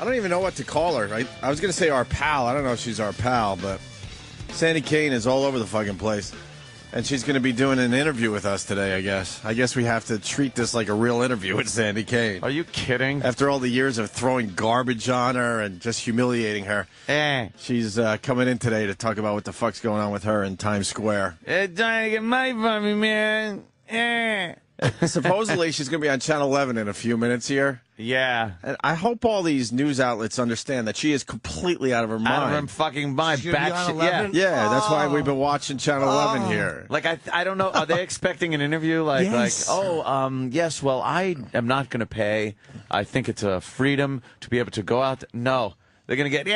don't even know what to call her. I was going to say our pal. I don't know if she's our pal, but Sandy Kane is all over the fucking place. And she's going to be doing an interview with us today, I guess. I guess we have to treat this like a real interview with Sandy Kane. Are you kidding? After all the years of throwing garbage on her and just humiliating her, she's coming in today to talk about what the fuck's going on with her in Times Square. Trying to get money from me, man. Supposedly, she's going to be on Channel 11 in a few minutes here. Yeah. And I hope all these news outlets understand that she is completely out of her mind. Out of her fucking mind. Yeah, that's why we've been watching Channel 11 here. Like, I don't know. Are they expecting an interview? Yes. Yes, well, I am not going to pay. I think it's a freedom to be able to go out. No. They're going to get,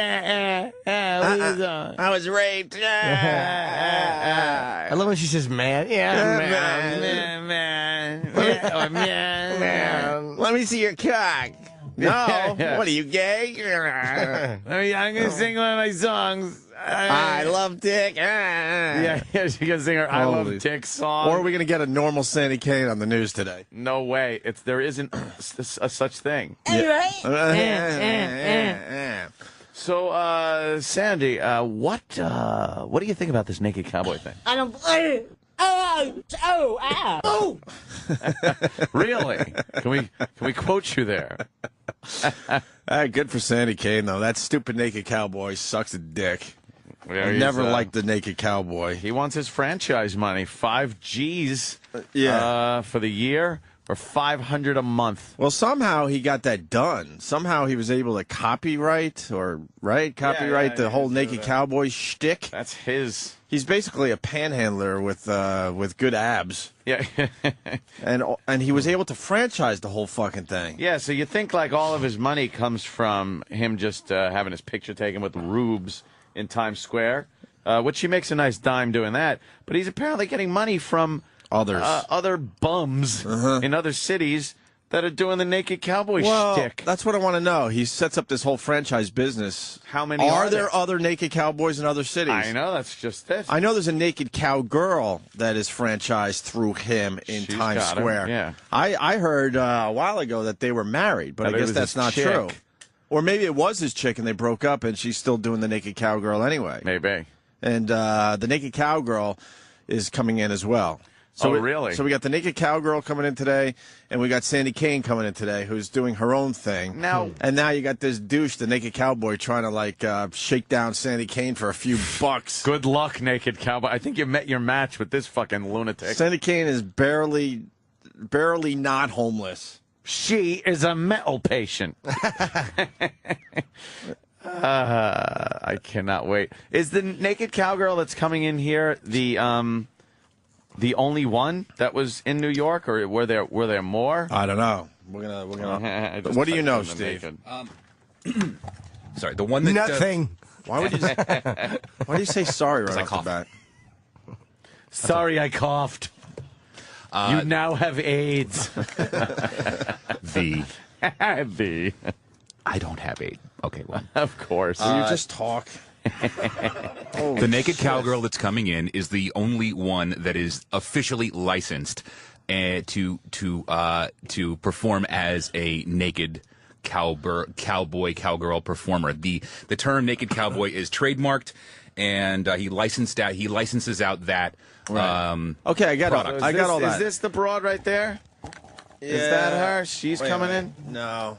I was raped. I love when she says, man. Man. Let me see your cock. No. What are you, gay? I'm going to sing one of my songs. I love dick. Yeah, she's going to sing her I Love Dick song. Or are we going to get a normal Sandy Kane on the news today? No way. There isn't a such thing. So, Sandy, what do you think about this Naked Cowboy thing? I don't. Really? Can we quote you there? Good for Sandy Kane, though. That stupid Naked Cowboy sucks a dick. Yeah, I never liked the Naked Cowboy. He wants his franchise money, 5 G's for the year, or $500 a month. Well, somehow he got that done. Somehow he was able to copyright the whole Naked Cowboy shtick. That's his. He's basically a panhandler with good abs. Yeah. and he was able to franchise the whole fucking thing. Yeah, so you think like all of his money comes from him just having his picture taken with rubes in Times Square, which he makes a nice dime doing that. But he's apparently getting money from other bums in other cities that are doing the Naked Cowboy shtick. That's what I want to know. He sets up this whole franchise business. How many are there? Other Naked Cowboys in other cities? I know, that's just it. I know there's a Naked Cowgirl that is franchised through him in Times Square. Yeah. I heard a while ago that they were married, but I guess that's not true. Or maybe it was his chick and they broke up and she's still doing the Naked Cowgirl anyway. Maybe. And the Naked Cowgirl is coming in as well. So really? So we got the Naked Cowgirl coming in today, and we got Sandy Kane coming in today, who's doing her own thing. And now you got this douche, the Naked Cowboy, trying to shake down Sandy Kane for a few bucks. Good luck, Naked Cowboy. I think you met your match with this fucking lunatic. Sandy Kane is barely not homeless. She is a mental patient. I cannot wait. Is the Naked Cowgirl that's coming in here the only one that was in New York, or were there more? I don't know. We're gonna. What do you know, Steve? Sorry, the one that nothing. Why do you say sorry right off the bat? Sorry, I coughed. You now have AIDS. The I don't have AIDS. Okay, well, of course. You just talk. The Naked Cowgirl that's coming in is the only one that is officially licensed to perform as a naked cowboy cowgirl performer. The term Naked Cowboy is trademarked, and he licenses out that. Right. Okay, I got product. it. I got all that. Is this the broad right there? Yeah. Is that her? She's coming in? No.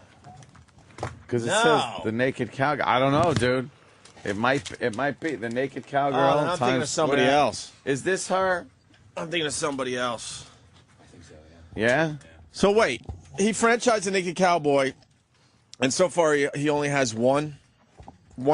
Because it says the Naked Cowgirl. I don't know, dude. It might be the Naked Cowgirl. I'm thinking of somebody else. Is this her? I'm thinking of somebody else. I think so. Yeah. So wait, he franchised the Naked Cowboy, and so far he only has one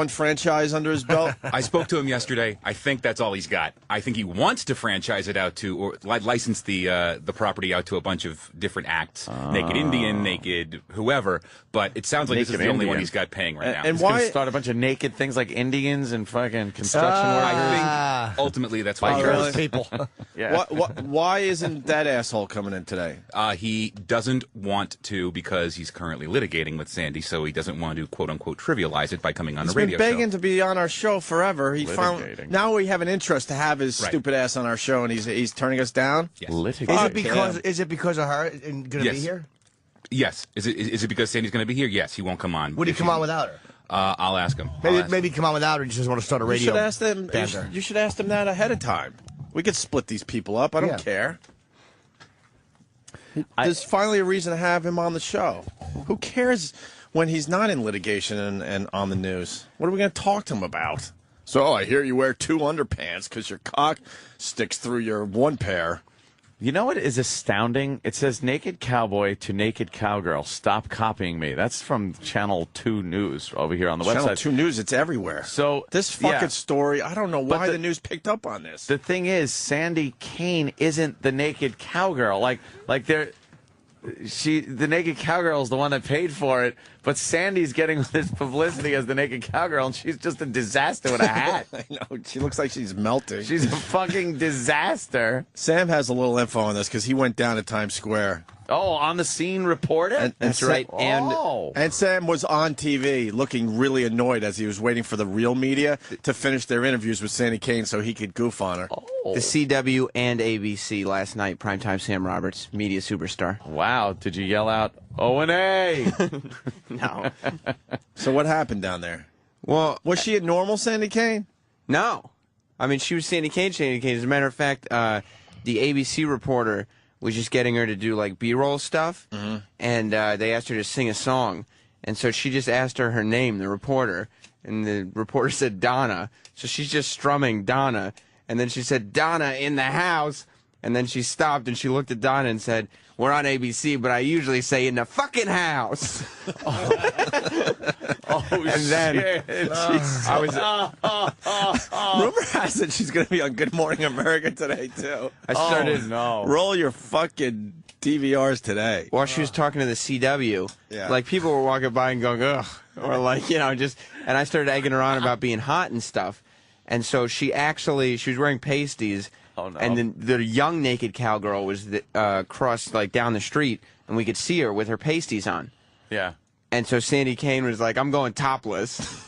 franchise under his belt. I spoke to him yesterday. I think that's all he's got. I think he wants to franchise it out to, or license the property out to a bunch of different acts, Naked Indian, Naked whoever. But it sounds like this is the only one he's got paying right now. And He's why gonna start a bunch of naked things like Indians and fucking construction I workers? think ultimately that's why he really? goes. People. Yeah. Why isn't that asshole coming in today? He doesn't want to because he's currently litigating with Sandy, so he doesn't want to quote unquote trivialize it by coming on He's the radio been begging show. to be on our show forever. Litigating. Now we have an interest to have his stupid ass on our show, and he's turning us down. Yes. Litigating. Is it because of her and going to be here? Yes. Is it because Sandy's going to be here? Yes, he won't come on. Would he come on without her? I'll ask him. Maybe come on without her. He just want to start a radio. You should ask them. You should ask them that ahead of time. We could split these people up. I don't care. There's finally a reason to have him on the show. Who cares when he's not in litigation and on the news? What are we going to talk to him about? So I hear you wear 2 underpants because your cock sticks through your one pair. You know what is astounding? It says Naked Cowboy to Naked Cowgirl. Stop copying me. That's from Channel 2 News over here on the website. Channel 2 News, it's everywhere. So this fucking story, I don't know why the news picked up on this. The thing is, Sandy Kane isn't the Naked Cowgirl. Like they're... the Naked Cowgirl is the one that paid for it, but Sandy's getting this publicity as the Naked Cowgirl, and she's just a disaster with a hat. I know. She looks like she's melting. She's a fucking disaster. Sam has a little info on this because he went down to Times Square. Oh, on the scene reporter? That's right. And Sam was on TV looking really annoyed as he was waiting for the real media to finish their interviews with Sandy Kane so he could goof on her. Oh. The CW and ABC last night, primetime Sam Roberts, media superstar. Wow. Did you yell out, O&A? No. So what happened down there? Well, was she a normal Sandy Kane? No. I mean, she was Sandy Kane. As a matter of fact, the ABC reporter was just getting her to do like B-roll stuff, and they asked her to sing a song, and so she just asked her name, the reporter, and the reporter said Donna, so she's just strumming Donna, and then she said Donna in the house, and then she stopped and she looked at Donna and said, "We're on ABC, but I usually say in the fucking house." And then I was. Rumor has it she's going to be on Good Morning America today too. I started roll your fucking DVRs today. While she was talking to the CW, like people were walking by and going, ugh, or like, and I started egging her on about being hot and stuff. And so she was wearing pasties. Oh, no. And then the young Naked Cowgirl was crossed like down the street, and we could see her with her pasties on. Yeah. And so Sandy Kane was like, "I'm going topless."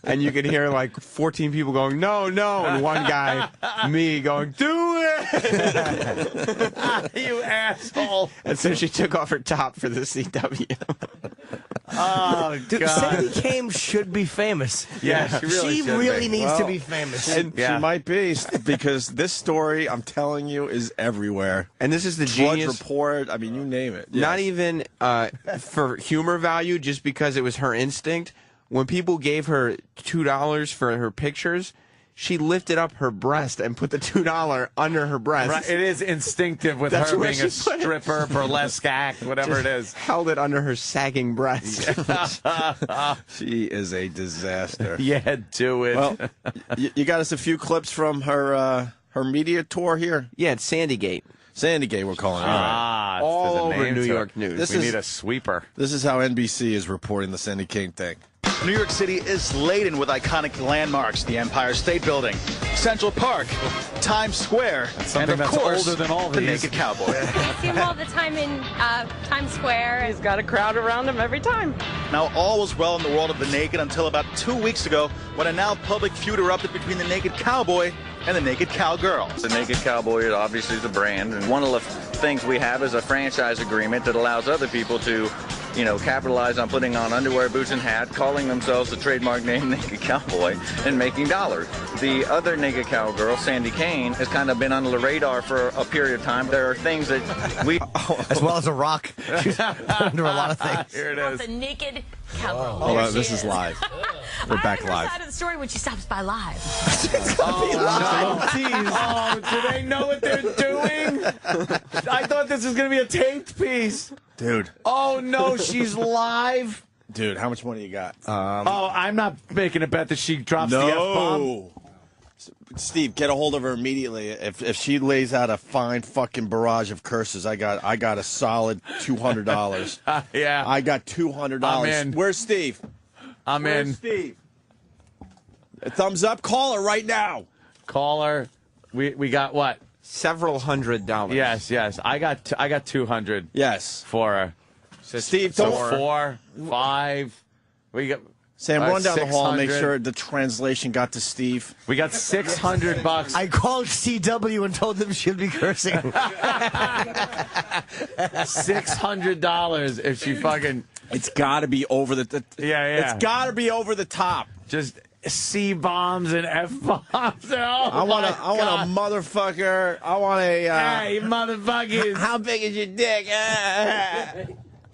And you could hear like 14 people going, "No, no." And one guy, me, going, "Do it." You asshole. And so she took off her top for the CW. Oh, Dude, God. Sandy Kane should be famous. Yeah, she really needs to be famous. And she might be, because this story, I'm telling you, is everywhere. And this is the Drudge genius Report. I mean, you name it. Not even for humor value, just because it was her instinct. When people gave her $2 for her pictures, she lifted up her breast and put the $2 under her breast. Right, it is instinctive with That's her where being she a stripper, burlesque act, whatever it is. Held it under her sagging breast. She is a disaster. Yeah, do it. Well, you got us a few clips from her media tour here? Yeah, it's Sandygate. Sandygate, we're calling it. All over New York news. We need a sweeper. This is how NBC is reporting the Sandy Kane thing. New York City is laden with iconic landmarks. The Empire State Building, Central Park, Times Square, and of course, older than all the these. Naked Cowboy. I see him all the time in Times Square. He's got a crowd around him every time. Now, all was well in the world of the naked until about 2 weeks ago, when a now public feud erupted between the Naked Cowboy and the Naked Cowgirl. The Naked Cowboy obviously is a brand, and one of the things we have is a franchise agreement that allows other people to, capitalize on putting on underwear, boots, and hat, calling themselves the trademark name Naked Cowboy, and making dollars. The other Naked Cowgirl, Sandy Kane, has kind of been under the radar for a period of time. There are things that we... As well as a rock. She's under a lot of things. Here it is. The Naked Cowgirl. Hold on, this is live. We're back live. Side of the story when she stops by live. Oh, do they know what they're doing? I thought this was going to be a taped piece. Dude. Oh, no, she's live? Dude, how much money you got? I'm not making a bet that she drops the F-bomb. No. Steve, get a hold of her immediately. If she lays out a fine fucking barrage of curses, I got a solid $200. Yeah. I got $200. I'm in. Where's Steve? I'm Where's in. Steve? A thumbs up. Call her right now. Call her. We got what? Several $100. Yes. I got 200. Yes. For her. Steve, So don't. 4, 5. We got Sam, run down the hall and make 600. sure the translation got to Steve. We got $600. I called CW and told them she'd be cursing. $600 if she fucking. It's got to be over the. Yeah. It's got to be over the top. Just C bombs and F bombs. I want a motherfucker. I want a. Hey, motherfuckers! How big is your dick?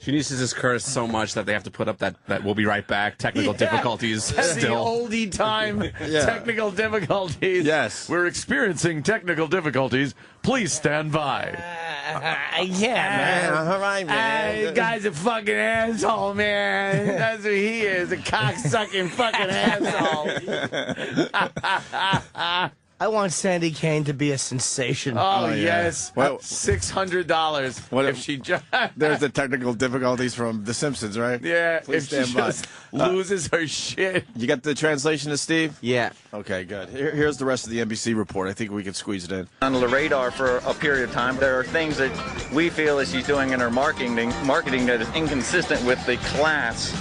She needs to just curse so much that they have to put up that we'll be right back. Technical difficulties That's still. the oldie time technical difficulties. Yes. We're experiencing technical difficulties. Please stand by. Man, all right, man. This guy's a fucking asshole, man. That's what he is, a cocksucking fucking asshole. I want Sandy Kane to be a sensation. Oh, yes. Well, $600. What if she just... There's the technical difficulties from The Simpsons, right? Yeah, Please if she stand by. just loses her shit. You got the translation to Steve? Yeah. Okay, good. Here's the rest of the NBC report. I think we can squeeze it in. On the radar for a period of time. There are things that we feel that she's doing in her marketing that is inconsistent with the class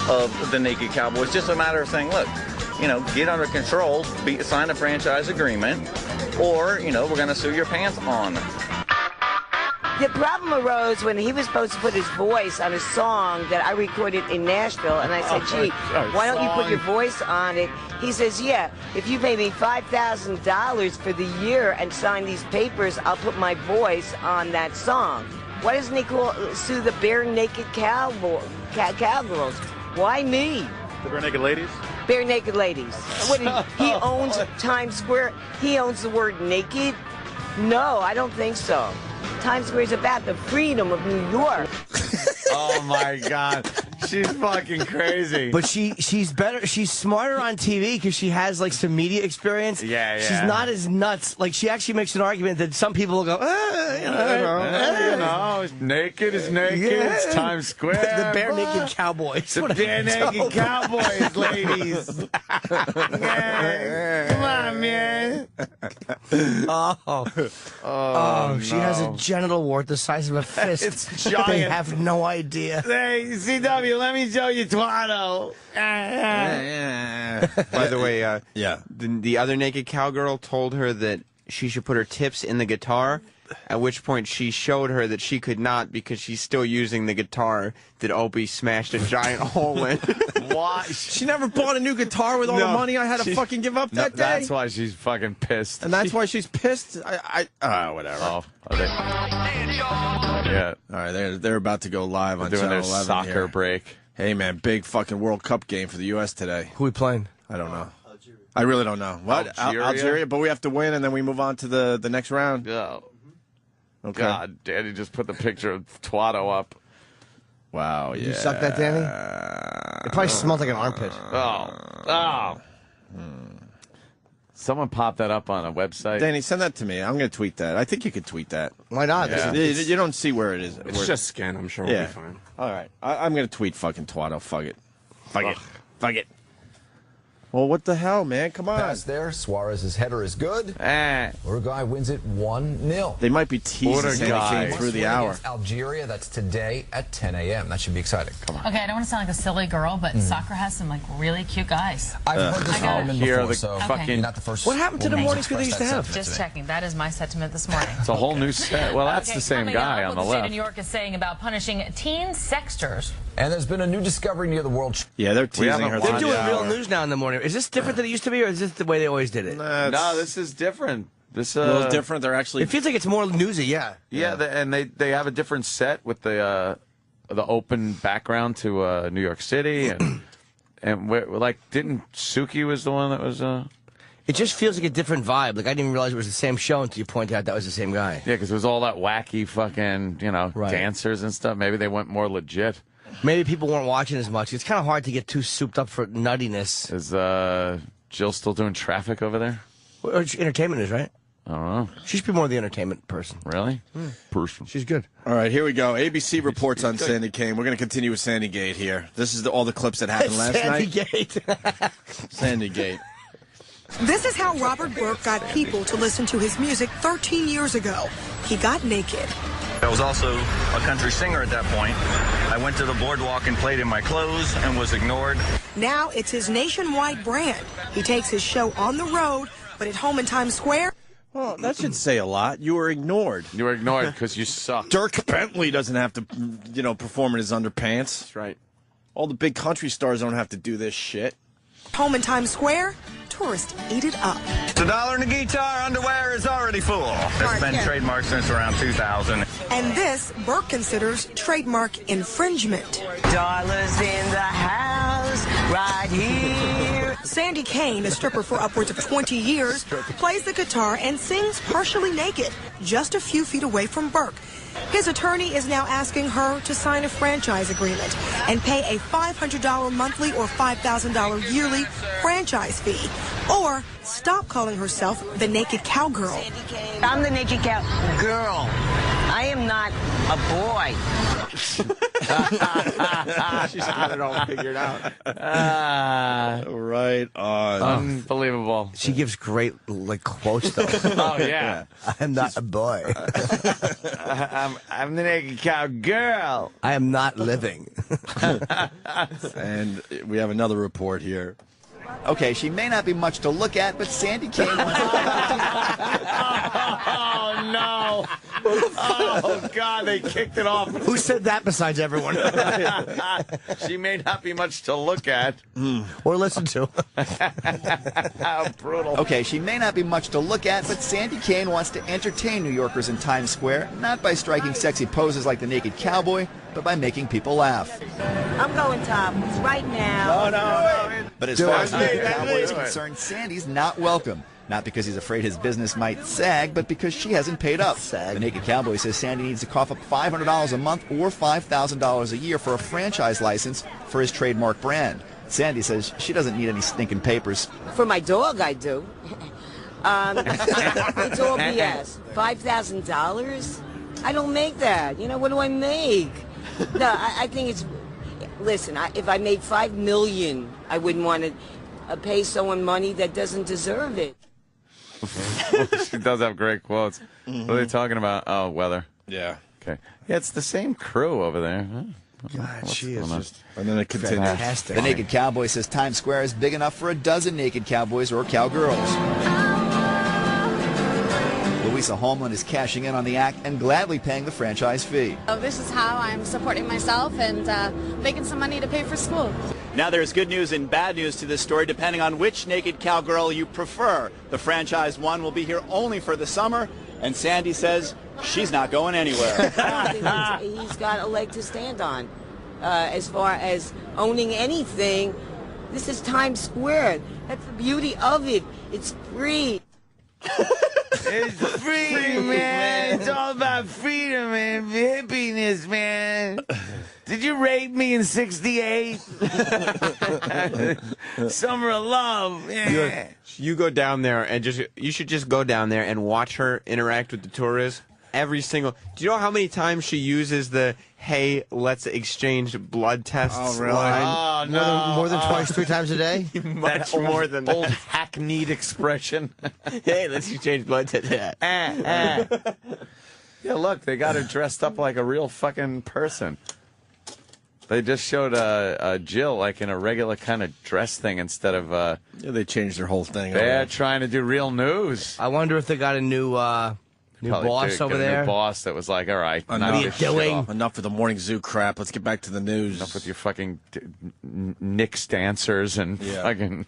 of the Naked Cowboy. It's just a matter of saying, look, get under control, sign a franchise agreement, or, we're going to sue your pants on. The problem arose when he was supposed to put his voice on a song that I recorded in Nashville, and I said, gee, why don't you put your voice on it? He says, yeah, if you pay me $5,000 for the year and sign these papers, I'll put my voice on that song. Why doesn't he sue the bare naked cowgirls? Why me? The bare naked ladies? Bare naked ladies. He owns Times Square. He owns the word naked? No, I don't think so. Times Square is about the freedom of New York. Oh, my God. She's fucking crazy. But she's better. She's smarter on TV because she has like some media experience. Yeah. She's not as nuts. Like she actually makes an argument that some people will go, naked is naked. Yeah. It's Times Square. The bare naked cowboys. The bare naked cowboys, ladies. Yeah. Come on, man. She has a genital wart the size of a fist. It's giant. They have no idea. Hey, CW, let me show you Twatto. By the way, Yeah. the other naked cowgirl told her that she should put her tips in the guitar, at which point she showed her that she could not because she's still using the guitar that Opie smashed a giant hole in. Why? She never bought a new guitar with all the money I had to fucking give up that day. That's why she's fucking pissed. And that's why she's pissed. Whatever. Oh, are they? Yeah. All right, they're about to go live on Doing Channel their 11 soccer here. break. Hey, man, big fucking World Cup game for the U.S. today. Who we playing? I don't know. I really don't know. What? Algeria? Algeria? But we have to win, and then we move on to the next round. Oh, Okay. God, Danny just put the picture of Twatto up. Wow, Did you suck that, Danny? It probably smells like an armpit. Oh. Someone popped that up on a website. Danny, send that to me. I'm going to tweet that. I think you could tweet that. Why not? Yeah. You don't see where it is. It's just skin. I'm sure we'll be fine. All right. I'm going to tweet fucking Twatto. Fuck it. Fuck it. Well, what the hell, man? Come on. Pass there. Suarez's header is good. Uruguay wins it 1-0. They might be teasing Sandy Kane through the hour. Algeria, that's today at 10 a.m. That should be exciting. Come on. Okay, I don't want to sound like a silly girl, but soccer has some like really cute guys. I've heard this argument before, so you're not the first. What happened to the morning crew they used to have? Just checking. That is my sentiment this morning. It's a whole new set. Well, that's the same guy on the What the state left. of New York is saying about punishing teen sexters. And there's been a new discovery near the World. Yeah, they're teasing her. They're doing real news now in the morning. Is this different than it used to be, or is this the way they always did it? No, this is different. This a little different. They're actually. It feels like it's more newsy. Yeah. And they have a different set with the open background to New York City and like didn't Suki was the one that was. It just feels like a different vibe. Like I didn't even realize it was the same show until you pointed out that was the same guy. Yeah, because it was all that wacky fucking dancers and stuff. Maybe they went more legit. Maybe people weren't watching as much. It's kind of hard to get too souped up for nuttiness. Is Jill still doing traffic over there? Well, entertainment is, right? I don't know. She should be more the entertainment person. Really? Person. She's good. All right, here we go. ABC reports on Sandy Kane. We're going to continue with Sandy Gate here. This is all the clips that happened last Sandy night. Gate. Sandy Gate. This is how Robert Burke got people to listen to his music 13 years ago. He got naked. I was also a country singer at that point. I went to the boardwalk and played in my clothes and was ignored. Now it's his nationwide brand. He takes his show on the road, but at home in Times Square. Well, that should say a lot. You were ignored. You were ignored because you suck. Dirk Bentley doesn't have to, perform in his underpants. That's right. All the big country stars don't have to do this shit. Home in Times Square, tourists eat it up. The dollar and the guitar underwear is already full. It's been trademarked since around 2000. And this, Burke considers trademark infringement. Dollars in the house right here. Sandy Kane, a stripper for upwards of 20 years, plays the guitar and sings partially naked, just a few feet away from Burke. His attorney is now asking her to sign a franchise agreement and pay a $500 monthly or $5,000 yearly franchise fee, or stop calling herself the Naked Cowgirl. I'm the Naked Cowgirl. I am not a boy. She's got it all figured out. Right on. Unbelievable. She gives great quotes though. Oh yeah. I'm not a boy. I'm the Naked Cowgirl. I am not living. And we have another report here. Okay, she may not be much to look at, but Sandy Kane wants to... Oh, no. Oh, God, they kicked it off. Who said that besides everyone? She may not be much to look at. Or listen to. How brutal. Okay, she may not be much to look at, but Sandy Kane wants to entertain New Yorkers in Times Square, not by striking sexy poses like the Naked Cowboy, but by making people laugh. I'm going topless right now. No. But as far as the Naked Cowboy is concerned, Sandy's not welcome. Not because he's afraid his business might sag, but because she hasn't paid up. The Naked Cowboy says Sandy needs to cough up $500 a month or $5,000 a year for a franchise license for his trademark brand. Sandy says she doesn't need any stinking papers. For my dog, I do. It's all BS. $5,000? I don't make that. What do I make? No, I think it's... Listen, if I made $5 million, I wouldn't want to pay someone money that doesn't deserve it. She does have great quotes. What are they talking about? Oh, weather. Yeah. Okay. Yeah, it's the same crew over there. God, she is just... And then it continues. Fantastic. The Naked Cowboy says Times Square is big enough for a dozen Naked Cowboys or cowgirls. Louisa Holman is cashing in on the act and gladly paying the franchise fee. This is how I'm supporting myself and making some money to pay for school. Now there's good news and bad news to this story depending on which Naked Cowgirl you prefer. The franchise one will be here only for the summer, and Sandy says she's not going anywhere. I think he's got a leg to stand on. As far as owning anything, this is Times Square. That's the beauty of it. It's free. It's free, man. It's all about freedom and hippiness, man. Did you rape me in '68? Summer of love. Yeah. You go down there and you should just go down there and watch her interact with the tourists. Every single. Do you know how many times she uses the "Hey, let's exchange blood tests" line? Oh no! More than twice, 3 times a day. Much more than old that. hackneyed expression. Hey, let's exchange blood tests. Yeah, look, they got her dressed up like a real fucking person. They just showed Jill like in a regular kind of dress thing instead of. Yeah, they changed their whole thing. They're trying to do real news. I wonder if they got a new boss over there. New boss that was like, all right, enough of the morning zoo crap. Let's get back to the news. Enough with your fucking Knicks dancers and fucking.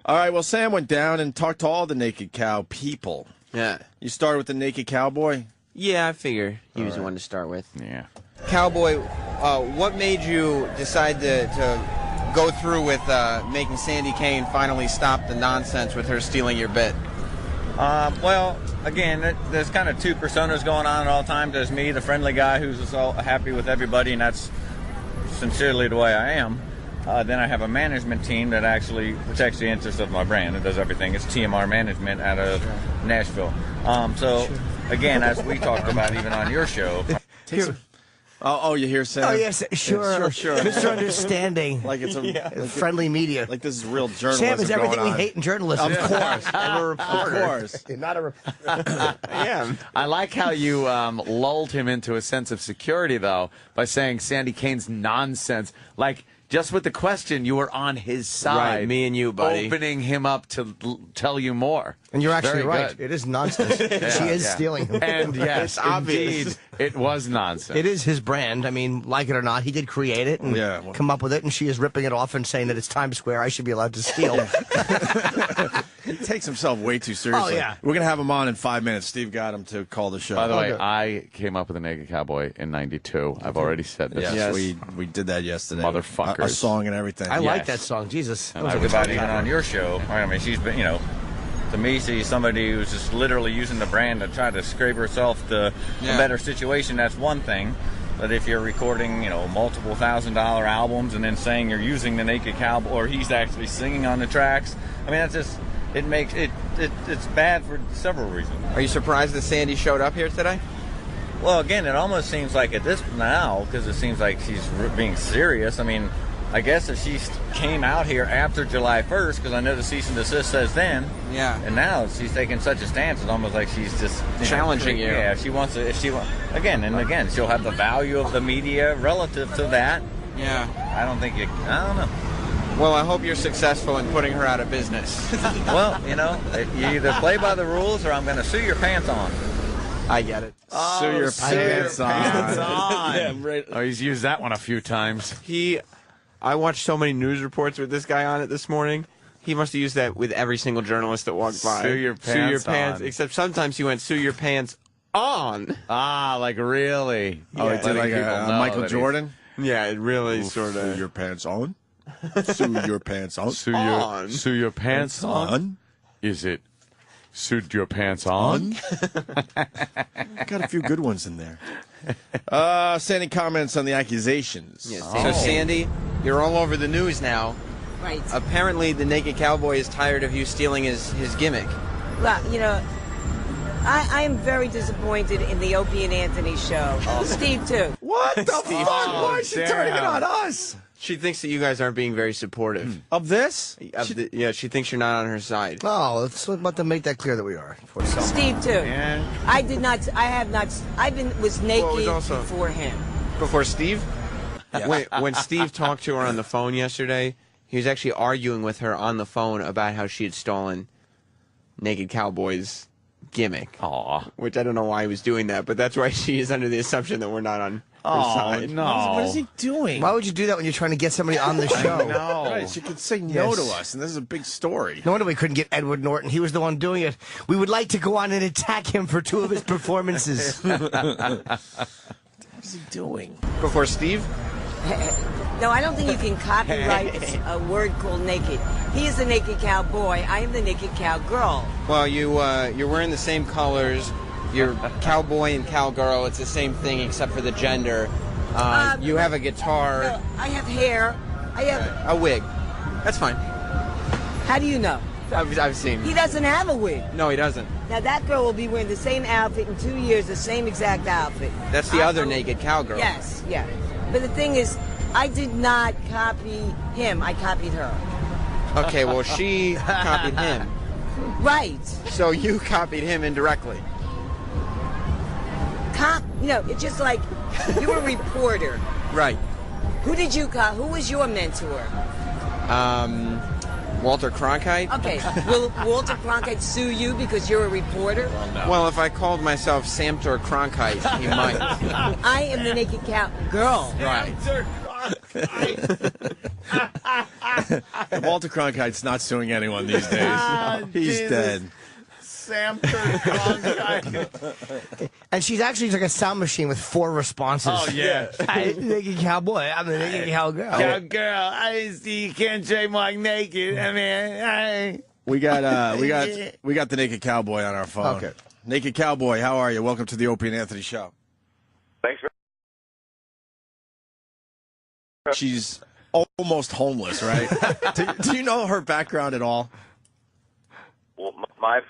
All right, well, Sam went down and talked to all the Naked Cow people. Yeah. You started with the Naked Cowboy? Yeah, I figure he was the one to start with. Yeah. Cowboy, what made you decide to go through with making Sandy Kane finally stop the nonsense with her stealing your bit? Well, again, there's kind of two personas going on at all times. There's me, the friendly guy who's just all happy with everybody, and that's sincerely the way I am. Then I have a management team that actually protects the interests of my brand and does everything. It's TMR Management out of Nashville. Again, as we talked about even on your show. Oh, you hear Sam? Oh, yes, sure. Sure. Mr. Understanding. Like it's a friendly media. Like this is real journalism. Sam is everything we hate in journalism. Of course. I'm a reporter. Of course. You're not a reporter. Yeah. I like how you lulled him into a sense of security, though, by saying Sandy Kane's nonsense. Like, just with the question, you were on his side. Right, me and you, buddy. Opening him up to tell you more. And you're actually Very right. good. It is nonsense. She is stealing him. And yes, It's obvious. indeed, it was nonsense. It is his brand. I mean, like it or not, he did create it and come up with it, and she is ripping it off and saying that it's Times Square. I should be allowed to steal. He takes himself way too seriously. Oh, yeah. We're going to have him on in 5 minutes. Steve got him to call the show. By the way, I came up with a Naked Cowboy in '92. I've already said this. Yes, we did that yesterday. Motherfuckers. A song and everything. I like that song. Jesus. And everybody even on your show. I mean, she's been, to me, she's somebody who's just literally using the brand to try to scrape herself to a better situation. That's one thing. But if you're recording, multiple $1,000 albums and then saying you're using the Naked Cowboy, or he's actually singing on the tracks, I mean, that's just, it makes it's bad for several reasons. Are you surprised that Sandy showed up here today? Well, again, it almost seems like at this now, because it seems like she's being serious. I mean, I guess if she came out here after July 1st, because I know the cease and desist says then. Yeah. And now she's taking such a stance, it's almost like she's just challenging you. Yeah, if she wants to, again, she'll have the value of the media relative to that. Yeah. I don't know. Well, I hope you're successful in putting her out of business. Well, you either play by the rules or I'm going to sue your pants on. I get it. Sue your pants on. Yeah, right. Oh, he's used that one a few times. I watched so many news reports with this guy on it this morning. He must have used that with every single journalist that walked by. Sue your pants on. Except sometimes he went, sue your pants on. Ah, like really? Oh, it did like a Michael Jordan? Yeah, it really sort of. Sue your pants on? Sue your pants on? Sue your pants on? Is it suit your pants on? Got a few good ones in there. Sandy comments on the accusations. Yes. So, Sandy, you're all over the news now. Right. Apparently, the Naked Cowboy is tired of you stealing his gimmick. Well, I am very disappointed in the Opie and Anthony show. Steve, too. What the fuck? Why is she turning it on us? She thinks that you guys aren't being very supportive. Of this? She thinks you're not on her side. Oh, let's let them make that clear that we are. Steve, too. Yeah. Was naked before him. Before Steve? Yeah. When Steve talked to her on the phone yesterday, he was actually arguing with her on the phone about how she had stolen Naked Cowboy's gimmick. Aw. Which I don't know why he was doing that, but that's why she is under the assumption that we're not on her side. No. What is he doing? Why would you do that when you're trying to get somebody on the show? No. Right, she could say no to us, and this is a big story. No wonder we couldn't get Edward Norton. He was the one doing it. We would like to go on and attack him for 2 of his performances. What is he doing? Before Steve? No, I don't think you can copyright a word called naked. He is the Naked Cowboy. I am the Naked Cowgirl. Well, you're wearing the same colors. You're cowboy and cowgirl. It's the same thing except for the gender. You have a guitar. No, I have hair. I have a wig. That's fine. How do you know? I've seen. He doesn't have a wig. No, he doesn't. Now that girl will be wearing the same outfit in 2 years, the same exact outfit. That's the other Naked Cowgirl. Yes, yeah. But the thing is, I did not copy him. I copied her. Okay, well, she copied him. Right. So you copied him indirectly. It's just like you were a reporter. Right. Who did you copy? Who was your mentor? Walter Cronkite. Okay. Will Walter Cronkite sue you because you're a reporter? Well, no. Well, if I called myself Samter Cronkite, he might. I am the Naked Cowgirl. Right. Walter Cronkite's not suing anyone these days. He's dead. Samter Cronkite. And she's actually like a sound machine with 4 responses. Oh, yeah. I'm the Naked Cowboy. I'm the Naked Cowgirl. Cowgirl. I see you can't trademark naked. I mean, we got the Naked Cowboy on our phone. Okay. Naked Cowboy, how are you? Welcome to the Opie and Anthony show. Thanks for. She's almost homeless, right? do you know her background at all? Well, my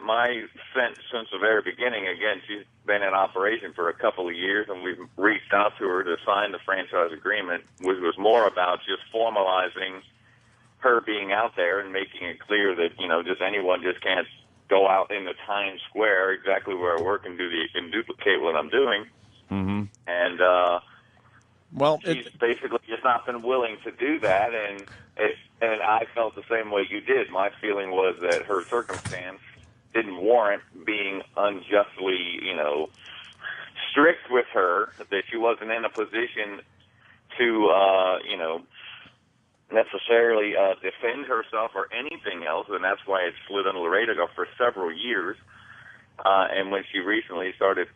sense since the very beginning, again, she's been in operation for a couple of years, and we've reached out to her to sign the franchise agreement, which was more about just formalizing her being out there and making it clear that, just anyone just can't go out in the Times Square exactly where I work and duplicate what I'm doing. Mm-hmm. And Well, she's basically just not been willing to do that, and I felt the same way you did. My feeling was that her circumstance didn't warrant being unjustly, strict with her, that she wasn't in a position to, necessarily defend herself or anything else, and that's why it slid under the radar for several years. And when she recently started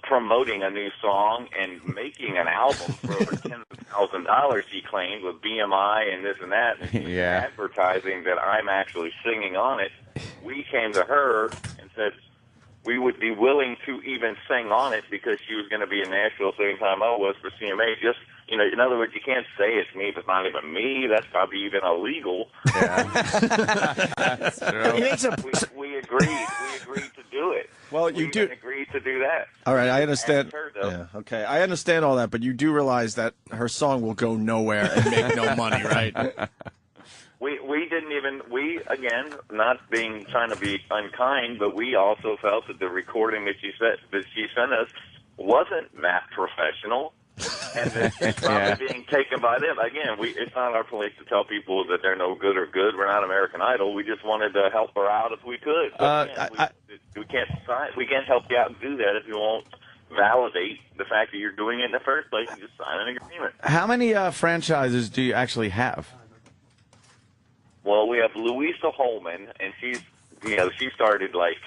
promoting a new song and making an album for over $10,000, she claimed, with BMI and this and that, and advertising that I'm actually singing on it, we came to her and said we would be willing to even sing on it because she was going to be in Nashville the same time I was for CMA. Just, in other words, you can't say it's me if it's not even me. That's probably even illegal. That's true. We agreed. We agreed to do it. Well, we even agreed to do that. All right, I understand. Okay, I understand all that, but you do realize that her song will go nowhere and make no money, right? We didn't even, again, not trying to be unkind, but we also felt that the recording that she sent us wasn't that professional, and that it's probably being taken by them. Again, it's not our place to tell people that they're no good or good. We're not American Idol. We just wanted to help her out if we could. But again, we can't help you out and do that if you won't validate the fact that you're doing it in the first place and just sign an agreement. How many franchises do you actually have? Well, we have Louisa Holman, and she started like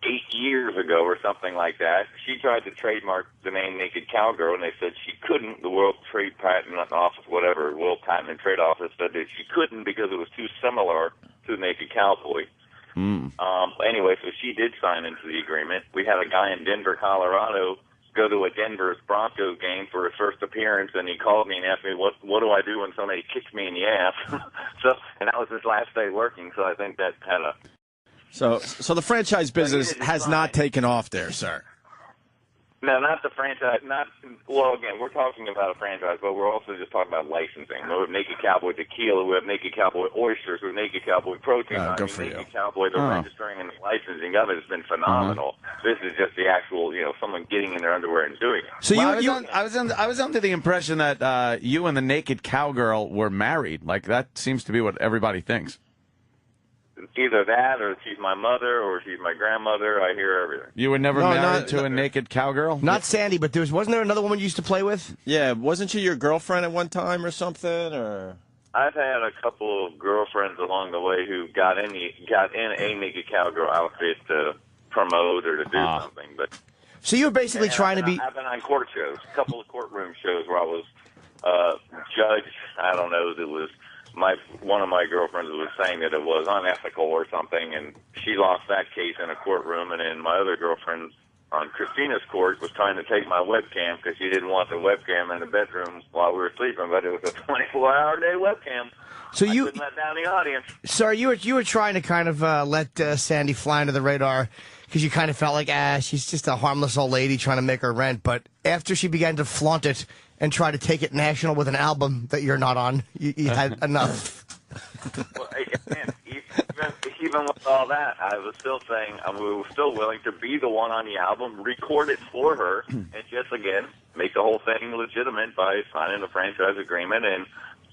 8 years ago or something like that. She tried to trademark the name Naked Cowgirl, and they said she couldn't. The World Trade Patent Office, whatever, World Patent and Trade Office said that she couldn't because it was too similar to Naked Cowboy. Anyway, so she did sign into the agreement. We had a guy in Denver, Colorado, go to a Denver Broncos game for his first appearance, and he called me and asked me, what do I do when somebody kicks me in the ass? And that was his last day working, so I think that had a... So the franchise business has not taken off there, sir. No, not the franchise. Well, again, we're talking about a franchise, but we're also just talking about licensing. We have Naked Cowboy Tequila, we have Naked Cowboy Oysters, we have Naked Cowboy Protein. Naked Cowboy, the registering and the licensing of it has been phenomenal. This is just the actual, someone getting in their underwear and doing it. So I was under the impression that you and the Naked Cowgirl were married. Like, that seems to be what everybody thinks. Either that, or she's my mother, or she's my grandmother. I hear everything. You were never married to a Naked Cowgirl? Not Sandy, but wasn't there another woman you used to play with? Yeah, wasn't she your girlfriend at one time or something? Or I've had a couple of girlfriends along the way who got in a Naked Cowgirl outfit to promote or to do something. But so you were basically trying to be. I've been on court shows, a couple of courtroom shows where I was judge. I don't know. It was. One of my girlfriends was saying that it was unethical or something, and she lost that case in a courtroom. And then my other girlfriend on Christina's court was trying to take my webcam because she didn't want the webcam in the bedroom while we were sleeping, but it was a 24-hour day webcam. So I couldn't let down the audience. Sorry, you were trying to kind of let Sandy fly under the radar because you kind of felt like, she's just a harmless old lady trying to make her rent. But after she began to flaunt it and try to take it national with an album that you're not on, you had enough. Well, again, even with all that, I was still saying we were still willing to be the one on the album, record it for her, and just, again, make the whole thing legitimate by signing the franchise agreement and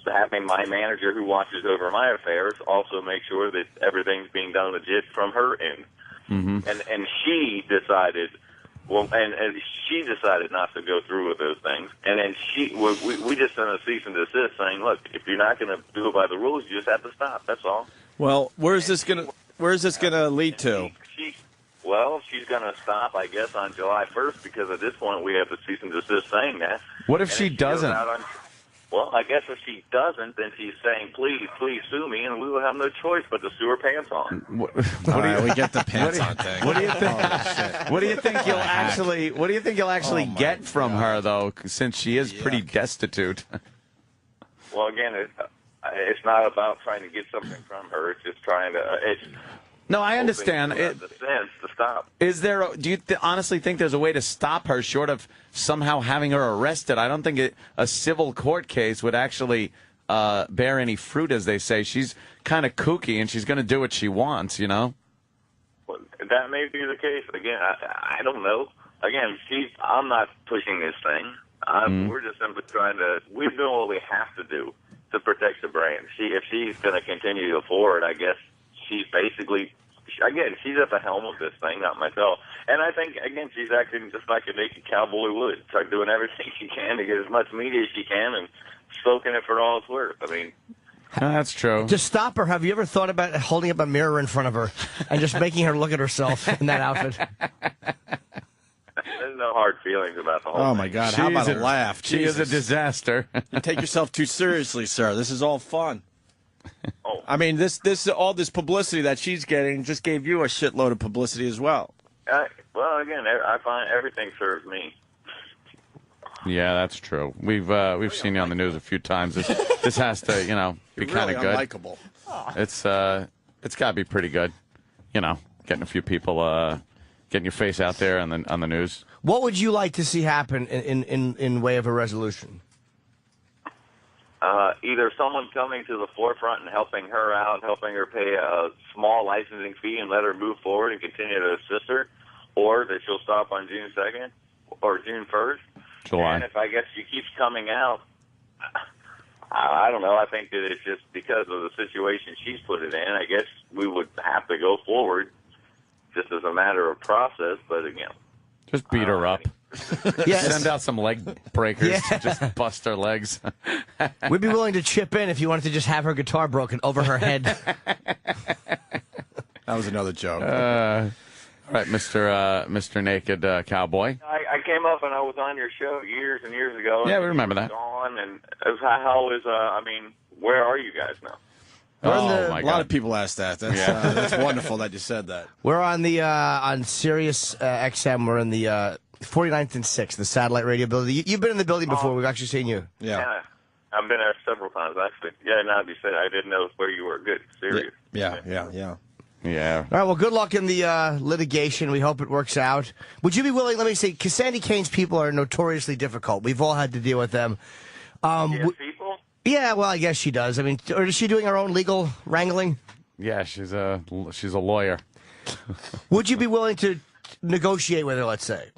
having my manager who watches over my affairs also make sure that everything's being done legit from her end. And she decided... Well, and she decided not to go through with those things. And then we just sent a cease and desist saying, look, if you're not going to do it by the rules, you just have to stop. That's all. Well, where's this gonna lead to? She's going to stop, I guess, on July 1st because at this point we have the cease and desist saying that. What if she doesn't? Well, I guess if she doesn't, then she's saying, please sue me, and we will have no choice but to sue her pants on. We get the pants on thing. What do you think? What do you think you'll actually? What do you think you'll actually get from her, though, since she is pretty destitute? Well, again, it's not about trying to get something from her. It's just trying to. No, I understand. The sense to stop. Is there? Do you honestly think there's a way to stop her, short of somehow having her arrested? I don't think a civil court case would actually bear any fruit, as they say. She's kind of kooky, and she's going to do what she wants. Well, that may be the case. Again, I don't know. Again, I'm not pushing this thing. We're just simply we're doing what we have to do to protect the brand. If she's going to continue to go forward, I guess she's basically, again, she's at the helm of this thing, not myself. And I think, again, she's acting just like a naked cowboy would. Start doing everything she can to get as much media as she can and soaking it for all it's worth. I mean, no, that's true. To stop her, have you ever thought about holding up a mirror in front of her and just making her look at herself in that outfit? There's no hard feelings about the whole thing. Oh, my God. How about a laugh? She is a disaster. You take yourself too seriously, sir. This is all fun. Oh. I mean, all this publicity that she's getting just gave you a shitload of publicity as well. Well, again, I find everything serves me. Yeah, that's true. We've seen you on the news a few times. This has to, be kind of good. Unlikable. It's got to be pretty good. Getting a few people, getting your face out there on the news. What would you like to see happen in way of a resolution? Either someone coming to the forefront and helping her out, helping her pay a small licensing fee and let her move forward and continue to assist her, or that she'll stop on June 2nd or June 1st. July. And if I guess she keeps coming out, I don't know. I think that it's just because of the situation she's put it in. I guess we would have to go forward just as a matter of process. But again, just beat her up. Yes. Send out some leg breakers to just bust her legs. We'd be willing to chip in if you wanted to just have her guitar broken over her head. That was another joke. All right, Mr. Naked Cowboy. I came up and I was on your show years and years ago. Yeah, we remember that. Gone, and where are you guys now? A lot of people ask that. That's wonderful that you said that. We're on the on Sirius XM. We're in the 49th and 6th, the satellite radio building. You've been in the building before. We've actually seen you. Yeah. I've been there several times, actually. Yeah, now that you said it, I didn't know where you were. Good. Serious. Yeah. Yeah. All right, well, good luck in the litigation. We hope it works out. Would you be willing, let me say, because Sandy Kane's people are notoriously difficult. We've all had to deal with them. People? Yeah, well, I guess she does. I mean, or is she doing her own legal wrangling? Yeah, she's a lawyer. Would you be willing to negotiate with her, let's say?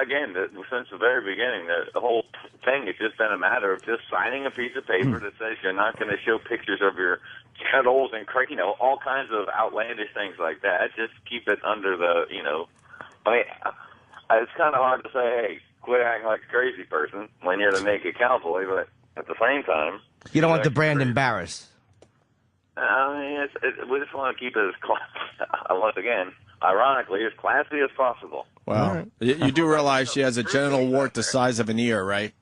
Again, since the very beginning, the whole thing has just been a matter of just signing a piece of paper that says you're not going to show pictures of your genitals and, all kinds of outlandish things like that. Just keep it under the, I mean, it's kind of hard to say, hey, quit acting like a crazy person when you're the Naked Cowboy, but at the same time... You don't want the brand embarrassed. I mean, we just want to keep it as, once again, ironically, as classy as possible. Wow. Right. You do realize she has a genital wart the size of an ear, right?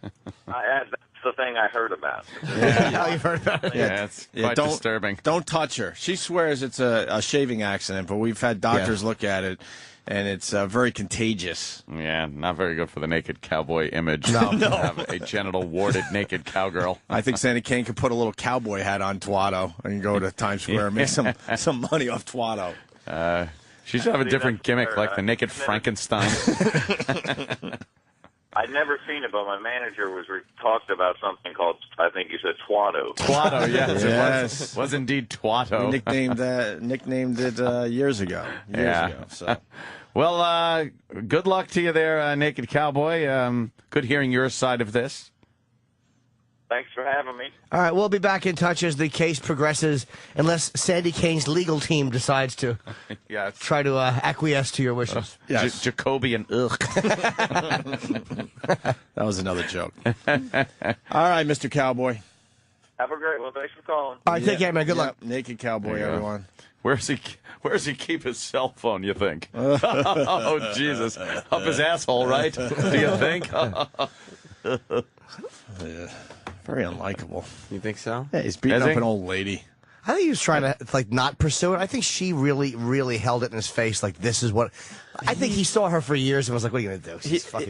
That's the thing I heard about. Yeah, you've heard about it. Yeah, it's quite disturbing. Don't touch her. She swears it's a shaving accident, but we've had doctors look at it, and it's very contagious. Yeah, not very good for the Naked Cowboy image. No. To have a genital warded naked cowgirl. I think Sandy Kane could put a little cowboy hat on Twato and go to Times Square and make some money off Twato. She should have a different gimmick, like the Naked Frankenstein. I'd never seen it, but my manager talked about something called, I think you said Twato. Twato, yes. It was indeed Twato. We nicknamed it years ago. So. Well, good luck to you there, Naked Cowboy. Good hearing your side of this. Thanks for having me. All right, we'll be back in touch as the case progresses, unless Sandy Kane's legal team decides to try to acquiesce to your wishes. Yes. Jacoby and ugh. That was another joke. All right, Mr. Cowboy. Have a great one. Thanks for calling. All right, take care, man. Good luck. Naked Cowboy, everyone. Where's he keep his cell phone, you think? Oh, Jesus. Up his asshole, right? Do you think? Very unlikable. You think so? Yeah, he's beating up an old lady. I think he was trying to not pursue it. I think she really, really held it in his face. Like, this is what. I think he saw her for years and was like, "What are you going to do?"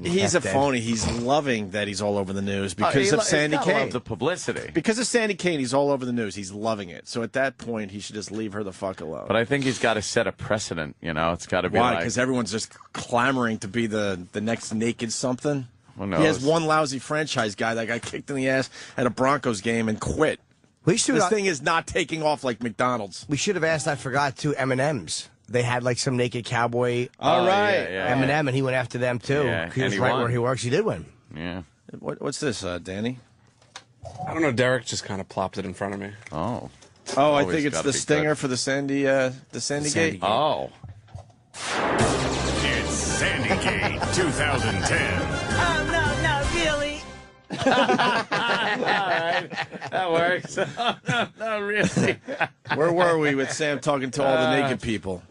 He's a phony. He's loving that he's all over the news because of Sandy Kane. Love the publicity. Because of Sandy Kane, he's all over the news. He's loving it. So at that point, he should just leave her the fuck alone. But I think he's got to set a precedent. It's got to be why? Because everyone's just clamoring to be the next Naked something. Who knows? He has one lousy franchise guy that got kicked in the ass at a Broncos game and quit. This thing is not taking off like McDonald's. We should have asked, I forgot, to M&M's. they had like some Naked Cowboy. All right. Eminem, and he went after them too. Yeah, He was and he right won. where he works. He did win. Yeah. What's this, Danny? I don't know. Derek just kind of plopped it in front of me. Oh. Oh, I Always think it's gotta the be stinger good. for the Sandy Gate. Oh. It's Sandy Kane 2010. Oh, no, really? All right. That works. No, really. Where were we with Sam talking to all the naked people?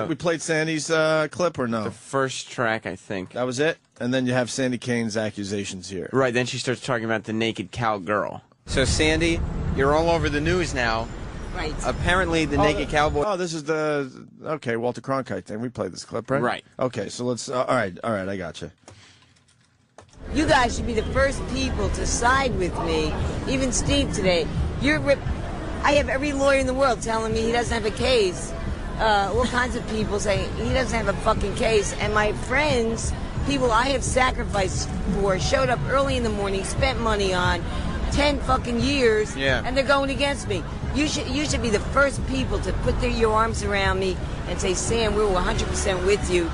We played Sandy's clip or no? The first track, I think. That was it? And then you have Sandy Kane's accusations here. Right, then she starts talking about the naked cowgirl. So, Sandy, you're all over the news now. Right. Apparently, the naked cowboy... Oh, this is the... Okay, Walter Cronkite thing. We played this clip, right? Right. Okay, so let's... all right, I got you. You guys should be the first people to side with me. Even Steve today. I have every lawyer in the world telling me he doesn't have a case. All kinds of people saying he doesn't have a fucking case. And my friends, people I have sacrificed for, showed up early in the morning, spent money on 10 fucking years, and they're going against me. You should be the first people to put your arms around me and say, Sam, we're 100% with you.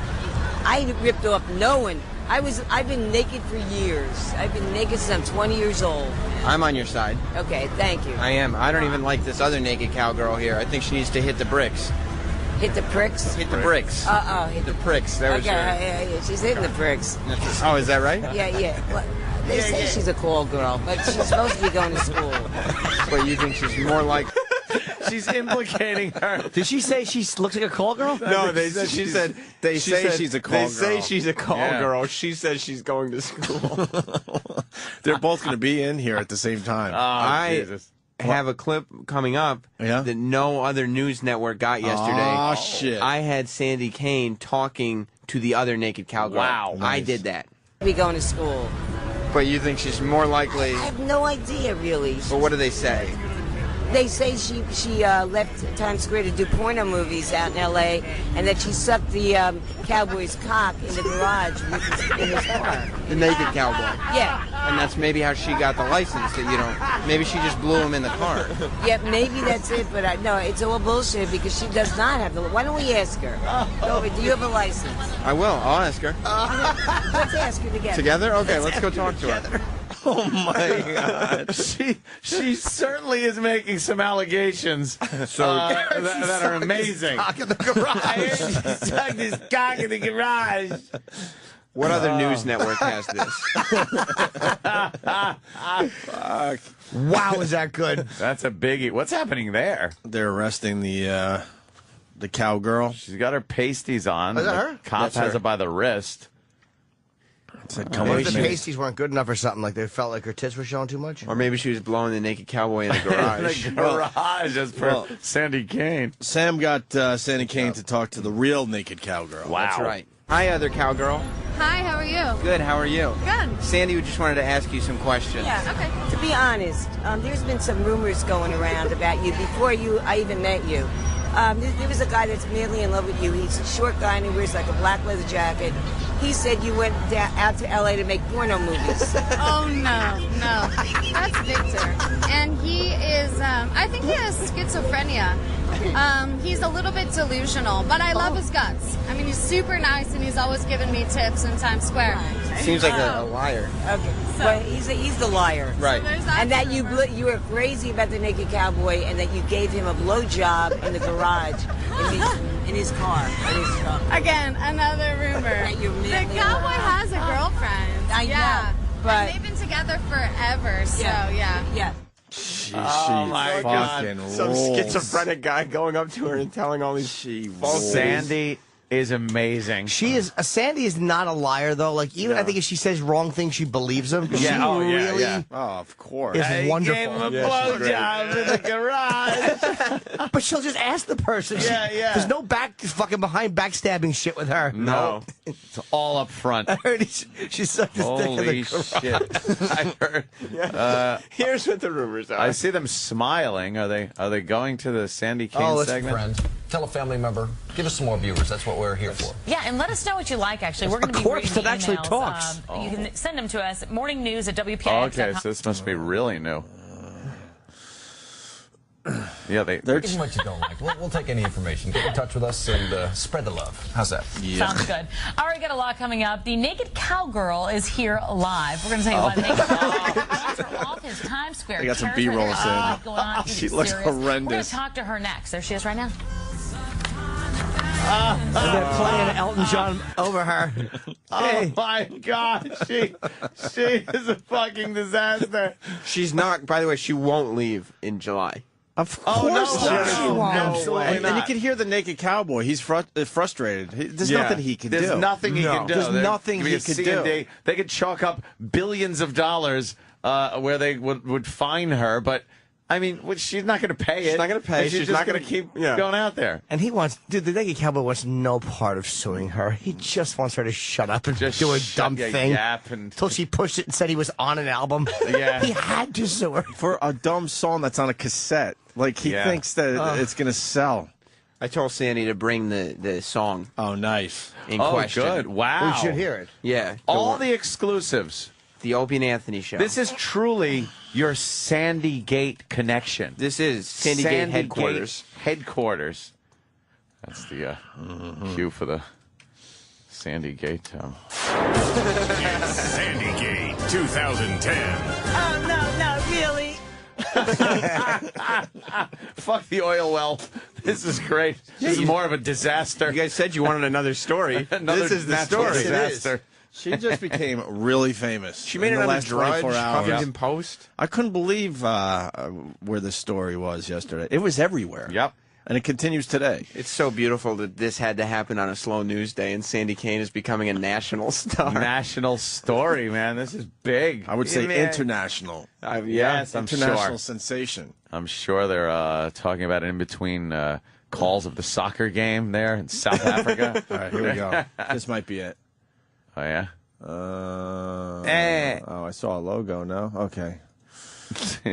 I ripped off no one. I've been naked for years. I've been naked since I'm 20 years old. I'm on your side. Okay, thank you. I am. I don't even like this other naked cowgirl here. I think she needs to hit the bricks. Hit the pricks? Hit the bricks. Hit the pricks. There was yeah, she's hitting the pricks. Oh, is that right? Yeah. Well, they say she's a call girl, but she's supposed to be going to school. But you think she's more like... She's implicating her. Did she say she looks like a call girl? No, they said she's a call girl. They say she's a call girl. She says she's going to school. They're both going to be in here at the same time. Jesus. Have a clip coming up that no other news network got yesterday. Oh, shit. I had Sandy Kane talking to the other naked cowgirl. Wow. I did that. Be going to school. But you think she's more likely... I have no idea, really. But what do they say? They say she left Times Square to do porno movies out in L.A. and that she sucked the cowboy's cock in the garage in his car. The naked cowboy. Yeah. And that's maybe how she got the license. That maybe she just blew him in the car. Yeah, maybe that's it, but no, it's all bullshit because she does not have the... Why don't we ask her? Do you have a license? I will. I'll ask her. Let's ask her together. Together? Okay, let's go talk to her. Oh, my God. She certainly is making some allegations that are amazing. Cock in the garage. She sucked his cock in the garage. What other news network has this? Fuck. Wow, is that good? That's a biggie. What's happening there? They're arresting the cowgirl. She's got her pasties on. Is that her? The cop That's has her. her by the wrist. Said, Maybe the pasties weren't good enough or something. Like they felt like her tits were showing too much. Or maybe she was blowing the naked cowboy in the garage. In the garage, just for Sandy Kane. Sam got Sandy Kane to talk to the real naked cowgirl. Wow. That's right. Hi, other cowgirl. Hi, how are you? Good, how are you? Good. Sandy, we just wanted to ask you some questions. Yeah. Okay. To be honest, there's been some rumors going around about you before I even met you. There was a guy that's madly in love with you. He's a short guy and he wears like a black leather jacket. He said you went out to L.A. to make porno movies. Oh, no. That's Victor. And he is, I think he has schizophrenia. He's a little bit delusional, but I love his guts. I mean, he's super nice and he's always giving me tips in Times Square. Seems like a liar. Okay. Well, he's the liar. Right. So there's that And that rumor. you were crazy about the naked cowboy and that you gave him a blowjob in the garage in his car. In his truck. Again, another rumor. That you're The madly cowboy in love. has a girlfriend. I yeah. know, but- And they've been together forever, so yeah. Yeah. Oh, my God. fucking Some rules. schizophrenic guy going up to her and telling all these false Sandy is amazing. She is. Sandy is not a liar though. Like even I think if she says wrong things, she believes them. She really Oh, of course. is wonderful. Gave him a blowjob in the garage. But she'll just ask the person. Yeah. There's no fucking behind backstabbing shit with her. No. It's all up front. I heard she sucked his dick in the Holy garage. shit. I heard. Here's what the rumors are. I see them smiling. Are they going to the Sandy Kane Oh, let's segment? friends. Tell a family member. Give us some more viewers. That's what we're here for. Yeah, and let us know what you like, actually. We're going to be corpse reading that actually emails. talks. You can send them to us at morningnews@WPIX.com. Oh, okay, so this must be really new. Yeah, Give them what you don't like. We'll take any information. Get in touch with us and spread the love. How's that? Yeah. Sounds good. All right, got a lot coming up. The Naked Cowgirl is here live. We're going to tell you about the Naked Cowgirl off his Times Square. I got some B-roll going on. She looks serious. horrendous. We're going to talk to her next. There she is right now. And they're playing Elton John over her. Oh my God, she is a fucking disaster. She's not. By the way, she won't leave in July. Of Oh, course no, not. she won't. Absolutely And you can hear the Naked Cowboy. He's frustrated. There's nothing he can do. There's nothing he can do. There's nothing he can do. They could chalk up billions of dollars where they would fine her, but I mean, she's not going to pay it. She's not going to pay. She's not going to keep going out there. And he wants, dude, the Naked Cowboy wants no part of suing her. He just wants her to shut up and Just do a shut dumb your thing. yap Until she pushed it and said he was on an album. Yeah. He had to sue her. For a dumb song that's on a cassette. Like, he thinks that it's going to sell. I told Sandy to bring the song. Oh, nice. In question. Good. Wow. We should hear it. Yeah. All the exclusives. The Opie and Anthony show. This is truly your Sandy Gate connection. This is Sandy Gate headquarters. Headquarters. That's the cue for the Sandy Gate. Sandy Kane 2010. Oh, no, really? Fuck the oil well. This is great. This is more of a disaster. You guys said you wanted another story. This is the story. Disaster. She just became really famous. She made in it the on last Drudge, 24 hours. Huffington Post. I couldn't believe where the story was yesterday. It was everywhere. Yep. And it continues today. It's so beautiful that this had to happen on a slow news day, and Sandy Kane is becoming a national star. National story, man. This is big. I would say international. Yes, I'm international sure. sensation. I'm sure they're talking about it in between calls of the soccer game there in South Africa. All right, here we go. This might be it. Oh, yeah? Oh, I saw a logo, no? Okay.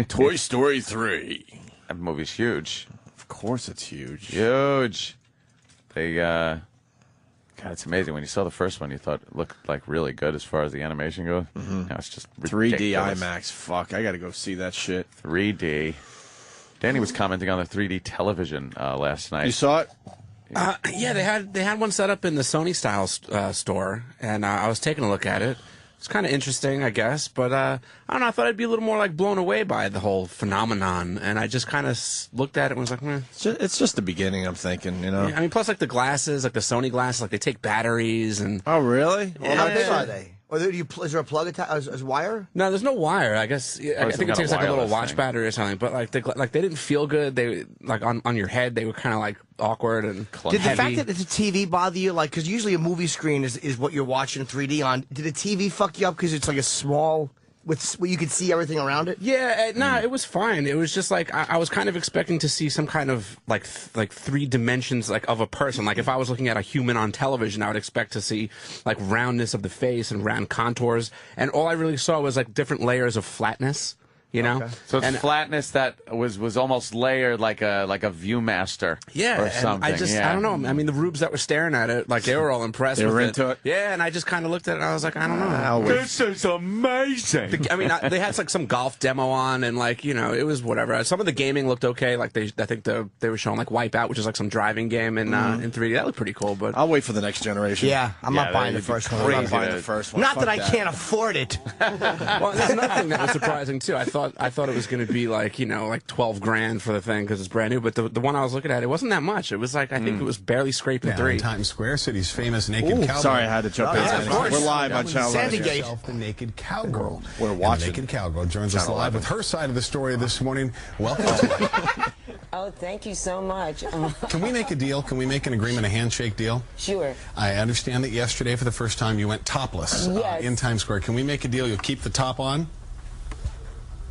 Toy Story 3. That movie's huge. Of course it's huge. Huge. They, God, it's amazing. When you saw the first one, you thought it looked like really good as far as the animation goes. Now it's just 3D ridiculous. IMAX. Fuck, I got to go see that shit. 3D. Danny was commenting on the 3D television last night. You saw it? Yeah, they had one set up in the Sony style store, and I was taking a look at it. It's kind of interesting, I guess, but I don't know. I thought I'd be a little more like blown away by the whole phenomenon, and I just kind of looked at it and was like, It's just the beginning, I'm thinking, you know. Yeah, I mean, plus like the glasses, like the Sony glasses, like they take batteries and. Oh, really? Well, how big are they? Or is there a plug attached as wire? No, there's no wire. I guess I think it takes like a little watch battery or something. But like they didn't feel good. They like on your head. They were kind of like awkward and Did the heavy. fact that it's a TV bother you? Like, because usually a movie screen is what you're watching 3D on. Did the TV fuck you up because it's like a small with where you could see everything around it? Yeah, it was fine. It was just like I was kind of expecting to see some kind of like 3 dimensions like of a person. Like if I was looking at a human on television, I would expect to see like roundness of the face and round contours. And all I really saw was like different layers of flatness. You know, so it's flatness that was almost layered like a ViewMaster, yeah, or something. And I don't know. I mean, the rubes that were staring at it, like they were all impressed. They with were into it. Yeah, and I just kind of looked at it and I was like, I don't know. This is amazing. I mean, they had like some golf demo on, and like it was whatever. Some of the gaming looked okay. Like I think they were showing like Wipeout, which is like some driving game in 3D. That looked pretty cool. But I'll wait for the next generation. Yeah, I'm not buying the first one. I'm not buying the first one. Not that I can't afford it. Well, there's another thing that was surprising too. I thought it was going to be like like $12,000 for the thing because it's brand new. But the one I was looking at, it wasn't that much. It was like I think it was barely scraping 3. In Times Square, city's famous Naked Cowboy. Sorry, I had to jump in. We're live on Channel Sandy Gate. The Naked Cowgirl. We're watching. And the Naked Cowgirl joins us Channel live 11. with her side of the story this morning. Welcome to Oh, thank you so much. Can we make a deal? Can we make an agreement, a handshake deal? Sure. I understand that yesterday, for the first time, you went topless in Times Square. Can we make a deal? You'll keep the top on?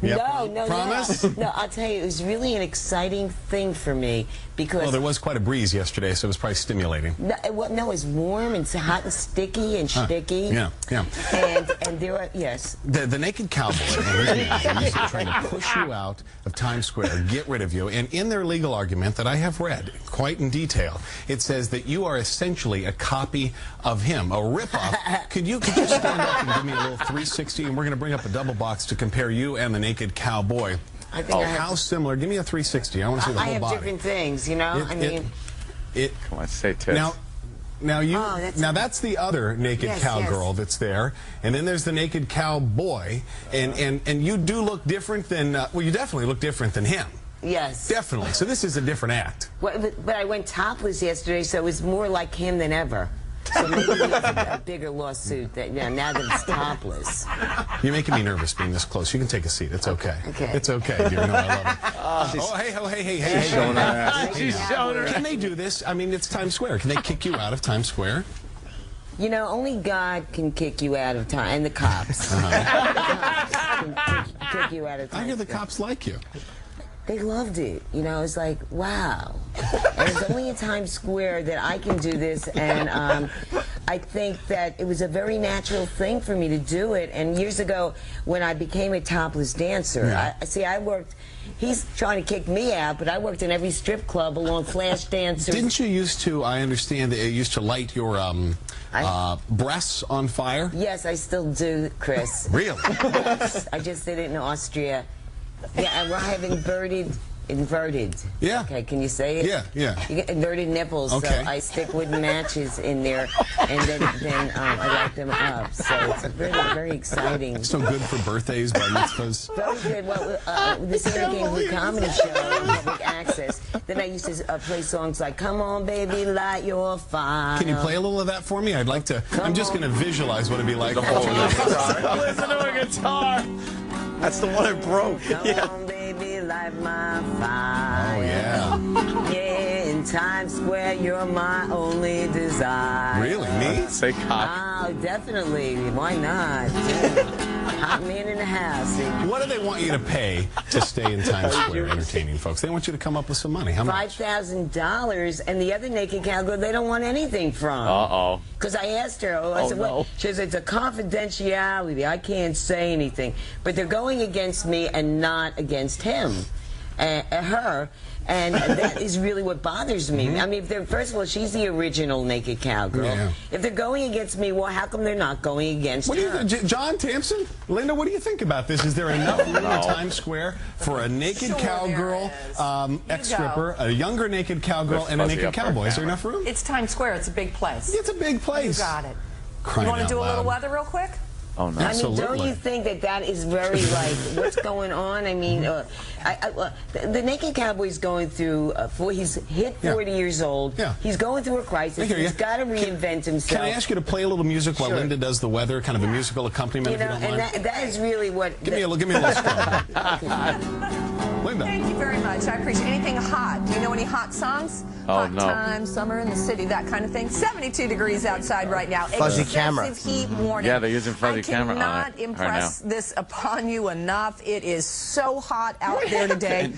Yep. No. Promise? No, I'll tell you, it was really an exciting thing for me because. Well, there was quite a breeze yesterday, so it was probably stimulating. No, it's warm and it's hot and sticky and sticky. Yeah. And there are, yes. The Naked Cowboy is trying to push you out of Times Square, get rid of you. And in their legal argument that I have read quite in detail, it says that you are essentially a copy of him, a ripoff. Could you stand up and give me a little 360, and we're going to bring up a double box to compare you and the Naked Cowboy. I think how similar? Give me a 360. I want to see the I whole have body. different things, you know. Come on, say tits. Now that's the other naked cowgirl that's there, and then there's the naked cowboy, and you do look different than well, you definitely look different than him. Yes. Definitely. So this is a different act. Well, but I went topless yesterday, so it was more like him than ever. So maybe it's a bigger lawsuit that now that it's topless. You're making me nervous being this close. You can take a seat. It's okay. Okay. It's okay, dear. No, I love it. Hey. She's showing her ass. She's showing her ass. Can they do this? I mean, it's Times Square. Can they kick you out of Times Square? You know, only God can kick you out of time, and the cops. The cops can kick you out of time. I hear the cops like you. They loved it. You know, it's like, wow. And it's only in Times Square that I can do this, and I think that it was a very natural thing for me to do it. And years ago, when I became a topless dancer, I worked. He's trying to kick me out, but I worked in every strip club along Flash Dancers. Didn't you used to, I understand that you used to light your breasts on fire? Yes, I still do, Chris. Really? I just did it in Austria. Yeah, and we're having inverted. Yeah. Okay, can you say it? Yeah. You get inverted nipples, okay. So I stick wooden matches in there, and then I light them up. So it's very, very exciting. It's so good for birthdays, bar mitzvahs. Very good. Well, the Sandy Kane comedy show on public access. Then I used to play songs like "Come On, Baby, Light Your Fire." Can you play a little of that for me? I'd like to. I'm just going to visualize what it'd be like. Listen to a guitar. That's the one that broke. Come on, baby, light my fire. Oh, yeah. Yeah, in Times Square, you're my only desire. Really? Me? Say cock. Oh, definitely. Why not? Yeah. Hot man in the house. What do they want you to pay to stay in Times Square entertaining folks? They want you to come up with some money. How much? $5,000, and the other naked cowgirl, they don't want anything from. Uh-oh. Because I asked her, I said, no. She says, it's a confidentiality. I can't say anything. But they're going against me and not against him, her. And that is really what bothers me. I mean, first of all, she's the original naked cowgirl. Yeah. If they're going against me, well, how come they're not going against her? John Tamson? Linda, what do you think about this? Is there enough room in Times Square for a naked cowgirl, ex-stripper, a younger naked cowgirl, and a naked cowboy? Is there enough room? It's Times Square. It's a big place. It's a big place. You got it. Crying You want to do a little out loud. weather real quick? Oh, no. I mean, don't you think that is very, like, what's going on? I mean, the naked cowboy's going through, he's hit 40 years old. Yeah. He's going through a crisis. He's got to reinvent himself. Can I ask you to play a little music while Linda does the weather, kind of a musical accompaniment, You know, if you don't mind? and that is really what... Give me a little scroll. Linda. Thank you very much. I appreciate anything hot. Do you know any hot songs? Oh, Hot no. Time, Summer in the City, that kind of thing. 72 degrees outside right now. Fuzzy camera. Excessive heat warning. Yeah, they're using fuzzy camera on it I cannot impress this upon you enough. It is so hot out there today.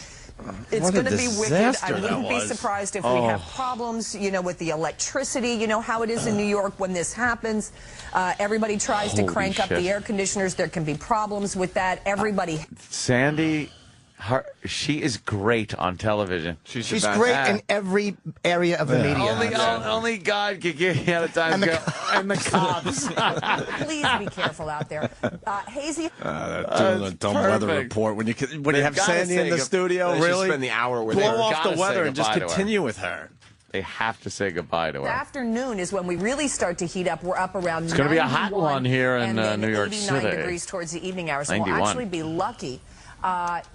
It's What a going to be wicked. disaster I wouldn't that be was. surprised if we have problems, you know, with the electricity. You know how it is in New York when this happens. Everybody tries to crank up the air conditioners. There can be problems with that. Everybody. Sandy, she is great on television. She's great in every area of the media. Only God can get you out of Times Square. And the cops. Please be careful out there. Hazy. Doing a dumb weather report when you have Sandy in the studio. Really, spend the hour with blow her. off the Gotta weather say and just goodbye to her. continue with her. They have to say goodbye to her. Afternoon is when we really start to heat up. We're up around It's going to be a hot one here in and then New York 89 City. degrees towards the evening hours. So 91. we'll actually be lucky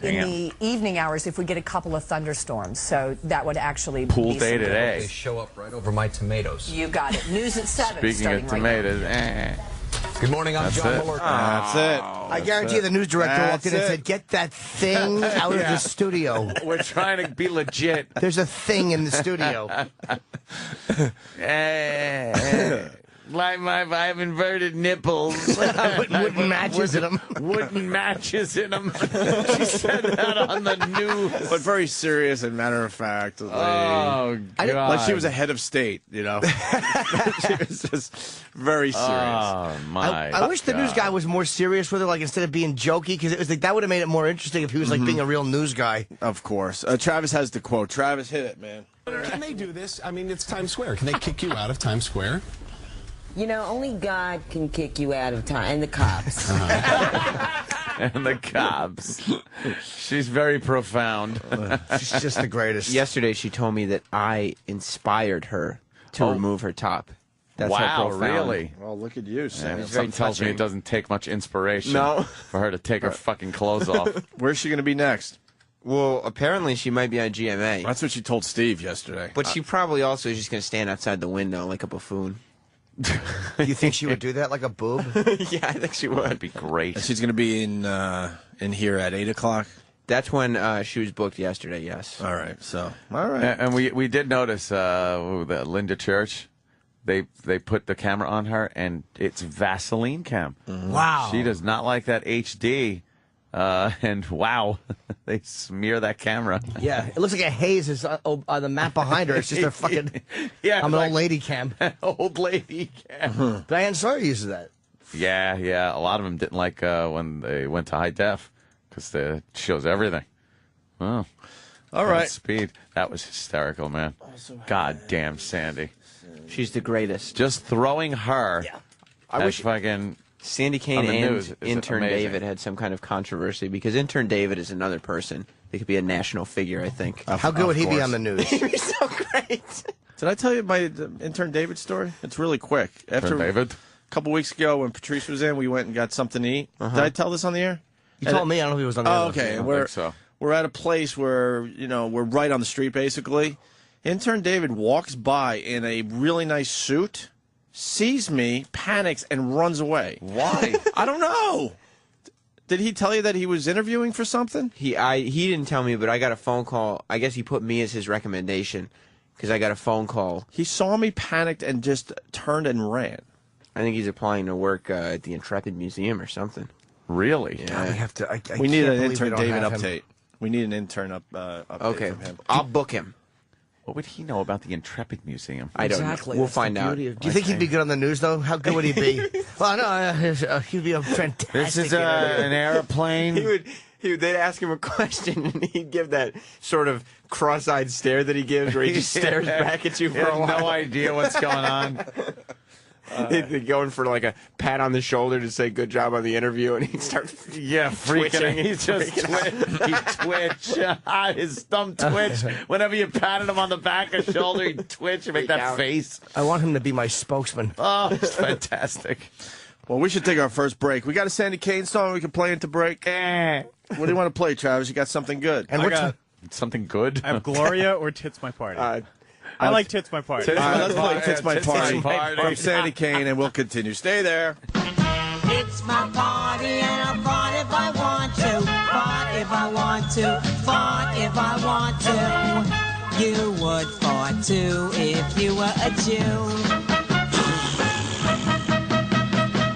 in the evening hours if we get a couple of thunderstorms. So that would actually Pool be day some- today. They show up right over my tomatoes. You got it. News at 7. Speaking starting of right now. tomatoes, Good morning, I'm That's John it. Muller. That's it. I guarantee you the news director walked in and said, get that thing out of the studio. we're trying to be legit. There's a thing in the studio. Hey. Like I have inverted nipples. Wooden matches in them. Wooden matches in them. She said that on the news. But very serious and matter of fact. Oh, God. Like she was a head of state, you know. She was just very serious. Oh, my I wish the news guy was more serious with it, like instead of being jokey, because it was like that would have made it more interesting if he was like being a real news guy. Of course. Travis has the quote. Travis, hit it, man. Can they do this? I mean, it's Times Square. Can they kick you out of Times Square? You know, only God can kick you out of time, and the cops. and the cops. She's very profound. She's just the greatest. Yesterday, she told me that I inspired her to remove her top. That's how wow, profound. really? Well, look at you, Sam. Yeah, something tells me it doesn't take much inspiration for her to take her fucking clothes off. Where's she going to be next? Well, apparently she might be on GMA. That's what she told Steve yesterday. But she probably also is just going to stand outside the window like a buffoon. You think she would do that like a boob? Yeah, I think she would. That'd be great. She's going to be in here at 8 o'clock? That's when she was booked yesterday, yes. All right, so, all right. And we did notice the Linda Church, they put the camera on her, and it's Vaseline cam. Wow. She does not like that HD. And wow, they smear that camera. Yeah, it looks like a haze is on the map behind her. It's just a fucking I'm an old lady cam. Old lady cam. Diane Sawyer uses that. Yeah. A lot of them didn't like when they went to high def because it shows everything. Oh, all right. Speed. That was hysterical, man. God damn, Sandy. She's the greatest. Just throwing her. Yeah. I wish fucking. Sandy Kane and Intern David had some kind some controversy because Intern David is another person. They could be a national figure, I think. How good would he be on the news? He'd be so great. Did I tell you my Intern David story? It's really quick. Intern David? A couple weeks ago when Patrice was in, we went and got something to eat. Did I tell this on the air? You told me. I don't know if he was on the air. Oh, okay. We're at a place where, we're right on the street, basically. Intern David walks by in a really nice suit, sees me, panics, and runs away. Why? I don't know. Did he tell you that he was interviewing for something? He didn't tell me, but I got a phone call. I guess he put me as his recommendation because I got a phone call. He saw me, panicked, and just turned and ran. I think he's applying to work at the Intrepid Museum or something. Really? Yeah. God, we have to. We need an Intern David update. We need an intern update okay. from him. I'll book him. What would he know about the Intrepid Museum? I don't know. We'll find out. Do you think he'd be good on the news, though? How good would he be? Well, no, he'd be a fantastic. This is an airplane. They'd ask him a question, and he'd give that sort of cross-eyed stare that he gives, where he just stares back at you for a while. No idea what's going on. They'd go in for like a pat on the shoulder to say good job on the interview, and he'd start freaking. He's just he'd twitch. His thumb twitch. Whenever you patted him on the back or shoulder, he'd twitch and make that face. I want him to be my spokesman. Oh, it's fantastic. Well, we should take our first break. We got a Sandy Kane song we can play into break. What do you want to play, Travis? You got something good. And something good? I have Gloria or Tits My Party. I like Tits My Party. Let's play Tits My Party from Sandy Kane, and we'll continue. Stay there. It's my party, and I'll fart if I want to. Fart if I want to. Fart if I want to. You would fart too if you were a Jew.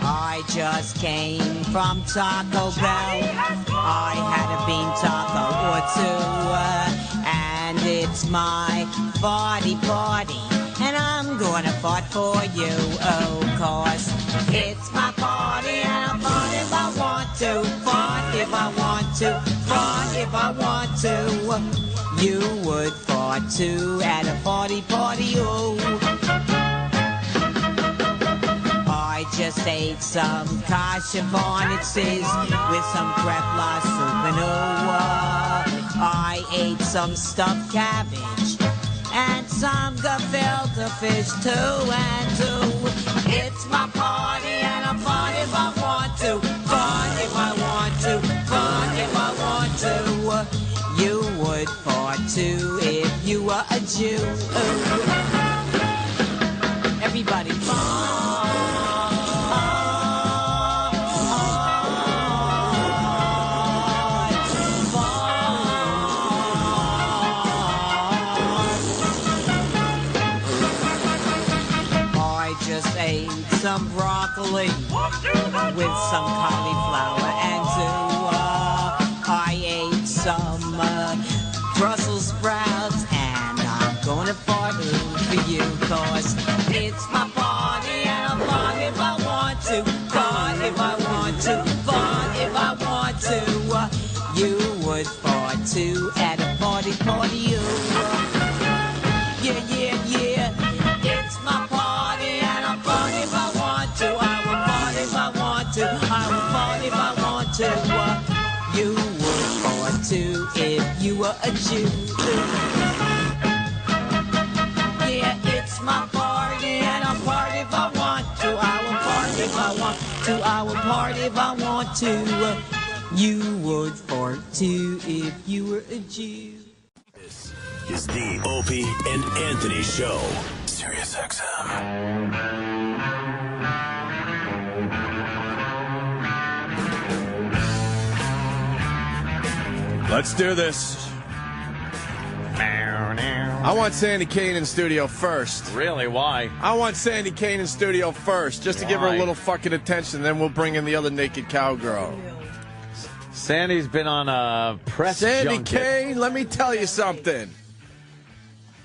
I just came from Taco Bell. I had a bean taco or two, and it's my farty party, and I'm gonna fart for you, oh, cause it's my party, and I'll fart if I want to, fart if I want to, fart if I want to. You would fart too at a farty party, oh. I just ate some kashivon, it says, with some crepla soup and I ate some stuffed cabbage and some gefilte fish too and two. It's my party and I'm fart if I want to, fart if I want to, fart if I want to. You would fart too if you were a Jew. Everybody fart. Some broccoli with some cauliflower and I ate some Brussels sprouts and I'm gonna fart for you cause it's my party and I'll fart if I want to, fart if I want to, fart if I want to. You would fart too at a party, you. Yeah. It's my party and I'll fart if I want to. I will fart if I want to. I will fart if I want to. too if you were a Jew. Yeah, it's my party and I'll party if I want to. I will party if I want to. I will party if I want to. You would fart too if you were a Jew. This is the Opie and Anthony Show. Sirius XM. Let's do this. I want Sandy Kane in studio first. Really? Why? I want Sandy Kane in studio first, just to give her a little fucking attention. Then we'll bring in the other naked cowgirl. Sandy's been on a press Sandy junket. Kane, let me tell you something.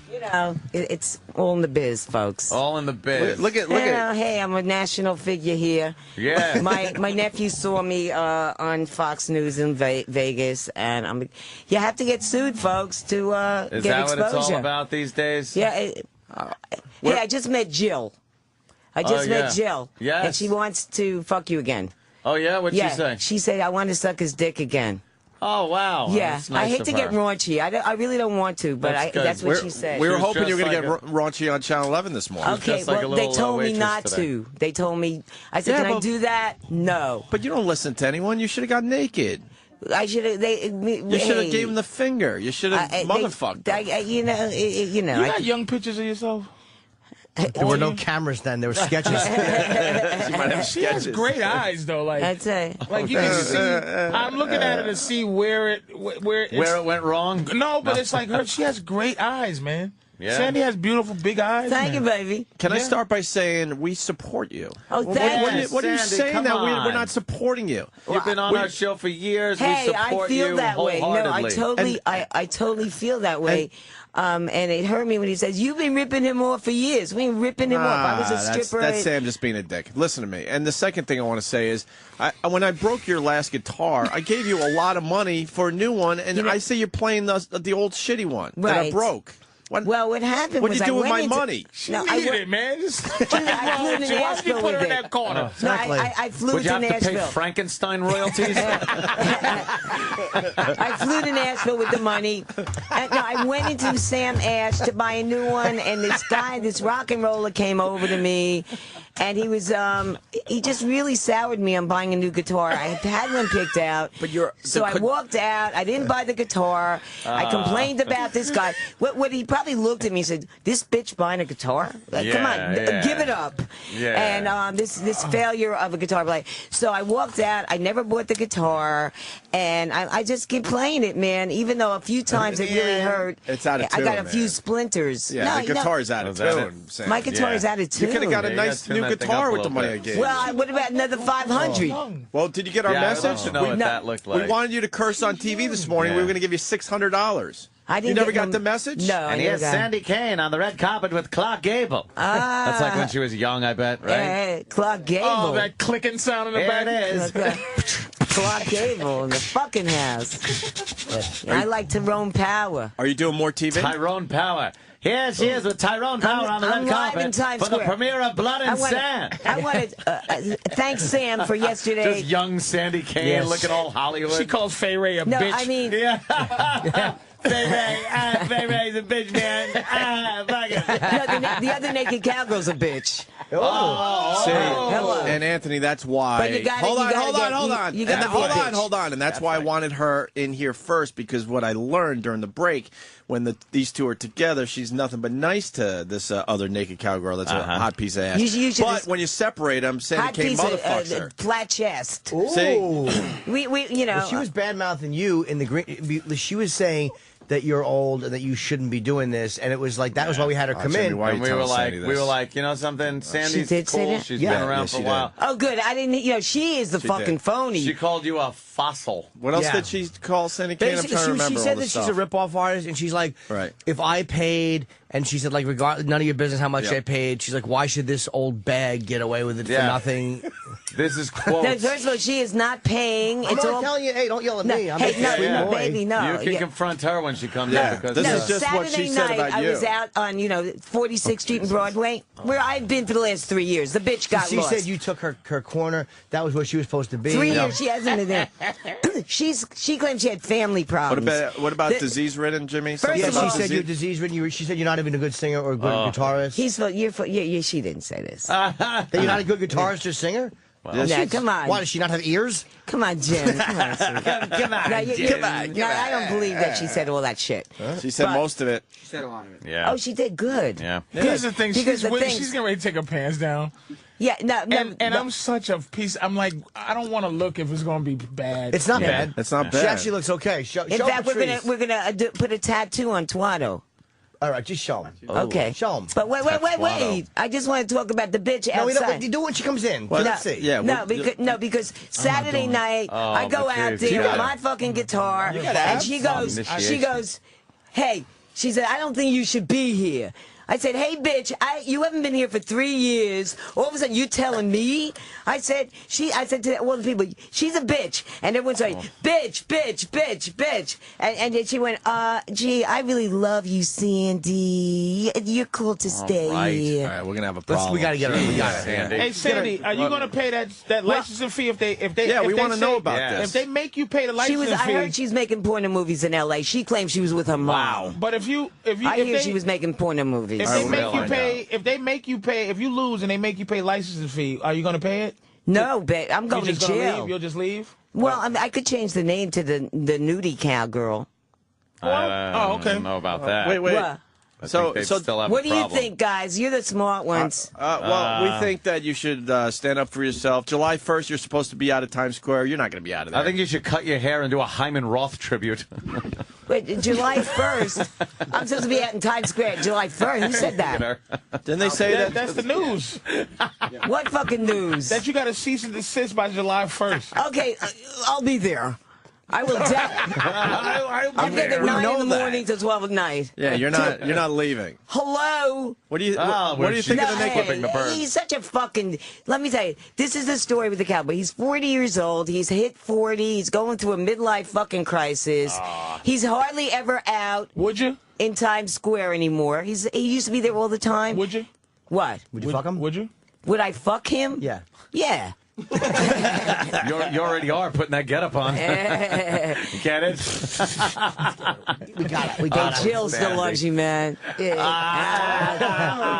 You know, it's all in the biz, folks. All in the biz. Look at. Hey, I'm a national figure here. Yeah. My nephew saw me on Fox News in Vegas, and you have to get sued, folks, to Is get that exposure. what it's all about these days? Yeah. Hey, I just met Jill. I just met Jill. Yes. And she wants to fuck you again. Oh, yeah? What'd she say? She said, I want to suck his dick again. Oh, wow. Yeah, That's nice I hate of to get her. raunchy. I really don't want to, but that's what she said. We were hoping you were going to get raunchy on Channel 11 this morning. Okay, well, they told me not to. They told me, I said, can I do that? No. But you don't listen to anyone. You should have got naked. I should have. You should have gave him the finger. You should have motherfucked him. You know. You got young pictures of yourself? There were no cameers then. There were sketches. She has great eyes, though. Like I'd say, like you can see. I'm looking at her to see where it went wrong. No, but it's like her. She has great eyes, man. Yeah. Sandy has beautiful big eyes. Thank you, baby. Can I start by saying we support you? Oh, thank you. What are you Sandy, saying come that on. we're not supporting you? You've been on our show for years. Hey, we support I feel you that way. No, wholeheartedly. I totally feel that way. And it hurt me when he says, you've been ripping him off for years. We've been ripping him off. I was a stripper. That's Sam just being a dick. Listen to me. And the second thing I want to say is, when I broke your last guitar, I gave you a lot of money for a new one, and I say you're playing the old shitty one that I broke. Well, what happened What'd was you do I with went my into, money? She needed it, man. Why flew to don't you put her in that corner? No, I flew Would you to have Nashville. to pay Frankenstein royalties? I flew to Nashville with the money. And, no, I went into Sam Ash to buy a new one, and this guy, this rock and roller, came over to me, and he was he just really soured me on buying a new guitar. I had one picked out, so I walked out. I didn't buy the guitar. I complained about this guy. What he probably looked at me and said, "This bitch buying a guitar? Like, come on, give it up." Yeah. And this failure of a guitar player. So I walked out. I never bought the guitar, and I just keep playing it, man. Even though a few times it really hurt. It's out of tune, I got a man. few splinters. Yeah, the guitar's out of tune. Sam. My guitar is out of tune. You could have got a nice new guitar with the money I gave you. Well, what about another 500? Well, did you get our message? I'd love to know what that looked like. We wanted you to curse on TV this morning. We were going to give you $600. I didn't. You never got the message? No. And here's Sandy Kane on the red carpet with Clark Gable. That's like when she was young, I bet, right? Hey, Clark Gable. Oh, that clicking sound in the back. It is. Clark Gable in the fucking house. I like Tyrone Power. Are you doing more TV? Tyrone Power. Here she is with Tyrone Power on the red carpet for the premiere of Blood and Sand. I wanted. Thanks, Sam, for yesterday. Just young Sandy Kane looking all Hollywood. She calls Fay Ray a no, bitch. I mean. Yeah. Fay Ray's a bitch, man. Fuck it. No, the other naked cowgirl's a bitch. Hello. And Anthony, that's why. Hold on. And that's why I wanted her in here first, because what I learned during the break, when these two are together, she's nothing but nice to this other naked cowgirl. That's a hot piece of ass. But when you separate them, Sandy Kane motherfucks her. Flat chest. See, you know. Well, she was bad mouthing you in the green. She was saying that you're old and that you shouldn't be doing this, and it was like that was why we had her come in. And we were like, you know something, Sandy's cool. She's been around for a while. Oh, good. I didn't. You know, she is the fucking phony. She called you a fossil. What else did she call Sandy Kane? I'm trying to remember. She said that she's a rip-off artist, and she's like, if I paid, and she said, like, regardless, none of your business how much I paid. She's like, why should this old bag get away with it for nothing? This is quotes. First of all, she is not paying. I'm not telling you, hey, don't yell at me. I'm Hey, no, boy. baby, no. You can Yeah. confront her when she comes Yeah. in. Because This is just Saturday what she night, said about you. I was out on, 46th Street and Broadway, where I've been for the last 3 years. The bitch got She lost. said you took her corner. That was where she was supposed to be. 3 years she hasn't been there. She claimed she had family problems. What about disease-ridden, Jimmy? First Yeah, of she all, said you're disease-ridden. She said you're not even a good singer or a good guitarist. She didn't say this. That you're not a good guitarist or singer? Come on. Why, does she not have ears? Come on, Jim. Come on, Come on, Jim. Come on. No, I don't believe that she said all that shit. She said most of it. She said a lot of it. Yeah. Oh, she did good. Yeah. Here's the thing. Because She's getting ready to take her pants down. Yeah, no. And I'm such a piece. I'm like, I don't want to look if it's going to be bad. It's not bad. It's not She bad. actually looks okay. In fact, we're gonna put a tattoo on Tuato. All right, just show him. Okay. Show him. But wait. I just want to talk about the bitch No, outside. you do it when she comes in. Well, Let's see. Yeah. Because Saturday night I go out there with my fucking guitar, and she goes, hey, she said, I don't think you should be here. I said, hey, bitch, you haven't been here for 3 years. All of a sudden, you telling me? I said to all the people, she's a bitch. And everyone's like, bitch, bitch, bitch, bitch. And then she went, gee, I really love you, Sandy. You're cool to stay here. All right, we're going to have a problem. We got to get her. We got it. Hey, Sandy, are you going to pay that licensing fee if they? Yeah, we want to know about If this. they make you pay the licensing I fee. heard she's making porno movies in L.A. She claimed she was with her mom. But if you, I hear she was making porno movies. if they make you pay, if you lose and they make you pay licensing fee, are you going to pay it? No, but I'm going to just gonna jail. leave? You'll just leave? Well, I could change the name to the nudie cowgirl. I okay. don't know about that. Wait. What? I think they'd still have What a do you problem. think, guys? You're the smart ones. Well, we think that you should stand up for yourself. July 1st, you're supposed to be out of Times Square. You're not going to be out of there. I think you should cut your hair and do a Hyman Roth tribute. Wait, July 1st? I'm supposed to be out in Times Square July 1st. Who said that? Didn't they say that? That's the news. What fucking news? That you got to cease and desist by July 1st. Okay, I'll be there. I will I'm getting at 9 in the morning to 12 at night. Yeah, you're not leaving. Hello? What do you think of the Naked? He's such a fucking... Let me tell you, this is the story with the cowboy. He's 40 years old. He's hit 40. He's going through a midlife fucking crisis. He's hardly ever out... Would you? ...in Times Square anymore. He used to be there all the time. Would you? What? Would you fuck him? Would you? Would I fuck him? Yeah. Yeah. You already are putting that getup on. Get it? We got it. Jill still loves you, man.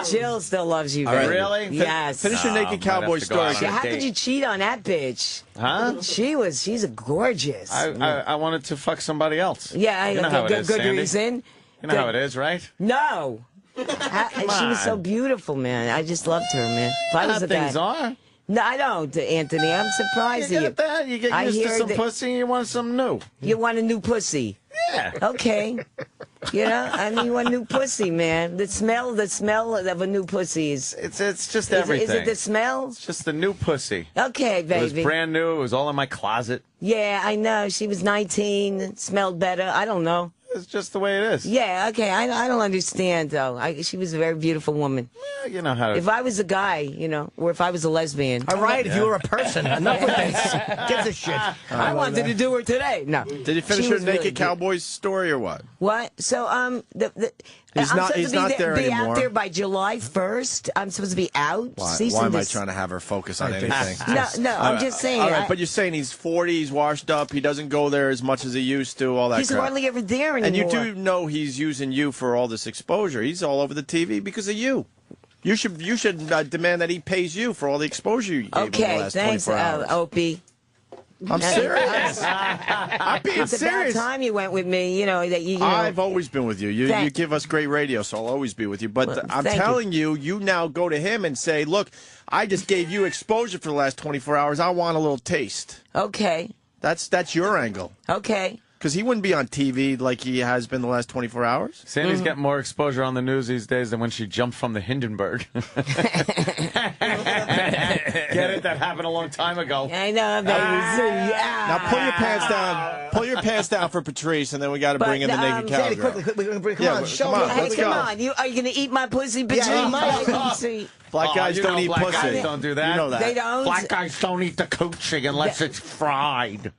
Jill still loves you, All right. baby. Really? Yes. Finish your Naked Cowboy story. How could you cheat on that bitch? Huh? She's a gorgeous. I wanted to fuck somebody else. Yeah, you know how it is, good Sandy. reason. You know how it is, right? No. She was so beautiful, man. I just loved her, man. If I was a guy. Things are. No, I don't, Anthony. I'm surprised You at you. get that? You get used to some pussy and you want some new. You want a new pussy? Yeah. Okay. You want a new pussy, man. The smell of a new pussy is... It's just everything. Is it the smell? It's just the new pussy. Okay, baby. It was brand new. It was all in my closet. Yeah, I know. She was 19, smelled better. I don't know. It's just the way it is. Yeah, okay. I don't understand, though. She was a very beautiful woman. Yeah, you know how to... If I was a guy, or if I was a lesbian. All right, if you were a person. Enough with this. Get the shit. I wanted to do her today. No. Did you finish your Naked Cowboy story or what? What? So, He's not there be anymore. out there by July 1st. I'm supposed to be out. Why am I trying to have her focus on anything? No, I'm just saying. All right, but you're saying he's 40, he's washed up, he doesn't go there as much as he used to, all that He's crap. hardly ever there anymore. And you do know he's using you for all this exposure. He's all over the TV because of you. You should demand that he pays you for all the exposure you gave him the last 24 hours. Opie. I'm serious. I'm being it's serious. It's about time you went with me. I've always been with you. You give us great radio, so I'll always be with you. But I'm telling you, you now go to him and say, look, I just gave you exposure for the last 24 hours. I want a little taste. Okay. That's your angle. Okay. Because he wouldn't be on TV like he has been the last 24 hours. Sandy's getting more exposure on the news these days than when she jumped from the Hindenburg. Get it? That happened a long time ago. I know, baby. Now pull your pants down. Pull your pants down for Patrice, and then we got to bring in the naked Sandy, cowgirl. quickly, come on, show come me. on, Hey, let's come go. on. Are you going to eat my pussy, Patrice? See. Black guys don't eat black pussy. Guys don't do that. You know that. They don't. Black guys don't eat the coochie unless it's fried.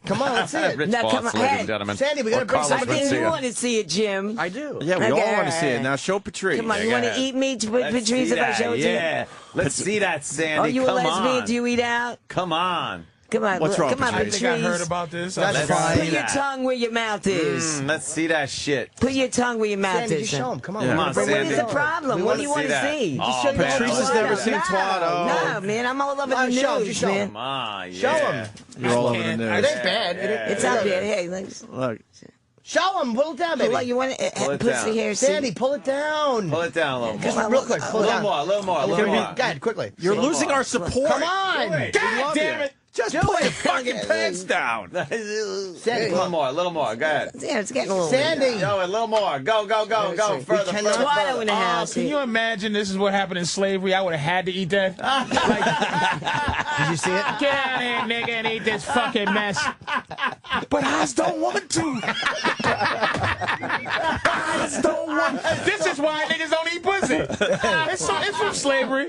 Come on, let's see it. Rich Now, boss, come on, ladies hey, and gentlemen. Sandy, we got to Or bring Carlos I somebody. think you Mencia. want to see it, Jim. I do. Yeah, we all Okay, want to see it. alright. Now show Patrice. Come on, you want to eat me, Patrice, if I show it to you? Yeah. Let's see that, Sandy. Oh, you a Come lesbian? on. Do you eat out? Come on. Come on, What's wrong, come on, I Patrice? think I heard Patrice. about this. That's Let's fine. Put see your that. tongue where your mouth is. Let's see that shit. Put your tongue where your mouth Sandy, is. just show him. Come on. Yeah. we're Come on, gonna bring What is Sandy. the problem? We What do you wanna want see to that. see? Oh, show you man. Patrice has never seen twat. Oh. No, man, I'm all over the No, news, show him, just show man. him. Come on. Show yeah. him. You're all over the It news. ain't bad. It's out there. Hey, let's Look. Show him. Pull it down, baby. pull out. You want Pull it pussy down. here? Sandy, pull it down. Pull it down a little Come more. on, Real quick, pull it down. A little more. Go ahead, quickly. You're losing our support. Come on. God damn it! Just pull your fucking pants down. Sandy, A little more. Go ahead. Yeah, it's getting a little. Sandy. Yo, a little more. Go. Further. cannot- Twatto in the house. Can you imagine this is what happened in slavery? I would have had to eat that. Did you see it? Get out of here, nigga, and eat this fucking mess. But I just don't want to. I just don't want to. This is why niggas don't eat pussy. It's from slavery.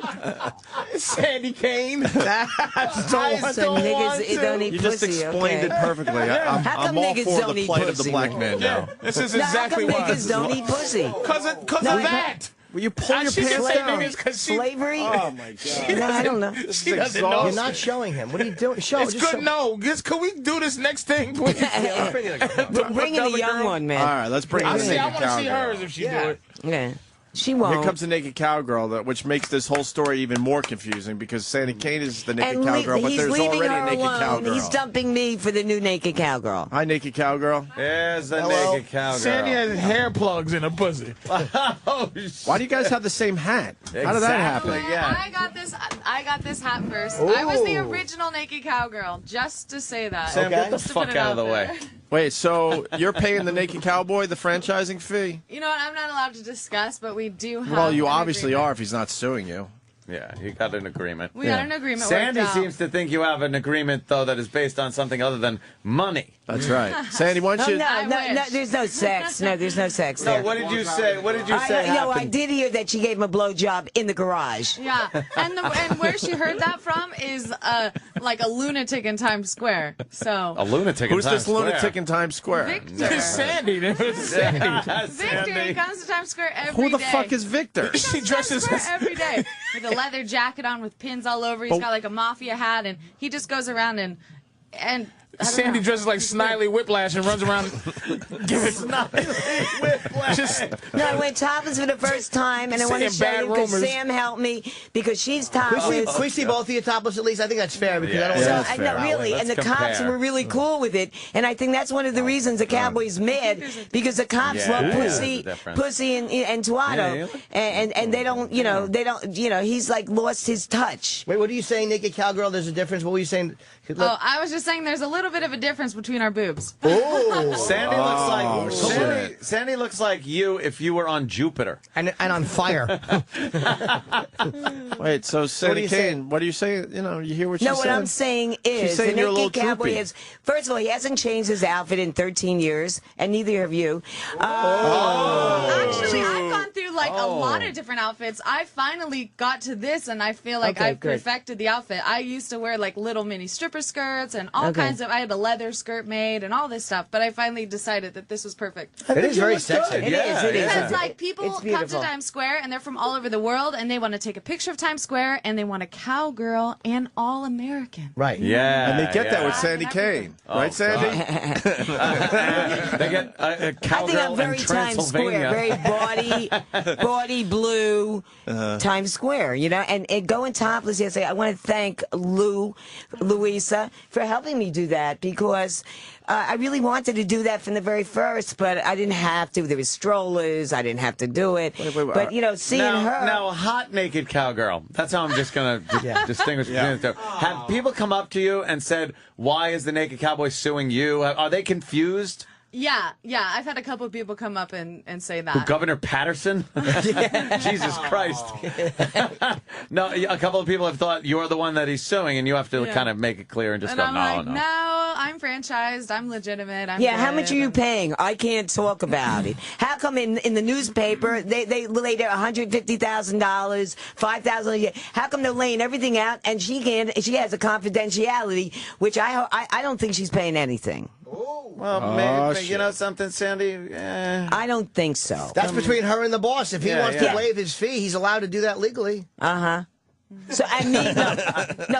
It's Sandy Kane. I just don't want niggas don't eat You just pussy. explained it perfectly. How I'm come all niggas for don't the eat plight of the pussy, black man? man now. This is Now, exactly how come why. niggas don't eat pussy? Because of that. Will you pull your She pants can say down? niggas because she. Slavery? Oh, my God. No, I don't know. She doesn't know. You're not showing him. What are you doing? Show. It's just good. show. No, can we do this next thing, please? Bring in a young one, man. All right, let's bring in the naked I want to see cowgirl. hers if she do it. Yeah. She won't. Here comes the naked cowgirl, which makes this whole story even more confusing because Sandy Kane is the naked And cowgirl, but he's there's leaving already her a naked alone. cowgirl. He's dumping me for the new naked cowgirl. Hi, naked cowgirl. There's the Hello. naked cowgirl. Sandy has hair plugs in her pussy. Why do you guys have the same hat? How did that happen? Yeah. I got this hat first. I was the original naked cowgirl, just to say that. Sam, get the Just to put fuck it out of the there. way. Wait, so you're paying the naked cowboy the franchising fee? You know what? I'm not allowed to discuss, but we do have. Well, you an obviously agreement. are if he's not suing you. Yeah, you got an agreement. We got an agreement. Sandy worked out. seems to think you have an agreement, though, that is based on something other than money. That's right. Sandy, why don't you... No, there's no sex. No, there's no sex there. No, what did you say? What did you say No, I happened? did hear that she gave him a blowjob in the garage. Yeah, and where she heard that from is like a lunatic in Times Square. So A lunatic in Who's Times this lunatic Square? in Times Square? Victor. It's Sandy. It's Sandy. Victor, he comes to Times Square every day. Who the fuck is Victor? She dresses Times Square every day with a leather jacket on with pins all over. He's But- got like a mafia hat, and he just goes around and I don't Sandy know. dresses like Snidely Whiplash and runs around giving just No, I went topless for the first time, and I want to Saying show bad you because rumors. Sam helped me because she's Can topless. we see both of you topless at least? I think that's fair because I don't So, want I know, really, and the cops were really cool with it, and I think that's one of the reasons the Cowboys mad because the cops Yeah, love there's pussy, a difference. and Twatto, and they don't, he's like lost his touch. Wait, what are you saying, naked cowgirl? There's a difference. What were you saying? Oh, I was just saying there's a little bit of a difference between our boobs. Oh, Sandy looks like you if you were on Jupiter. And on fire. Wait, so Sandy you Kane, saying? what are you saying? You hear what No, she's what saying? I'm saying She's is saying the you're a little naked cowboy droopy. is. First of all, he hasn't changed his outfit in 13 years, and neither have you. Actually, I've gone through like a lot of different outfits. I finally got to this, and I feel like Okay, I've good. perfected the outfit. I used to wear like little mini stripper skirts and all kinds of. I had a leather skirt made and all this stuff, but I finally decided that this was perfect. It is very sexy. It is. Because like people It's come to beautiful. Times Square and they're from all over the world and they want to take a picture of Times Square and they want a cowgirl and all American. Right. Yeah. And they get that with Sandy Kane. Right, Sandy? They get a I think cowgirl I'm very in Times Square, Transylvania. very body blue Times Square, and going topless yesterday. I want to thank Louisa, for helping me do that because I really wanted to do that from the very first, but I didn't have to. There was strollers. I didn't have to do it. But, seeing her. Now, hot naked cowgirl. That's how I'm just going to distinguish between the two. Have people come up to you and said, why is the naked cowboy suing you? Are they confused? Yeah. I've had a couple of people come up and say that. Governor Patterson? Jesus Christ. No, a couple of people have thought you're the one that he's suing, and you have to kind of make it clear and just go, I'm no, like, no. no, I'm franchised. I'm legitimate. I'm Yeah, how good." much are you paying? I can't talk about it. How come in the newspaper they lay there $150,000, $5,000 a year? How come they're laying everything out and she can't? She has a confidentiality, which I don't think she's paying anything. Well, maybe, you know something, Sandy? I don't think so. That's between her and the boss. If he wants to waive his fee, he's allowed to do that legally. So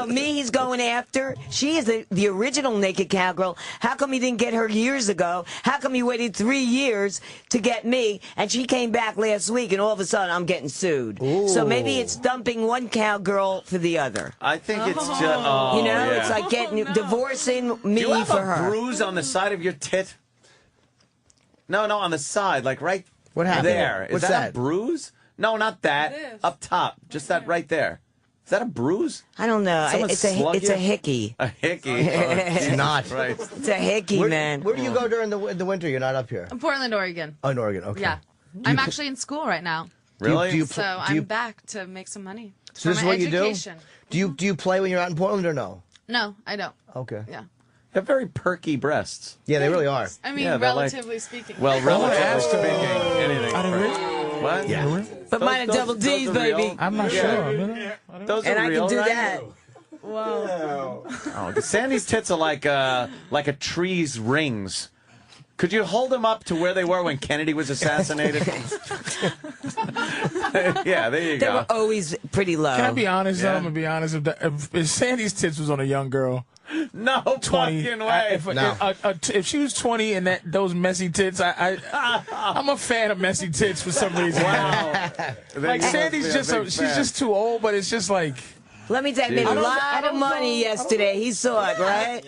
me, he's going after. She is the original Naked Cowgirl. How come he didn't get her years ago? How come he waited 3 years to get me? And she came back last week, and all of a sudden I'm getting sued. So maybe it's dumping one cowgirl for the other. I think it's just, it's like divorcing me Do you have for a her. bruise on the side of your tit? No, on the side, like right What happened? there. Is What's that a that? bruise? No, not that. Up top, just that right there. Is that a bruise? I don't know. Someone It's slug a you? hickey. A hickey. It's not. Right. It's a hickey, man. Where do you go during the winter? You're not up here. Portland, Oregon. Oh, in Oregon. Okay. Yeah. I'm actually in school right now. Really? So I'm back to make some money. So this is for my what education. you do? Do you play when you're out in Portland or no? No, I don't. Okay. Yeah. They have very perky breasts. Yeah, they really are. I mean, Yeah, they're like- relatively speaking. Well, relatively speaking, anything. What? Yeah. But mine are double D's, baby. I'm not sure. Those And are I real, can do right? that. Whoa. Oh, Sandy's tits are like a tree's rings. Could you hold them up to where they were when Kennedy was assassinated? Yeah, there you They go. were always pretty low. Can I be honest? I'm gonna be honest. If Sandy's tits was on a young girl, No 20, fucking way. if she was 20 and those messy tits, I'm a fan of messy tits for some reason. Wow. Like Sandy's she's just too old, but it's just like. Let me tell you, I made a lot of money yesterday. He saw it, right?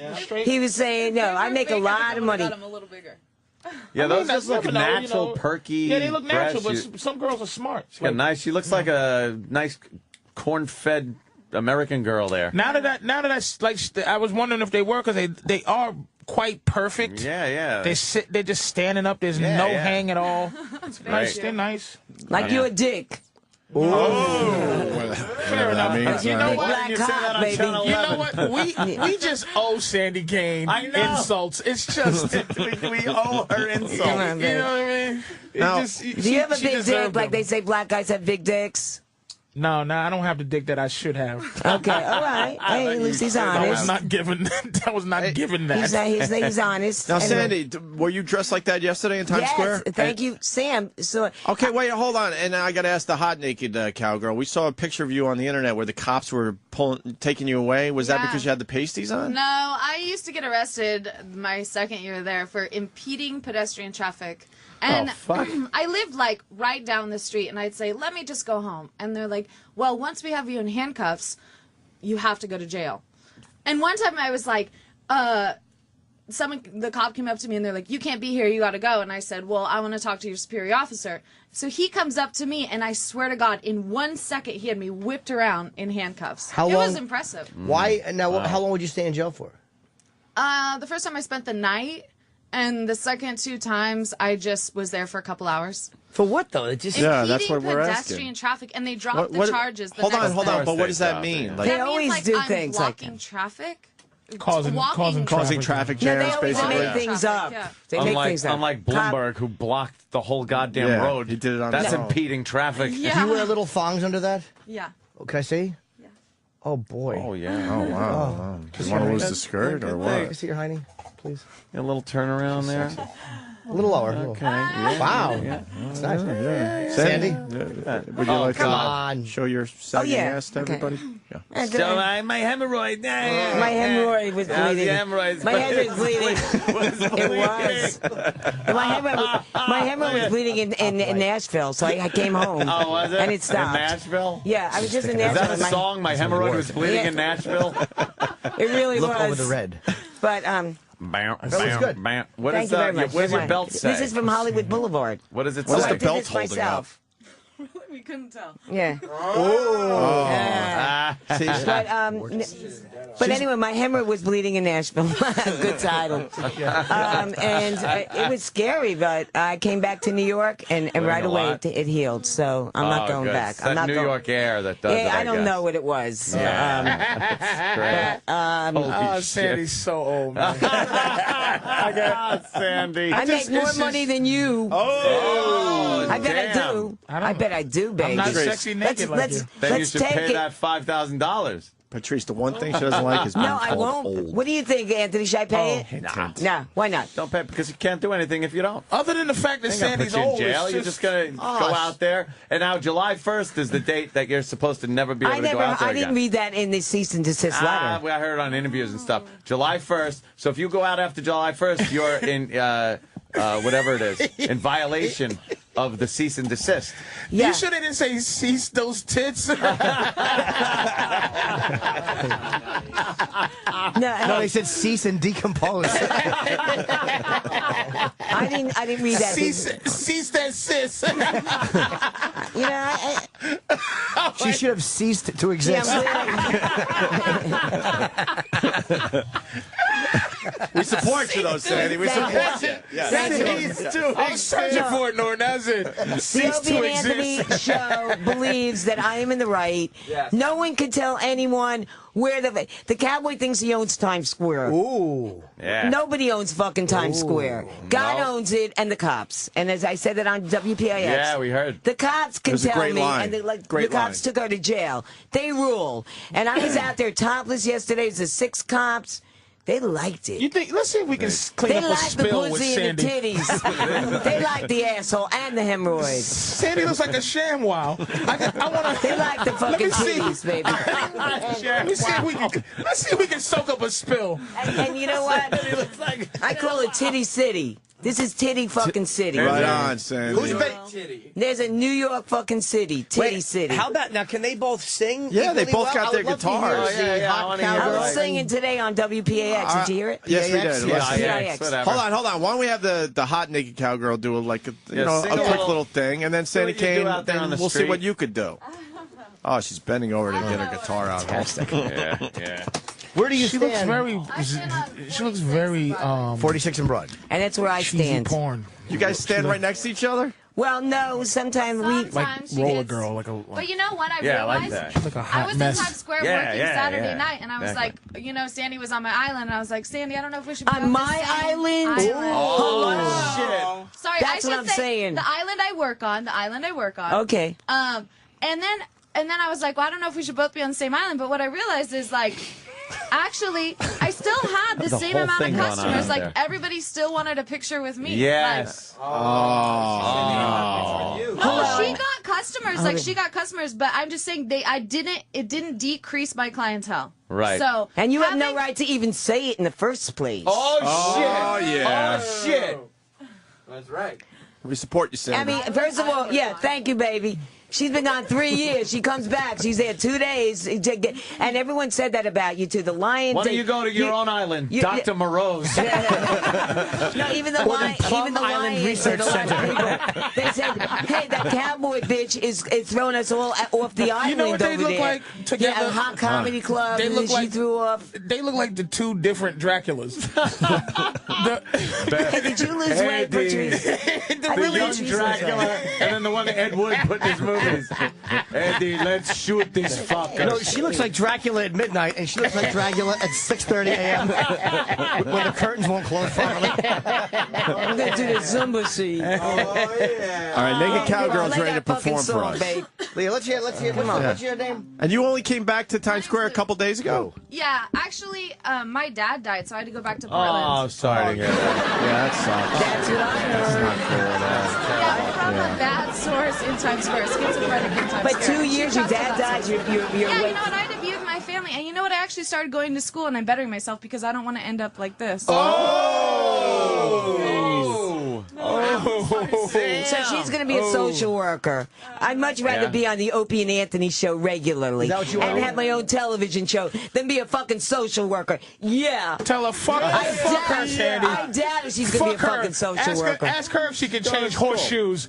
He was saying, no, I make a lot of money. I'm a little bigger. Yeah, those just look you know, natural, perky. Yeah, they look natural, breasts. but some girls are smart. She's got nice. She looks like a nice corn-fed American girl there. Now that I was wondering if they were, because they are quite perfect. Yeah. They're just standing up. There's no hang at all. Right. They're nice. Like you a dick. Fair enough. means, You know right? what? Black you say that cock, on baby. Channel You know what? We just owe Sandy Kane I know. insults. It's just we owe her insults. Come on, you baby. know what I mean? Now, Do you have a big dick like they say black guys have big dicks? No, I don't have the dick that I should have. Okay, all right. Hey, at least he's I was honest. not given. I was not given that. He's honest. Now, Anyway. Sandy, were you dressed like that yesterday in Times Yes, Square? thank you, Sam. So Okay, wait, hold on. And I got to ask the hot naked cowgirl. We saw a picture of you on the internet where the cops were taking you away. Was that Yeah. because you had the pasties on? No, I used to get arrested my second year there for impeding pedestrian traffic. And fuck. I lived like right down the street, and I'd say, let me just go home. And they're like, well, once we have you in handcuffs, you have to go to jail. And one time I was like, the cop came up to me and they're like, you can't be here, you got to go. And I said, well, I want to talk to your superior officer. So he comes up to me, and I swear to God, in 1 second, he had me whipped around in handcuffs. How It long? was impressive. Why? Now, how long would you stay in jail for? The first time I spent the night, and the second 2 times I just was there for a couple hours. For what though? It just Yeah, that's what Impeding we're pedestrian asking. traffic, and they dropped the charges. The Hold next on. day. But what does that mean? Like, They That always means, do like, things I'm like blocking traffic. Causing traffic No, they jams, always basically. make things up. Yeah. They make things up. Unlike Bloomberg, who blocked the whole goddamn Yeah, road. he did it on That's his own. impeding traffic. Yeah. Do you wear little thongs under that? Yeah. Oh, can I see? Yeah. Oh boy. Oh, yeah. Oh, wow. Do you want to lose the skirt or Can I what? see your hiney, please? A little turnaround there. A little lower. a little. Okay. Yeah, Wow. yeah. That's nice. Sandy, Sandy? would you like come to on. show your sagging yeah. ass to Okay. everybody? Yeah. So my hemorrhoid. My hemorrhoid was bleeding. The hemorrhoids. My head was bleeding. It was. My hemorrhoid was bleeding in Nashville, so I came home. Oh, was it? And it stopped. In Nashville? Yeah, I was just in Is Nashville. that and the song? My hemorrhoid was bleeding Yeah. in Nashville? It really Look was. over the red. But Bam, That was good. bam. What thank is you very much. What does your belt say? This is from Hollywood Boulevard. What does it What say? is the I did belt this holding myself. up? We couldn't tell. Yeah. Oh. Yeah. But anyway, my hemorrhoid was bleeding in Nashville. Good title. And it was scary, but I came back to New York, and right away it healed. So I'm not going back. It's that New York air that does it, I don't know what it was. Yeah. Sandy's so old, man. I got Sandy. I make more money than you. I bet I do. I bet I do, baby. I'm not sexy naked like you. Then you should pay that $5,000. Patrice, the one thing she doesn't like is being No, I won't. old. What do you think, Anthony? Should I pay it? Nah, why not? Don't pay because you can't do anything if you don't. Other than the fact that Sandy's put you in old, jail. You're just gonna go out there. And now July 1st is the date that you're supposed to never be able to go out there I didn't read that in the cease and desist letter. I heard it on interviews and stuff. July 1st. So if you go out after July 1st, you're in whatever it is, in violation of the cease and desist. Yeah. You sure they didn't say cease those tits? No, they said cease and decompose. I didn't read that. Cease that sis. She should have ceased to exist. We support you, though, Sandy. We support you. I was searching for it, Norton. That's it. The Opie and Anthony show believes that I am in the right. Yes. No one can tell anyone where the cowboy thinks he owns Times Square. Ooh. Yeah. Nobody owns fucking Times Square. God owns it, and the cops. And as I said that on WPIX. Yeah, we heard. The cops can tell me, and the cops took her to jail. They rule. And I was out there topless yesterday. There's 6 cops. They liked it. You think? Let's see if we can clean up a spill with Sandy. They like the pussy and the titties. They like the asshole and the hemorrhoids. Sandy looks like a ShamWow. I want to. They like the fucking titties, baby. Let's see if we can soak up a spill. And you know what? I call it Titty City. This is Titty fucking City. Right on, Sandy. Who's Titty? There's a New York fucking city, Titty City. How about now? Can they both sing? Yeah, they both got their guitars. I was singing today on WPAX. Did you hear it? Yes, we did. PIX. Hold on. Why don't we have the hot naked cowgirl do a quick little thing, and then Sandy Kane, we'll see what you could do. Oh, she's bending over to get her guitar out. Fantastic. Yeah. Where do you she stand? She looks very 46 and broad. And that's where I stand. Porn. You guys stand right next to each other? Well, no. Sometimes we like roller girl, But you know what? I realized like like a I hot was mess. in Times Square working Saturday night, and I was like, Sandy was on my island, and I was like, Sandy, I don't know if we should be on my island. Oh, shit! Sorry, that's what I'm saying. The island I work on. Okay. And then I was like, well, I don't know if we should both be on the same island. But what I realized is like. Actually, I still had the same amount of customers. Like everybody still wanted a picture with me. Yes. No, she got customers. Like she got customers, but I'm just saying it didn't decrease my clientele. Right. So and you have no right to even say it in the first place. Oh shit. Oh yeah. Oh shit. That's right. We support you, Sandy. I mean, first of all, thank you, baby. She's been gone 3 years. She comes back. She's there 2 days. And everyone said that about you, too. The Lions. Why don't you go to your own island, Dr. Moreau's? No, even the Lions. Research Center. They said, hey, that cowboy bitch is throwing us all off the island. You know what they look like together? Yeah, a hot comedy club. They look like she threw off. They look like the 2 different Draculas. Hey, did you lose weight, Patrice? The young Dracula, and then the one that Ed Wood put in his movies. Eddie, let's shoot this fucker. No, she looks like Dracula at midnight, and she looks like Dracula at 6:30 a.m. when the curtains won't close properly. I'm going to do the Zumba scene. All right, Naked Cowgirl's ready to perform for us. Leah, let's hear. Come on. What's your name? And you only came back to Times Square a couple days ago. Yeah, actually, my dad died, so I had to go back to Portland. Oh, sorry to hear that. Yeah, that sucks. That's what I heard. Yeah, I'm from a bad source in Times Square. Schizophrenic in Times But Square. 2 years your dad died. You're yeah, you know what? I had to be with my family. And you know what? I actually started going to school, and I'm bettering myself because I don't want to end up like this. Oh! So she's going to be a social worker. I'd much rather be on the Opie and Anthony show regularly and have my own television show than be a fucking social worker. Yeah. Tell her, fuck her, Sandy. I doubt if she's going to be a fucking social worker. Ask her if she can change horseshoes.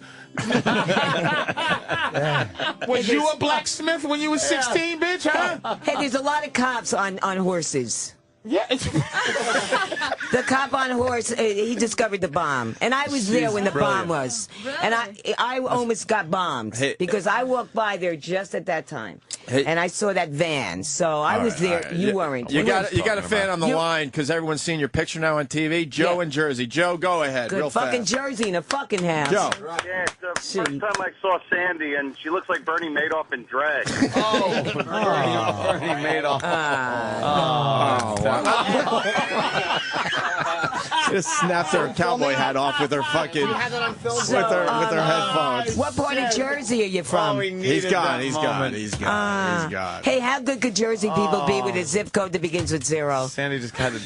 Was you a blacksmith when you was 16, bitch, huh? Hey, there's a lot of cops on horses. Yeah. The cop on horse, he discovered the bomb. And I was there when the bomb was. And I almost got bombed because I walked by there just at that time. And I saw that van. So I was there. You weren't. You got a fan on the line because everyone's seeing your picture now on TV. Joe in Jersey. Joe, go ahead. Good real fucking fast. Jersey in a fucking house. Joe. Yeah, it's the first time I saw Sandy, and she looks like Bernie Madoff in drag. Bernie Madoff. Just snapped her cowboy hat off with her fucking with her headphones. What part of Jersey are you from? He's gone. He's gone. Hey, how good could Jersey people be with a zip code that begins with 0? Sandy just had the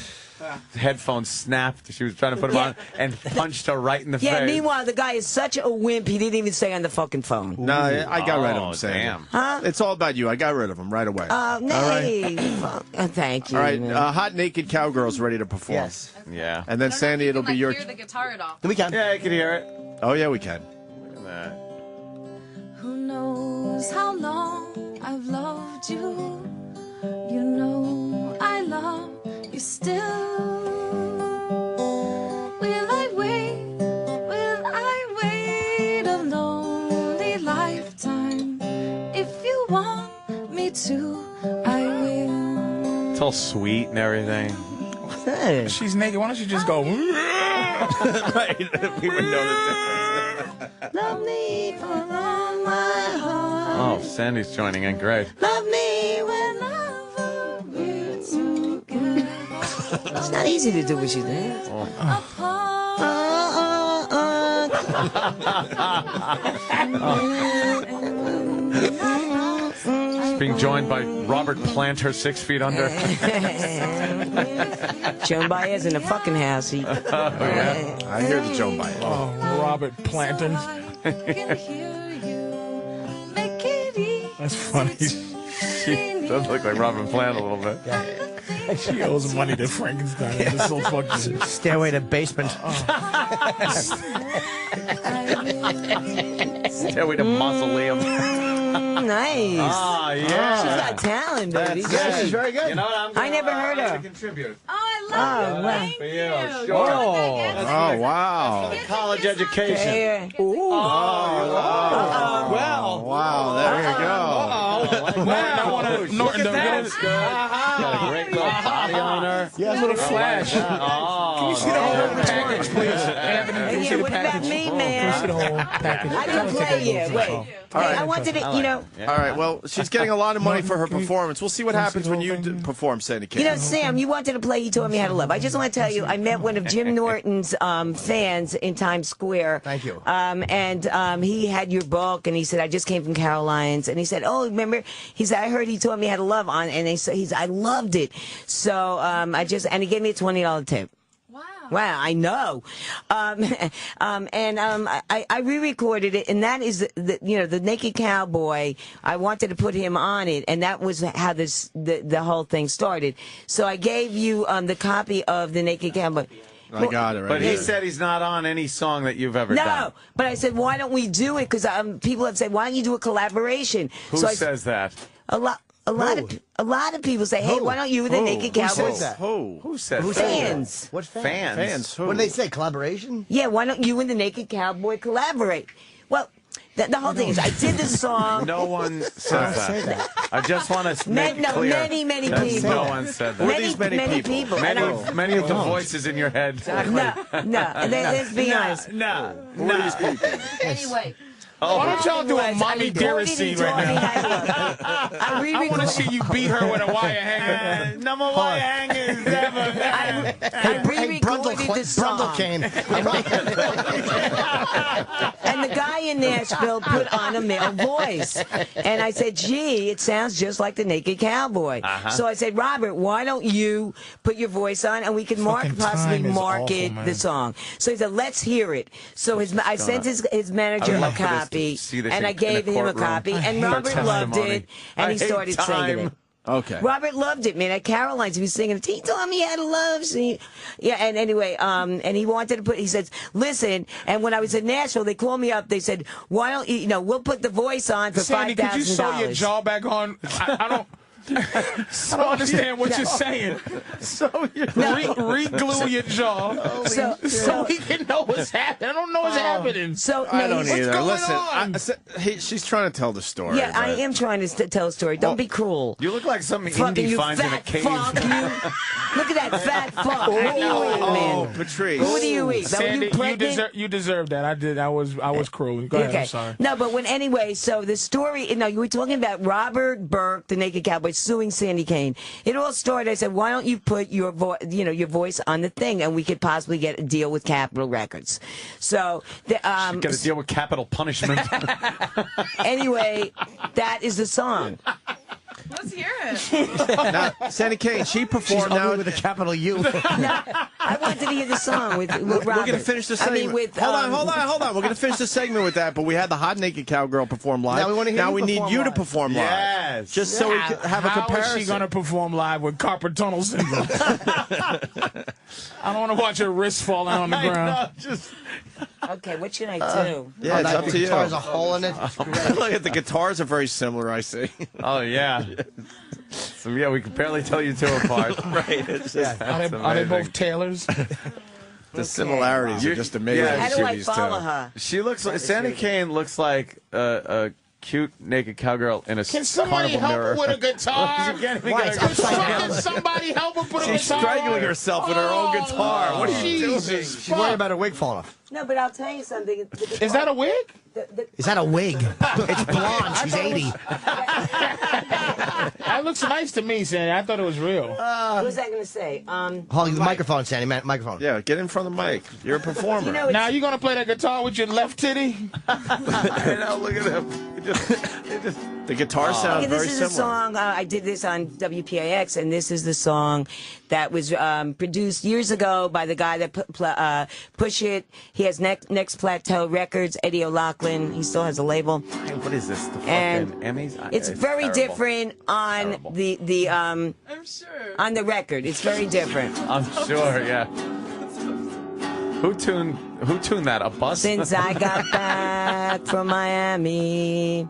headphones snapped. She was trying to put them on and punched her right in the face. Yeah, meanwhile, the guy is such a wimp, he didn't even stay on the fucking phone. No, I got rid of him, Sandy. Damn. Huh? It's all about you. I got rid of him right away. Thank you. All right, Hot Naked Cowgirl's ready to perform. Yes. Yeah. And then, Sandy, it'll be your... Hear the guitar at all. We can. Yeah, I can hear it. Oh, yeah, we can. Look at that. Who knows how long I've loved you? You know I love you still. Will I wait a lonely lifetime? If you want me to, I will. It's all sweet and everything. Hey. She's naked. Why don't you just go? Right. We would know the difference. Love me for all my heart. Oh, Sandy's joining in. Great. Love me whenever we're together. It's not easy to do what she did. She's being joined by Robert Planter, 6 feet under. Joan Baez in the fucking house. I hear the Joan Baez. Oh, Robert Planter. That's funny. She does look like Robin Plant a little bit. She owes money to Frankenstein. It's so fucking... Stairway to basement. Stairway to mausoleum. Nice. Ah, yeah. She's got talent, baby. Yeah, she's very good. You know what? I never heard her. Contribute. Oh, I love it. wow. Thank For you. you. Sure. Oh, wow. College education. Wow, there you go. Look at that. Got a great little body on her. Yeah, a little flash. Can you see the whole package, please? Anthony, can you see the What about package? me, Can you man? see the whole package? I didn't play yet. Wait. Hey, I wanted to, you know. All right, well, she's getting a lot of money for her performance. We'll see what happens when you perform, Sandy Kane. You know, Sam, you wanted to play He Taught Me How to Love. I just want to tell you, I met one of Jim Norton's fans in Times Square. Thank you. And he had your book, and he said, I just came from Caroline's. And he said, oh, remember? He said, I heard He Taught Me How to Love on, and I loved it. So and he gave me a $20 tip. Wow, I know. I re-recorded it, and that is the Naked Cowboy. I wanted to put him on it, and that was how the whole thing started. So I gave you the copy of the Naked Cowboy. I got it right But here. he said he's not on any song that you've ever done. No, but I said, why don't we do it? Because people have said, why don't you do a collaboration? Who says that? A lot of people say, hey, why don't you with the Naked Cowboy? Who says that? Who says that? Fans. What fans? Fans? What do they say? Collaboration? Yeah, why don't you and the Naked Cowboy collaborate? Well, the whole thing is, I did this song. No one says that. I just want to make it clear. Many that people. No one said that. Many people. Many of the voices in your head. No. Let's be honest. No. Anyway. Why don't y'all do a mommy dearest scene right now? I want to see you beat her with a wire hanger. No more wire hangers ever. I re-recorded the song. Brundle cane. And the guy in Nashville put on a male voice. And I said, gee, it sounds just like the Naked Cowboy. So I said, Robert, why don't you put your voice on and we can possibly market the song. So he said, let's hear it. So I sent his manager a copy, and I gave him a copy, and Robert loved it, and he started singing it. Okay. Robert loved it, man. At Caroline's, he was singing it. He taught me how to love. Yeah, and anyway, and he wanted to put, he said, listen, and when I was in Nashville, they called me up. They said, why don't you, we'll put the voice on for $5,000. Sandy, could you sew your jaw back on? I don't understand what you're saying. Re-glue your jaw so we can know what's happening. I don't know what's happening. So I don't what's either. going Listen, she's trying to tell the story. Yeah, I am trying to tell a story. Don't be cruel. You look like something Fucking Indy you finds in a fat cave. fuck, you. Look at that fat fuck. What do you eat, man? Patrice. What do you eat? Sandy, you deserve that. I did. I was cruel. Go ahead. I'm sorry. No, but anyway, so the story. No, you were talking about Robert Burke, the Naked Cowboy, suing Sandy Kane. It all started. I said, why don't you put your your voice on the thing, and we could possibly get a deal with Capitol Records. So get a deal with capital punishment. Anyway, that is the song. Let's hear it. Now, Sandy Kane, she performed now with a capital U. No, I wanted to hear the song with Robert. We're going to finish the segment. I mean, with, hold on. We're going to finish the segment with that, but we had the hot naked cowgirl perform live. Now we want to hear need you to perform live. Yes. Just so we can have a comparison. How is she going to perform live with carpal tunnel syndrome? I don't want to watch her wrist falling on the ground. Okay, what should I do? Yeah, it's up to you. The guitar's a hole in it. Look at the guitars are very similar, I see. Oh, yeah. So, yeah, we can barely tell you two apart. Right. It's just, Are they both Taylors? The similarities are just amazing. How do I follow her? She looks like Sandy Kane looks like a cute naked cowgirl in a Can somebody carnival help mirror. her with a guitar? Can somebody help her put a guitar? She's strangling herself with her own guitar. What are you doing? She's worried about her wig falling off. No, but I'll tell you something. Is that a wig? Is that a wig? It's blonde. She's 80. That looks nice to me, Sandy. I thought it was real. What was I going to say? Hold the microphone, Sandy. Microphone. Yeah, get in front of the mic. You're a performer. Now you going to play that guitar with your left titty? Now look at him. The guitar sounds very similar. This is a song, I did this on WPIX, and this is the song that was produced years ago by the guy that Push It. He has Next Plateau Records, Eddie O'Loughlin. He still has a label. What is this? The And fucking Emmys? It's very terrible. different on I'm sure. on the record. It's very different. I'm sure, yeah. Who tuned that? A bus? Since I got back from Miami,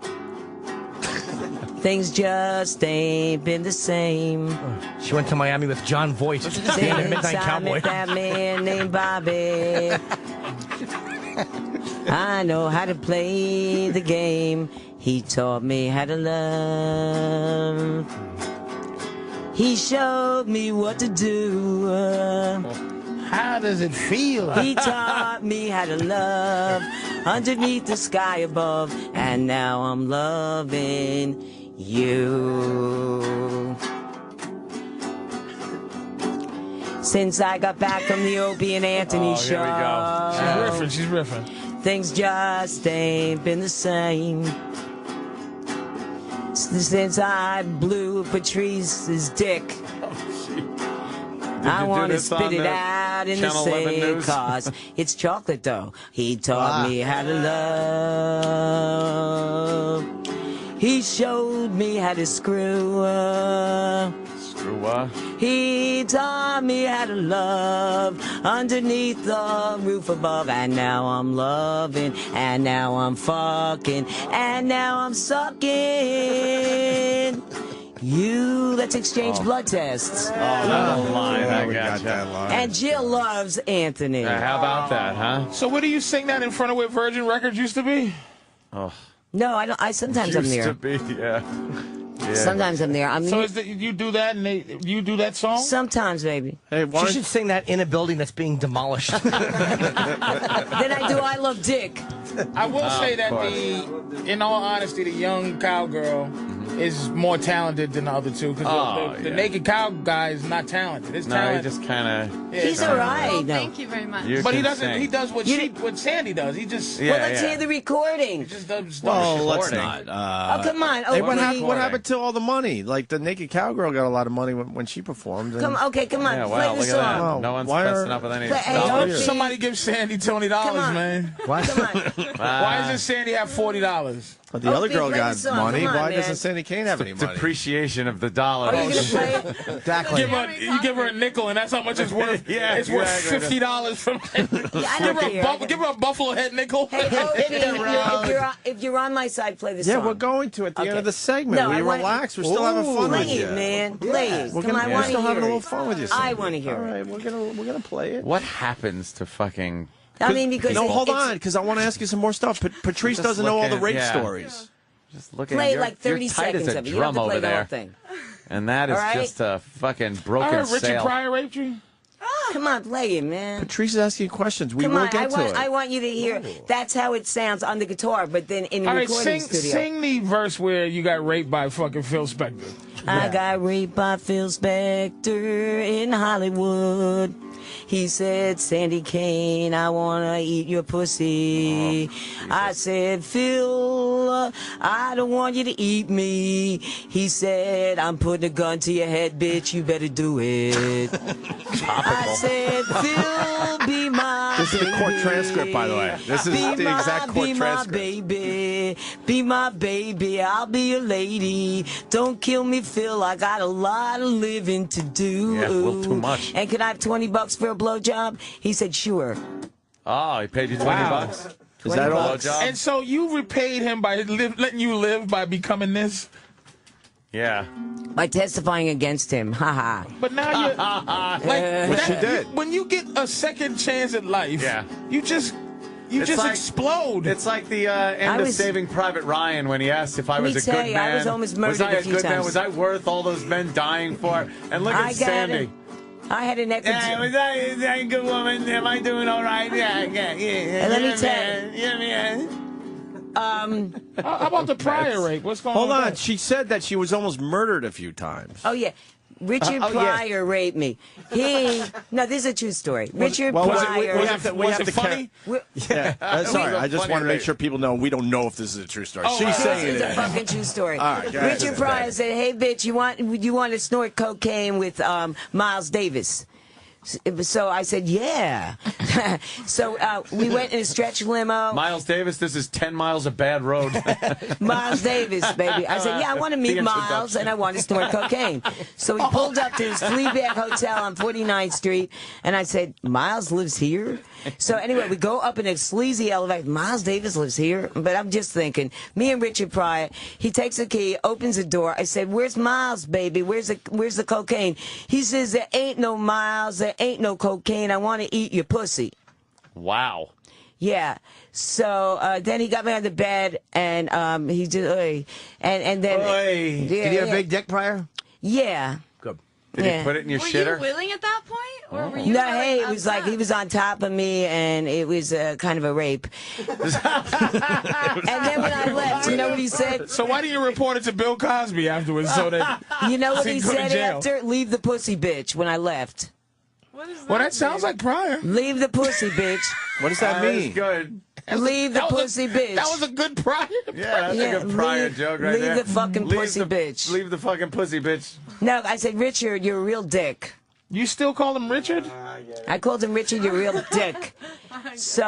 things just ain't been the same. She went to Miami with John Voight. Being a Midnight I Cowboy. met that man named Bobby. I know how to play the game. He taught me how to love. He showed me what to do. How does it feel? He taught me how to love underneath the sky above, and now I'm loving you. Since I got back from the Opie and Anthony show, here we go. She's riffing. Things just ain't been the same. Since I blew Patrice's dick, I want to spit it out in the same cause it's chocolate dough. He taught me how to love. He showed me how to screw up. He taught me how to love underneath the roof above. And now I'm loving, and now I'm fucking, and now I'm sucking. You, let's exchange blood tests. Oh, that line. I got that line. And Jill loves Anthony. How about that, huh? So where do you sing that in front of where Virgin Records used to be? Oh. No, I don't. Sometimes I'm there. Used to be, yeah. Sometimes I'm there. So you do that and you do that song? Sometimes, baby. Hey, She should sing that in a building that's being demolished. Then I do I Love Dick. I will say that in all honesty, the young cowgirl is more talented than the other two. Because the Naked Cow guy is not talented. His talent, he just kind of. He's all right. Well, thank you very much. But he doesn't. He does what Sandy does. He just. Well, let's hear the recording. He just does let's not. Oh, come on. Hey, what happened to all the money? Like the Naked Cowgirl got a lot of money when she performed. And... Come on. Play the song. No one's messing up with any dollars. Somebody give Sandy $20, man. What? Come on. Why doesn't Sandy have $40? But the other girl got money. On, why man. doesn't Sandy Kane have any money? Depreciation of the dollar. Are you gonna play it? Exactly. You give her a nickel, and that's how much it's worth. It's worth $50 from. Give her a buffalo head nickel. Hey, if you're on my side, play the song. Yeah, we're going to at the end of the segment. No, relax. We're still having fun with you. Play it, man. Play it. We're still having a little fun with you. I want to hear it. All right, we're gonna play it. What happens to fucking? I mean, because hold on, because I want to ask you some more stuff. Patrice doesn't know all the rape stories. Just looking. Play like 30 seconds of it. You don't have to play the whole thing. And that is just a fucking broken I heard Richard sale. Pryor raped you. Come on, play it, man. Patrice is asking questions. We Come will on, get to it. I want you to hear. That's how it sounds on the guitar, but then in the recording studio. Sing the verse where you got raped by fucking Phil Spector. I got raped by Phil Spector in Hollywood. He said, Sandy Kane, I want to eat your pussy. I said, Phil, I don't want you to eat me. He said, I'm putting a gun to your head, bitch. You better do it. I said, Phil, be my This is the court transcript, by the way. This is the exact court transcript. Be my baby. I'll be your lady. Don't kill me, Phil. I got a lot of living to do. Yeah, a little too much. And can I have $20 for a blowjob? He said, sure. Oh, he paid you $20? Is that all? And so you repaid him by letting you live by becoming this? Yeah. By testifying against him. Haha. But now you're like Which she did. When you get a second chance at life, you just explode. It's like the end of Saving Private Ryan when he asked if I was a good man. I was almost murdered a few times. Man? Was I worth all those men dying for? And look at Sandy. I had an equity. Was I a good woman? Am I doing all right? Yeah. And let me tell you. How about the Pryor rape? What's going on? Hold on. She said that she was almost murdered a few times. Oh, yeah. Richard Pryor raped me. No, this is a true story. Richard Pryor. Was it funny? Sorry, I just want to make sure people know we don't know if this is a true story. She's saying it is. It's a fucking true story. All right, Richard Pryor said, "Hey, bitch, you want to snort cocaine with Miles Davis?" So I said, yeah. So we went in a stretch limo. Miles Davis, this is 10 miles of bad road. Miles Davis, baby. I said, yeah, I want to meet Miles, and I want to snort cocaine. So we pulled up to this Fleabag Hotel on 49th Street, and I said, Miles lives here? So anyway, we go up in a sleazy elevator. Miles Davis lives here? But I'm just thinking, me and Richard Pryor, he takes a key, opens the door. I said, where's Miles, baby? Where's the cocaine? He says, there ain't no Miles, there ain't no cocaine. I want to eat your pussy. Wow. Yeah. So then he got me on the bed, and he just, and then. Did he have a big dick, Pryor? Yeah. Good. Did he put it in your shitter? Were you willing at that point? Or were you No, hey, it was like he was on top of me, and it was kind of a rape. And then when I left, you know what he said? So why didn't you report it to Bill Cosby afterwards so that you know what so he go to said jail? after? Leave the pussy, bitch, when I left. Well, that sounds like Pryor. Leave the pussy, bitch. What does that mean? Good. Leave the pussy, bitch. That was a good Pryor. Yeah, that's a good Pryor joke right there. Leave the fucking pussy, bitch. Leave the fucking pussy, bitch. No, I said, Richard, you're a real dick. You still call him Richard? I called him Richard, you're a real dick. So,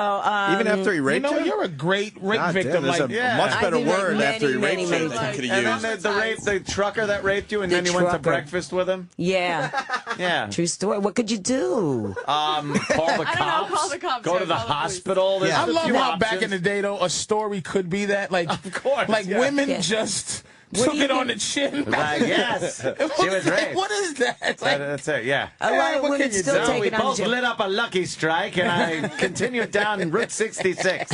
even after he raped you? You're a great rape victim. There's a much better word after he raped you that you could have used. And then the trucker that raped you, and then you went to breakfast with him? Yeah. Yeah. True story. What could you do? Call the cops. Call the cops. Go to the hospital. I love how back in the day, though, a story could be that. Like, of course. Like women just took it on the chin. Yes. She was raped. What is that? That's it, yeah. A lot of women still take it on the both chin. lit up a Lucky Strike, and I continued down Route 66.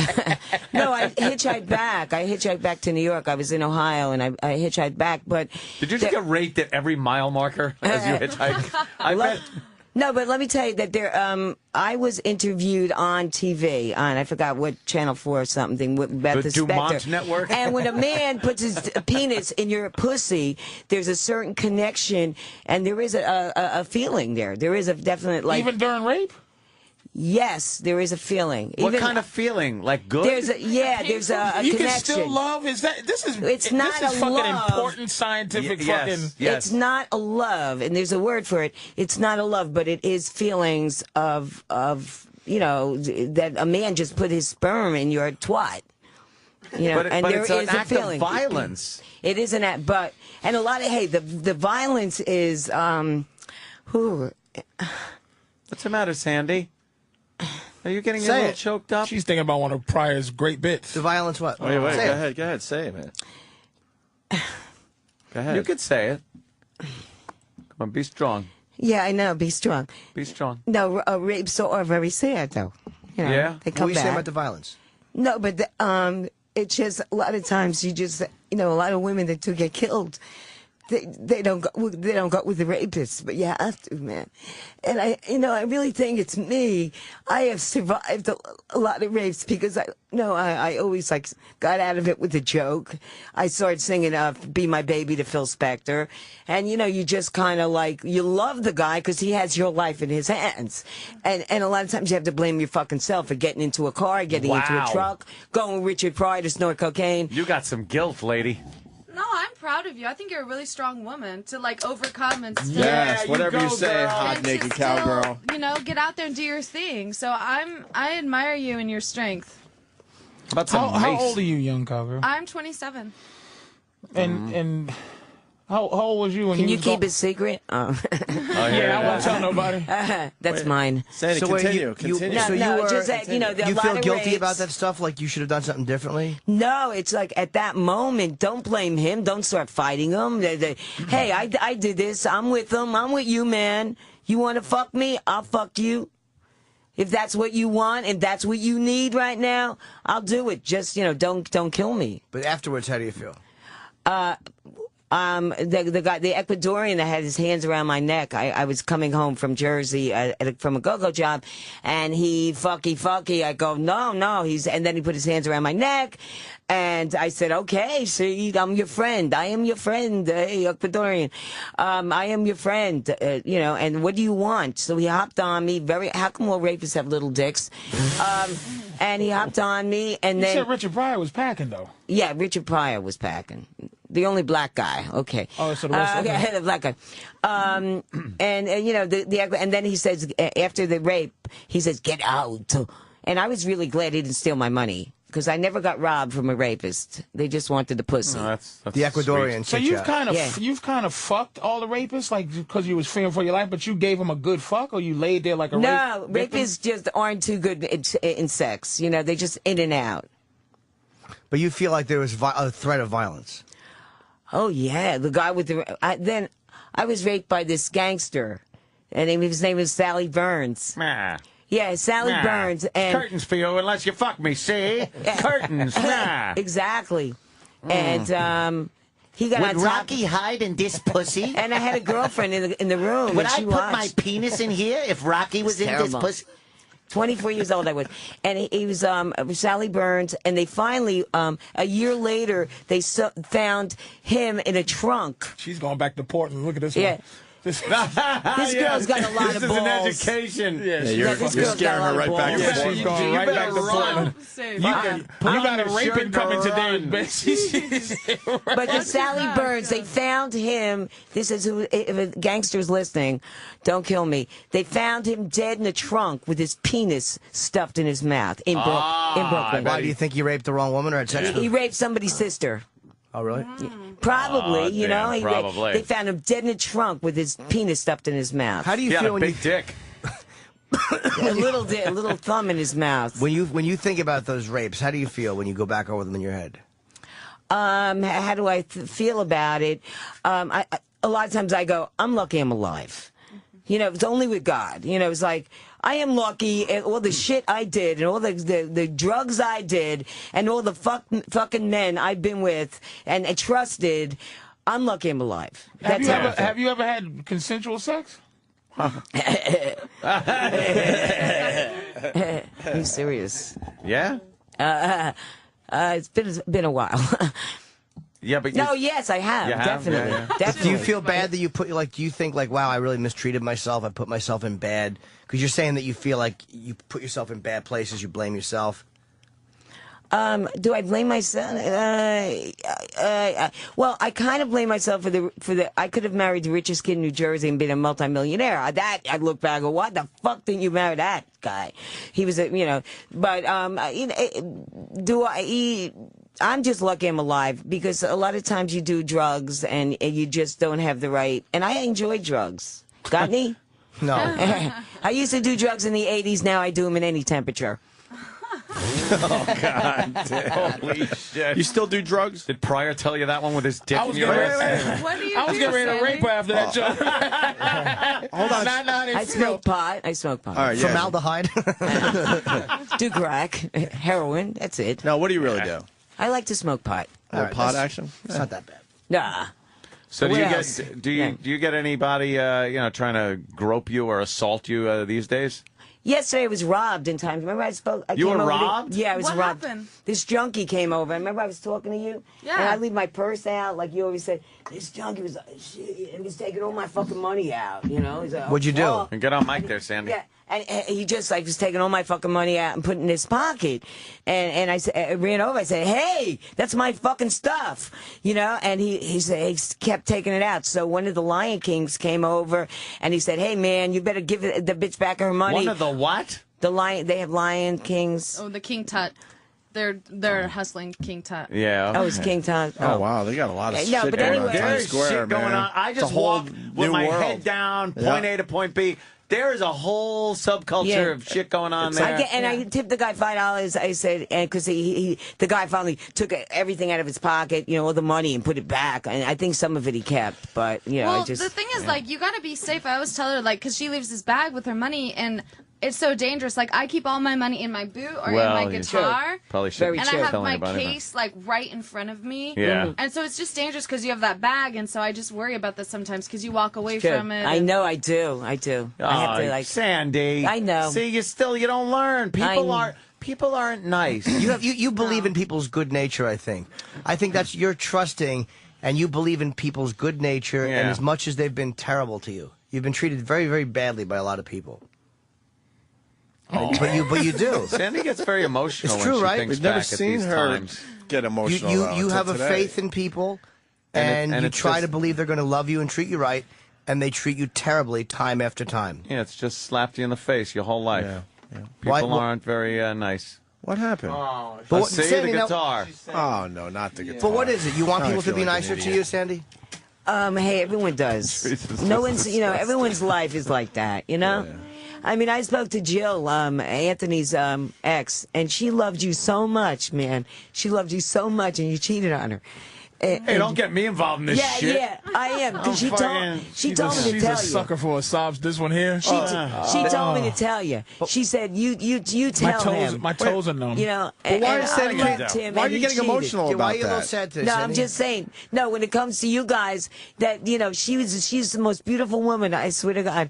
No, I hitchhiked back. I hitchhiked back to New York. I was in Ohio, and I hitchhiked back. But did you just get raped at every mile marker as you hitchhiked? I bet. No, but let me tell you that I was interviewed on TV on, I forgot what Channel 4 or something, about the Dumont Spectre. Network? And when a man puts his penis in your pussy, there's a certain connection, and there is a feeling there. There is a definite, like... Even during rape? Yes, there is a feeling. What Even, kind of feeling? Like good? there's a connection. You can still love. Is that this is? It's not this is a fucking love. important scientific fucking. It's not a love, and there's a word for it. It's not a love, but it is feelings of that a man just put his sperm in your twat. You know, but there it's is an a act feeling. of violence. It is an act, and a lot of the violence is What's the matter, Sandy? Are you getting a Say little it. choked up? She's thinking about one of Pryor's great bits. The violence what? Wait, Say go it. ahead. Go ahead. Say it, man. Go ahead. You could say it. Come on, be strong. Yeah, I know. Be strong. Be strong. No, rapes are very sad, though. You know, Yeah? they What come do you say back. about the violence? No, but it's just a lot of times you just a lot of women that do get killed. They don't go with the rapists, but you have to, man. And I really think it's me. I have survived a lot of rapes because I always got out of it with a joke. I started singing "Be My Baby" to Phil Spector, and you just kind of you love the guy because he has your life in his hands, and a lot of times you have to blame your fucking self for getting into a car, getting into a truck, going with Richard Pryor to snort cocaine. You got some guilt, lady. No, I'm proud of you. I think you're a really strong woman to overcome and still. Yes, whatever you say, hot naked cowgirl. Get out there and do your thing. So I admire you and your strength. How old are you, young cowgirl? I'm 27. And how old was you when Can you you keep it secret? Yeah, I won't tell nobody. That's mine. Sandy, So wait, continue. you- continue. so No, you were, just that, there are you a lot feel of guilty rapes. about that stuff? Like you should have done something differently? No, it's at that moment, don't blame him. Don't start fighting him. Hey, I did this. I'm with him. I'm with you, man. You want to fuck me? I'll fuck you. If that's what you want and that's what you need right now, I'll do it. Just, don't kill me. But afterwards, how do you feel? The guy, the Ecuadorian that had his hands around my neck, I was coming home from Jersey from a go-go job, and he fucky. I go, no, and then he put his hands around my neck, and I said, okay, see, I'm your friend. I am your friend, hey, Ecuadorian. I am your friend, and what do you want? So he hopped on me, how come all rapists have little dicks? And he hopped on me, and You then... said Richard Pryor was packing, though. Yeah, Richard Pryor was packing. The only black guy. Okay. Oh, so the rest of them. the black guy. And and then he says after the rape, he says, "Get out." And I was really glad he didn't steal my money because I never got robbed from a rapist. They just wanted the pussy. No, that's The Ecuadorian. So chit you've chat. you've kind of fucked all the rapists, because you was fearing for your life, but you gave them a good fuck, or you laid there like a No, rape victim? rapists just aren't too good in sex. They just in and out. But you feel like there was a threat of violence. Oh yeah, the guy with then I was raped by this gangster, and his name was Sally Burns. Nah. Yeah, Sally Nah. Burns. And Curtains for you unless you fuck me, see? Curtains, nah. Exactly. And he got Would on top. Rocky hide in this pussy? And I had a girlfriend in the room. Would and I she put my watched. penis in here if Rocky was in this Terrible. pussy? 24 years old I was. And he was Sally Burns, and they finally, a year later, they found him in a trunk. She's going back to Portland. Look at this Yeah. one. This girl's got a lot of This is balls. an education. Yeah, you're this girl's scaring got a her lot of right back balls. to Portland. She's going right back to Portland. You got a raping coming today, bitch. But the Sally Burns, they found him. This is who, if a gangster's listening, don't kill me. They found him dead in a trunk with his penis stuffed in his mouth in Brooklyn. Why do you think you raped the wrong woman or had sex with her? He raped somebody's sister. Oh, really? Probably, damn, probably. They found him dead in a trunk with his penis stuffed in his mouth. How do you He had feel a when big dick. a little thumb in his mouth. when you think about those rapes? How do you feel when you go back over them in your head? How do I feel about it? A lot of times I go, I'm lucky I'm alive. It's only with God. It's like, I am lucky at all the shit I did and all the drugs I did and all the fucking men I've been with and trusted. I'm lucky I'm alive. Have you ever had consensual sex? Are you serious? Yeah? It's been a while. Yeah, but no, yes, I have. You have? Definitely. Yeah, yeah. Definitely. Do you feel bad that you put do you think like, wow, I really mistreated myself, I put myself in bad, because you're saying that you feel like you put yourself in bad places, you blame yourself? Do I blame myself? Well, I kind of blame myself for the. I could have married the richest kid in New Jersey and been a multimillionaire. That I look back and go, what the fuck didn't you marry that guy? He was a, but do I? I'm just lucky I'm alive, because a lot of times you do drugs and you just don't have the right. And I enjoy drugs. Got any? No. I used to do drugs in the 80s. Now I do them in any temperature. Oh, God. Holy shit. You still do drugs? Did Pryor tell you that one with his dick I was in your ass? I was getting ready to rape her after that joke. Hold on. I smoke pot. All right, yeah. Formaldehyde. Do crack, heroin. That's it. No, what do you really do? I like to smoke pot. More pot action? It's not that bad. Nah. So do What you else? do you get anybody trying to grope you or assault you these days? Yesterday I was robbed in time. Remember I spoke? I You came were over robbed? Yeah, I was What robbed. happened? This junkie came over. Remember I was talking to you? Yeah. And I leave my purse out, like you always said. This junkie was taking all my fucking money out. He's like, What'd you do? "Oh." And get on mic there, Sandy. Yeah. And he just was taking all my fucking money out and putting it in his pocket. And I ran over. I said, "Hey, that's my fucking stuff," And he said he kept taking it out. So one of the Lion Kings came over and he said, "Hey man, you better give the bitch back her money." One of the what? The Lion. They have Lion Kings. Oh, the King Tut. They're hustling King Tut. Yeah. Oh, it's King Tut. Oh, wow. They got a lot of No, shit but going anyway- on in Times There's Square, shit going man. on. I It's a just whole walk with new my world. head down, Yeah. point A to point B. There is a whole subculture of shit going on there. I tipped the guy $5. I said, and because the guy finally took everything out of his pocket, all the money, and put it back. And I think some of it he kept, but Well, I just. the thing is, you got to be safe. I always tell her, because she leaves this bag with her money, and it's so dangerous. I keep all my money in my boot or in my guitar. Probably should. And I have my case, right in front of me. Yeah. And so it's just dangerous because you have that bag, and so I just worry about this sometimes because you walk away from it. I know, I do. I have to, Sandy. I know. See, you don't learn. People aren't nice. You believe in people's good nature, I think. I think that's you're trusting, and you believe in people's good nature, and as much as they've been terrible to you. You've been treated very, very badly by a lot of people. Oh. But you do. Sandy gets very emotional. It's true, when she right? thinks We've never back at seen these her times. get emotional. You have a today. faith in people, and you it's try just- to believe they're going to love you and treat you right, and they treat you terribly time after time. Yeah, it's just slapped you in the face your whole life. Yeah. People aren't very nice. What happened? But see, Sandy, the now- guitar. Oh, no, not the guitar. But what is it? You want Now I people to feel be like an nicer to idiot. you, Sandy? Hey, everyone does. Jesus, No this one's, is everyone's life is like that, I mean, I spoke to Jill, Anthony's ex, and she loved you so much, man. She loved you so much, and you cheated on her. Hey, don't get me involved in this shit. Yeah, I am. Because she told me to She's tell a you. sucker for a sobs. This one here. She told me to tell you. She said, you tell him. My toes are numb. And why is I Sandy- loved him. why are and you he getting cheated. emotional Why about are you a little that? sad today, No, Sandy? I'm just saying. No, when it comes to you guys, that she's the most beautiful woman. I swear to God,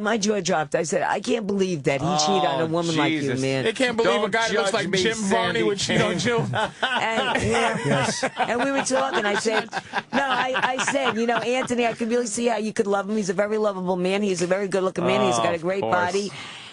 my jaw dropped. I said, I can't believe that he cheated on a woman like you, Jesus. man. They can't believe a guy that looks like Jim Varney would cheat on Jill. And we were talking. I said, I said, Anthony, I could really see how you could love him. He's a very lovable man. He's a very good-looking man. He's got a great body.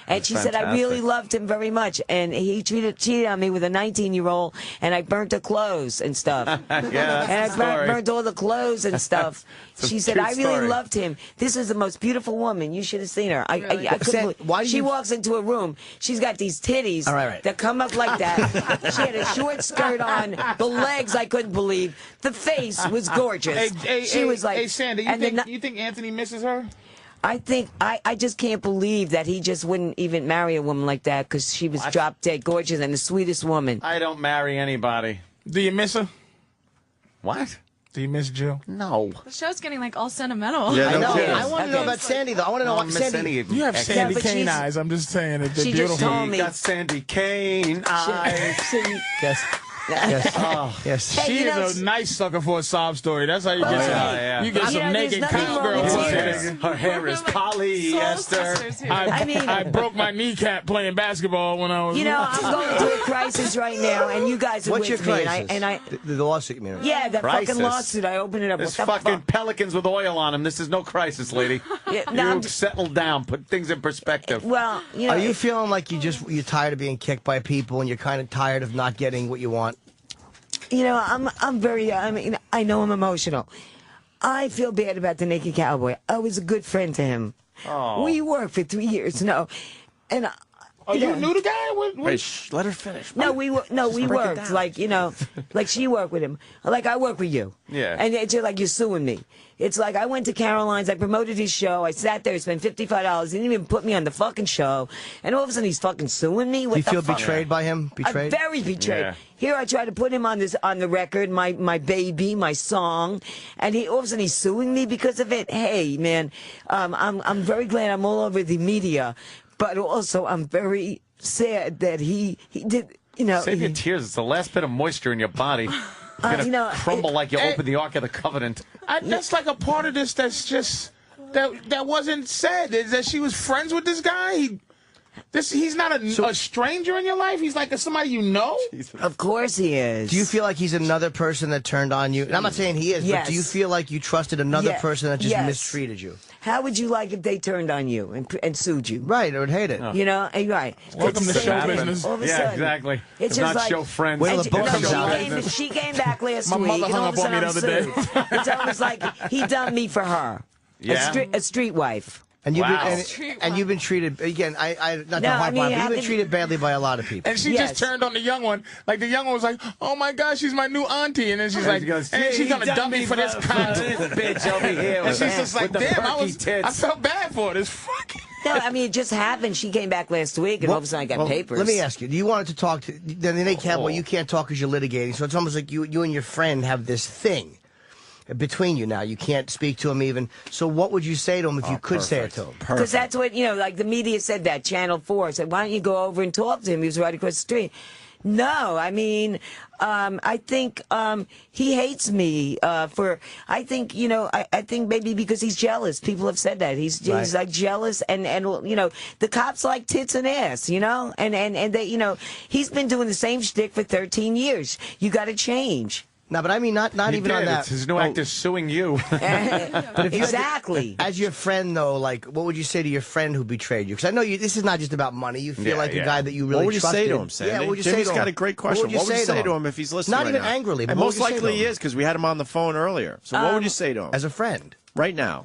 And she said, I really loved him very much. And he cheated on me with a 19-year-old, and I burnt her clothes and stuff. Yeah, that's and I burnt all the clothes and stuff. She said, cute I really story. loved him. This is the most beautiful woman. You should have seen her. I couldn't believe. She walks into a room. She's got these titties that come up like that. She had a short skirt on. The legs, I couldn't believe. The face was gorgeous. She was like, hey, Sandy, you think Anthony misses her? I think I just can't believe that he just wouldn't even marry a woman like that because she was drop dead gorgeous and the sweetest woman. I don't marry anybody. Do you miss her? What? Do you miss Jill? No. The show's getting all sentimental. Yeah, I know. kidding. I want to know about Sandy, though. I want to know what Sandy. You have Sandy but Kane she's- eyes. I'm just saying that they're She beautiful. just told me. Got Sandy Kane eyes. Yes. Yes. Hey, She you know, is a nice sucker for a sob story. That's how you get some. You get You some know, there's naked nothing wrong cowgirl with pussy. tears. Her hair is polyester. I broke my kneecap playing basketball when I was. You know, I'm going through a crisis right now, and you guys are What's your with me. crisis? And I The lawsuit, you mean? yeah, that Crisis. fucking lawsuit. I opened it up. There's What the fucking fuck? pelicans with oil on them. This is no crisis, lady. Yeah, no, You settle down. Put things in perspective. well, you know, Are you feeling like you're tired of being kicked by people and you're kind of tired of not getting what you want? you know, I'm very. I mean, I know I'm emotional. I feel bad about the Naked Cowboy. I was a good friend to him. Oh. We worked for 3 years. No, and. You knew the guy? Wait, let her finish. No, we worked. Like, you know, like she worked with him. Like I work with you. Yeah. And it's like you're suing me. It's like I went to Caroline's. I promoted his show. I sat there, spent $55. He didn't even put me on the fucking show. And all of a sudden, he's fucking suing me. What Do you the feel fuck? betrayed by him? I'm Betrayed? very betrayed. Yeah. Here I try to put him on the record, my baby, my song, and all of a sudden he's suing me because of it. Hey, man, I'm very glad I'm all over the media, but also I'm very sad that he did. You know, Save your tears. It's the last bit of moisture in your body. It's gonna you know, crumble like you open the Ark of the Covenant. That's like a part of this that's just that wasn't said. Is that she was friends with this guy? He's not a stranger in your life. He's like somebody you know. Of course he is. Do you feel like he's another person that turned on you? And I'm not saying he is, Yes. but do you feel like you trusted another Yes. person that just Yes. mistreated you? How would you like if they turned on you and sued you? Right, I would hate it. You know, right. Welcome It's to the same show thing. business. All of a Yeah, sudden, exactly. It's If just not like, show friends. Wait till and the book comes out. she came back last My week. mother and hung all of up a on me sudden the I'm other sued. It's almost like he dumped me for her. Yeah. A street wife. And you've Wow. and you've been treated again. I not to No, harp I on, mean, but you've I've been been- treated badly by a lot of people. And she Yes. just turned on the young one. Like the young one was like, "Oh my God, she's my new auntie," and then she's like, she goes, "And she's gonna dump me for this cunt." bitch over here. And she's just like, with the "Damn, perky tits. I felt bad for this fucking." No, I mean, it just happened. She came back last week, and all of a sudden I got Well, papers. Let me ask you: do you want to talk to the Naked Cowboy? You can't talk because you're litigating, so it's almost like you and your friend have this thing between you now. You can't speak to him even. So what would you say to him if you could say it to him? Because that's what, you know, like the media said that, Channel 4 said, why don't you go over and talk to him? He was right across the street. No, I mean, I think he hates me I think, you know, I think maybe because he's jealous. People have said that. He's like jealous and, you know, the cops like tits and ass, you know? And they, you know, he's been doing the same shtick for 13 years. You got to change. No, but I mean, not He even on did. that. It's his new actor suing you. But if you Exactly. as your friend, though, like, what would you say to your friend who betrayed you? Because I know this is not just about money. You feel Yeah, like yeah. a guy that you really What would you trusted. say to him, Sandy? Yeah, what would you Jimmy's say to got him? a great question. What would you say to him if he's listening Not right even now? angrily, but And what most would you say to likely he him? is because we had him on the phone earlier. So what would you say to him? As a friend. Right now.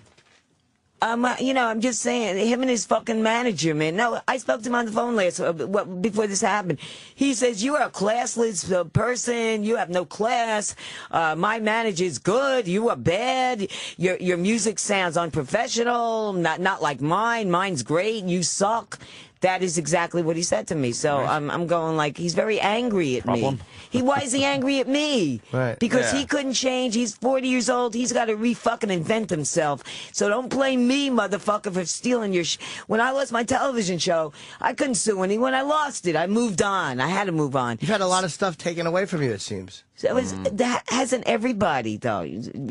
You know, I'm just saying, him and his fucking manager, man. No, I spoke to him on the phone before this happened. He says, you are a classless person. You have no class. My manager's good. You are bad. Your music sounds unprofessional. Not like mine. Mine's great. You suck. That is exactly what he said to me. So I'm going like, he's very angry at me. Why is he angry at me? Right. Because he couldn't change. He's 40 years old. He's got to re-fucking invent himself. So don't blame me, motherfucker, for stealing your When I lost my television show, I couldn't sue anyone. I lost it. I moved on. I had to move on. You've had a lot of stuff taken away from you, it seems. So that hasn't everybody, though,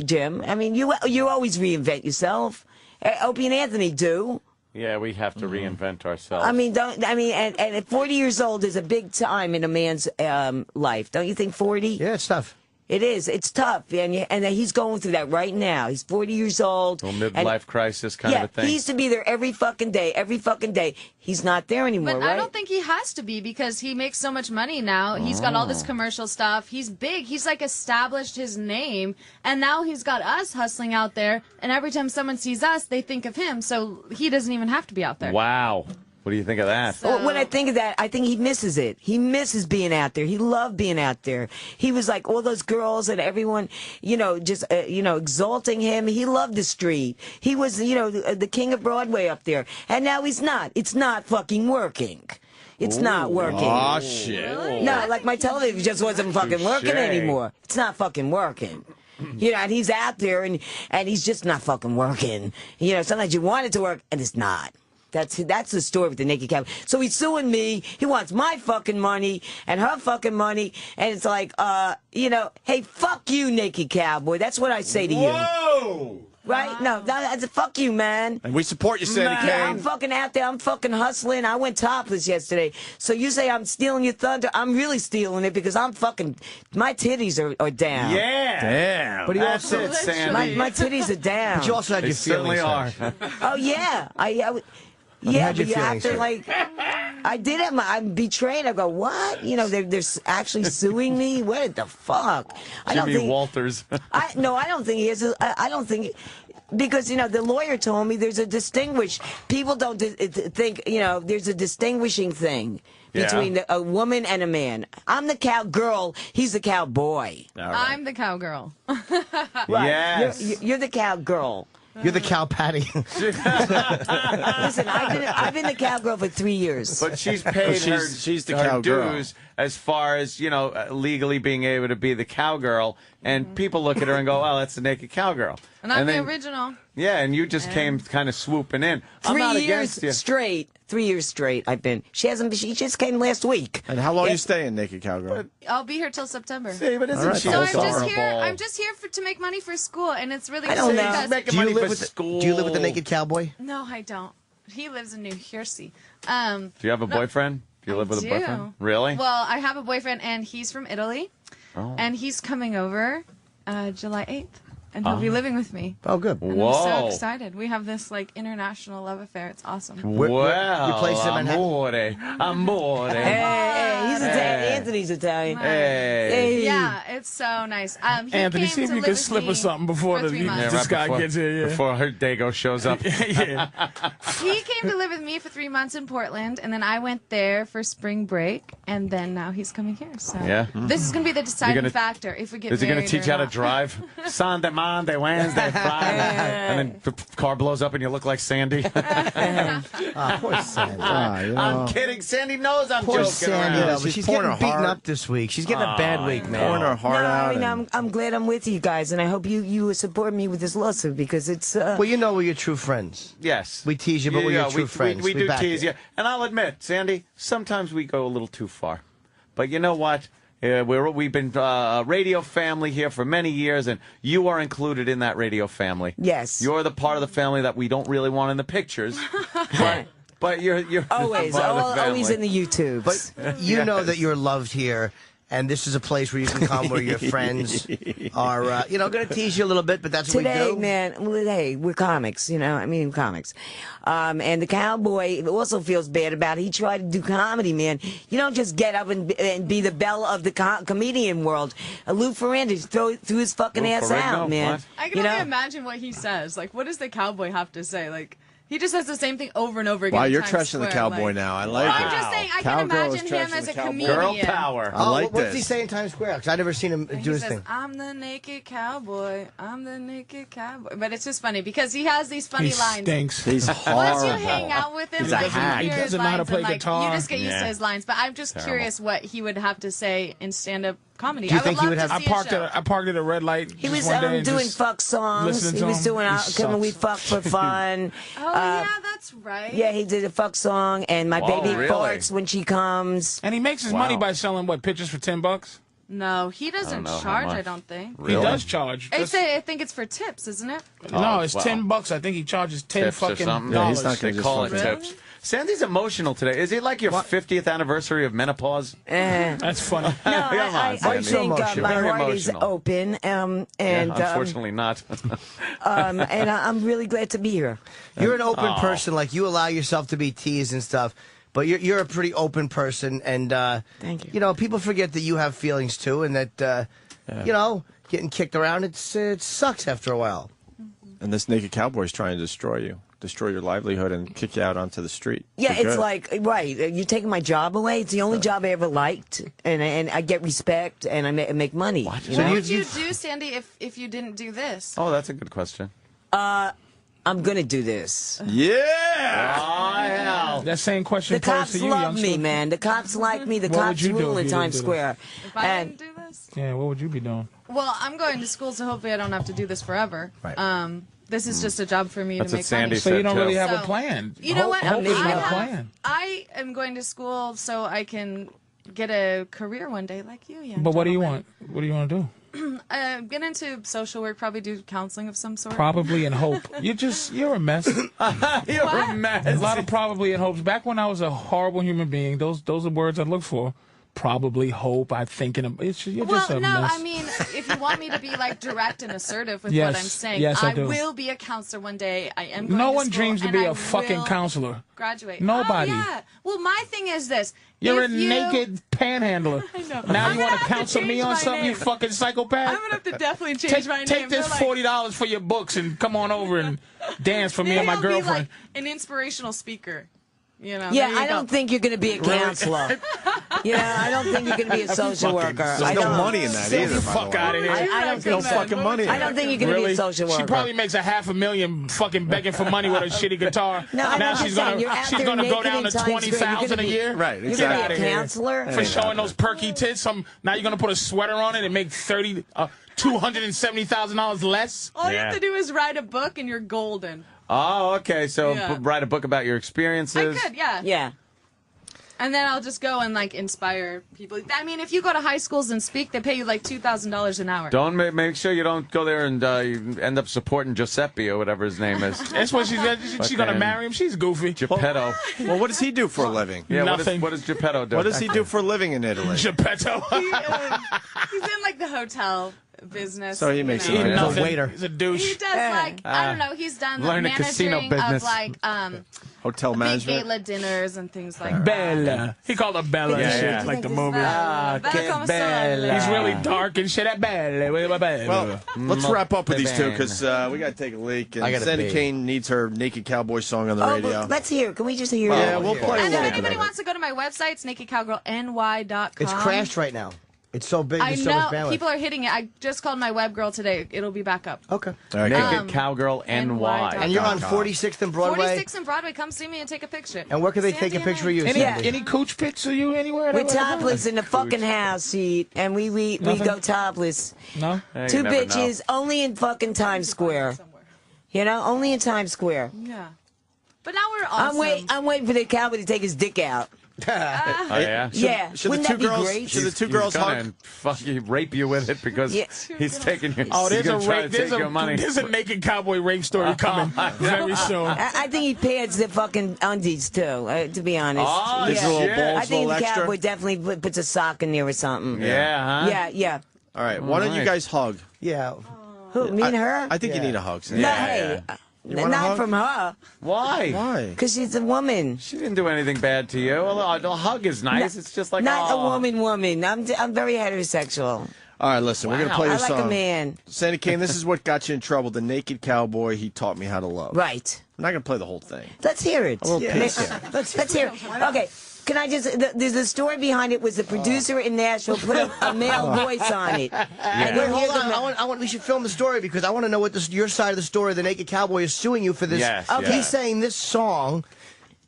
Jim. I mean, you always reinvent yourself. Opie and Anthony do. Yeah, we have to reinvent ourselves. I mean, and at 40 years old is a big time in a man's life. Don't you think 40? Yeah, it's tough. It is. It's tough. And he's going through that right now. He's 40 years old. a little midlife crisis kind of a thing. He used to be there every fucking day. He's not there anymore, But right? I don't think he has to be because he makes so much money now. He's got all this commercial stuff. He's big. He's like established his name. And now he's got us hustling out there. And every time someone sees us, they think of him. So he doesn't even have to be out there. Wow. What do you think of that? Well, when I think of that, I think he misses it. He misses being out there. He loved being out there. He was like all those girls and everyone, you know, just, exalting him. He loved the street. He was, the king of Broadway up there. And now he's not. It's not fucking working. It's not working. Oh, shit. No, like my television just wasn't fucking working anymore. It's not fucking working. You know, and he's out there and he's just not fucking working. You know, sometimes you want it to work and it's not. That's the story with the Naked Cowboy. So he's suing me. He wants my fucking money and her fucking money. And it's like, hey, fuck you, Naked Cowboy. That's what I say to you. Whoa! Right? No, that's a fuck you, man. And we support you, Sandy Kane. Yeah, I'm fucking out there. I'm fucking hustling. I went topless yesterday. So you say I'm stealing your thunder. I'm really stealing it because I'm fucking... My titties are down. Yeah. Damn. But you also... My titties are down. But you also had your feelings hurt. Oh, yeah. Yeah, but you have to, like... I did have I'm betrayed. I go, what? You know, they're actually suing me? What the fuck? Jimmy Walters. I don't think he is. I don't think... Because, the lawyer told me there's a people don't think, there's a distinguishing thing between a woman and a man. I'm the cowgirl, he's the cowboy. Right. I'm the cowgirl. Right. Yes. You're the cowgirl. You're the cow patty. Listen, I've been the cowgirl for 3 years. But she's paid she's the her cowgirl. dues as far as, legally being able to be the cowgirl. And people look at her and go, well, that's the Naked Cowgirl. And I'm the original. Yeah, and you just came kind of swooping in. I'm not against you. 3 years straight I've been. She just came last week. And how long are you staying, Naked Cowgirl? I'll be here till September. See, but isn't she so also I'm just here to make money for school, and it's really I don't cool know. because Do you live with the Naked Cowboy? No, I don't. He lives in New Jersey. Do you have a boyfriend? Do you live with a boyfriend? Really? Well, I have a boyfriend, and he's from Italy. Oh. And he's coming over July 8th. And he'll be living with me. Oh, good. And I'm so excited. We have this, international love affair. It's awesome. Well, you place him in amore. Hey, he's Italian. Anthony's Italian. Hey. Yeah, it's so nice. Anthony, see if you can slip us something before this guy gets here. Yeah. Before her Dago shows up. Yeah. He came to live with me for 3 months in Portland, and then I went there for spring break, and then now he's coming here. So this is going to be the deciding factor if we get married. Is he going to teach you how to drive? Sunday, Monday, Wednesday, Friday, and then the car blows up and you look like Sandy. Poor Sandy. I'm kidding. Sandy knows I'm poor joking Sandy, around. but she's getting beaten up this week. She's getting a bad week, man. Pouring her heart out. I mean, I'm glad I'm with you guys, and I hope you support me with this lawsuit because it's. Well, we're your true friends. Yes. We tease you, but we're your true friends. We do back tease you. And I'll admit, Sandy, sometimes we go a little too far. But you know what? We've been a radio family here for many years, and you are included in that radio family. Yes. You're the part of the family that we don't really want in the pictures. but you're always in the YouTube. But you know that you're loved here. And this is a place where you can come where your friends are, going to tease you a little bit, but that's what we do. Today, man, hey, we're comics, comics. And the cowboy also feels bad about it. He tried to do comedy, man. You don't just get up and be the belle of the comedian world. Lou Ferrandis threw his fucking ass out, man. What? I can only imagine what he says. Like, what does the cowboy have to say? Like, he just says the same thing over and over again. Wow, you're trashing the cowboy now. I like it. I'm just saying, I can imagine him as a comedian. Girl power. I like what's he say in Times Square? Because I've never seen him do his thing. I'm the naked cowboy. I'm the naked cowboy. But it's just funny because he has these funny lines. Stinks. He's horrible. Once you hang out with him, He's a hack. you He hear his doesn't know how to lines play and, guitar. you just get used to his lines. But I'm just curious what he would have to say in stand-up comedy. Do you think he would have? I parked at a red light. He was one day and doing just fuck songs. He was doing "Can We Fuck for Fun." Yeah, that's right. Yeah, he did a fuck song, and my baby farts when she comes. And he makes his money by selling pictures for $10. No, he doesn't charge. I don't think. Really? He does charge. I think it's for tips, isn't it? No, it's $10. I think he charges $10 fucking dollars. Yeah, he's not going to call it tips. Sandy's emotional today. Is it like your 50th anniversary of menopause? That's funny. No, I think my heart is open, and unfortunately not. and I'm really glad to be here. You're an open person. Like, you allow yourself to be teased and stuff. But you're a pretty open person, and thank you. You know, people forget that you have feelings too, and that getting kicked around it sucks after a while. And this Naked Cowboy is trying to destroy your livelihood, and kick you out onto the street. Yeah, it's like, right, you're taking my job away. It's the only job I ever liked, and I get respect, and I make money. What would you do, Sandy, if you didn't do this? Oh, that's a good question. I'm gonna do this. Yeah! Oh, hell. That same question The posed cops to you, love youngster. me, man. The cops like me. The What cops would you do rule if in you Times didn't do Square. If I didn't do this? Yeah, what would you be doing? Well, I'm going to school, so hopefully I don't have to do this forever. Right. This is just a job for me That's to what make Sandy money. said, So you don't too. really have a So, plan. You know what? Hope is not a plan. I am going to school so I can get a career one day like you, young But what do you gentleman. want? What do you want to do? Get into social work, probably do counseling of some sort. Probably and hope. You're a mess. You're a mess. A lot of probably and hopes. Back when I was a horrible human being, those are words I look for. Probably, hope, I think, you're just a mess. I mean, if you want me to be like direct and assertive with Yes, what I'm saying, yes, I I do. will be a counselor one day. I am going No to one school, dreams to and be I a fucking will counselor. Graduate. Nobody. Oh, yeah. Well, my thing is this. You're If a you- naked panhandler. I know. Now I'm you want gonna to have to counsel me change on my something, you name. fucking psychopath? I'm gonna have to definitely change my name. Take this They're like- $40 for your books and come on over and dance for me Maybe and my I'll be girlfriend. like an inspirational speaker. You know. Yeah, there you I go. don't think you're going to be a counselor. I don't think you're going to be a social worker. There's I no don't. money in that either. Fuck out of here. I don't There's no think so. fucking money in I don't it. think you're going to be Really? a social worker. She probably makes $500,000 fucking begging for money with a shitty guitar. No, I'm now just she's saying, you're out she's there gonna go naked down in to Times Square. You're 20,000 gonna a be- year. Right, You're exactly. going to be a counselor? For showing those perky tits. Now you're gonna put a sweater on it and make $270,000 less. All you have to do is write a book and you're golden. Oh, okay. So Yeah. write a book about your experiences. I could, yeah. Yeah. And then I'll just go and like inspire people. I mean, if you go to high schools and speak, they pay you like $2,000 an hour. Don't make sure you don't go there and you end up supporting Giuseppe or whatever his name is. That's what she's gonna marry him. She's goofy. Geppetto. Well, what does he do for a living? Yeah, Nothing. What does Geppetto do? What does he do for a living in Italy? Geppetto. He's in like the hotel business. So he makes you some know. money. Nothing. waiter. He's a douche. He does like I don't know. He's done Learn the managing casino business. of like Hotel big management. gala dinners and things like that. Bella. He called her Bella and shit, yeah. like the movie. Bella, che come bella. He's really dark and shit. Bella. Well, let's wrap up with these two because we got to take a leak. I And gotta Sandy pee. Kane needs her Naked Cowboy song on the Oh, radio. but let's hear it. Can we just hear Yeah, it? we'll play a And little if bit anybody of it. wants to go to my website, it's nakedcowgirlny.com. It's crashed right now. It's so big. I There's so know much bandwidth. people are hitting it. I just called my web girl today. It'll be back up. Okay. All right, Naked Cowgirl NY. And you're on 46th and Broadway. 46th and Broadway. Come see me and take a picture. And where can they take a picture of you, Sandy? Any cooch pics of you anywhere? We're topless in the fucking house, see, and we go topless. No? Hey, Two you never bitches, only in fucking Times Square. You know, only in Times Square. Yeah. But now we're awesome. I'm waiting for the cowboy to take his dick out. Oh, yeah? Yeah. Should Wouldn't the that two be girls? great? Should the two He's girls gonna hug? fucking rape you with it because Yeah. he's taking your. Oh, there's he's a gonna try rape. to take your money. There's a naked cowboy rape story coming very soon. I think he pads the fucking undies too. To be honest, Oh, These little shit. balls, I think little the extra. cowboy definitely puts a sock in there or something. Yeah, huh? Yeah. All right, why don't you guys hug? Yeah. Who? Me and her? I think you need a hug. Sandy. No, Yeah, hey, You want a not hug? from her, Why? Why? because she's a woman. She didn't do anything bad to you. A hug is nice. It's just like Not oh. a woman. I'm very heterosexual. All right, listen, we're going to Wow. play I this like song. a man. Sandy Kane, this is what got you in trouble. The Naked Cowboy, he taught me how to love. Right. I'm not going to play the whole thing. Let's hear it. A little piece. Let's hear it. Okay. Can I just? There's a story behind it. Was the producer in Nashville put a male voice on it? And Wait, then hold here's on. I want. We should film the story because I want to know what your side of the story. The Naked Cowboy is suing you for this. Yes, Okay. He's saying this song.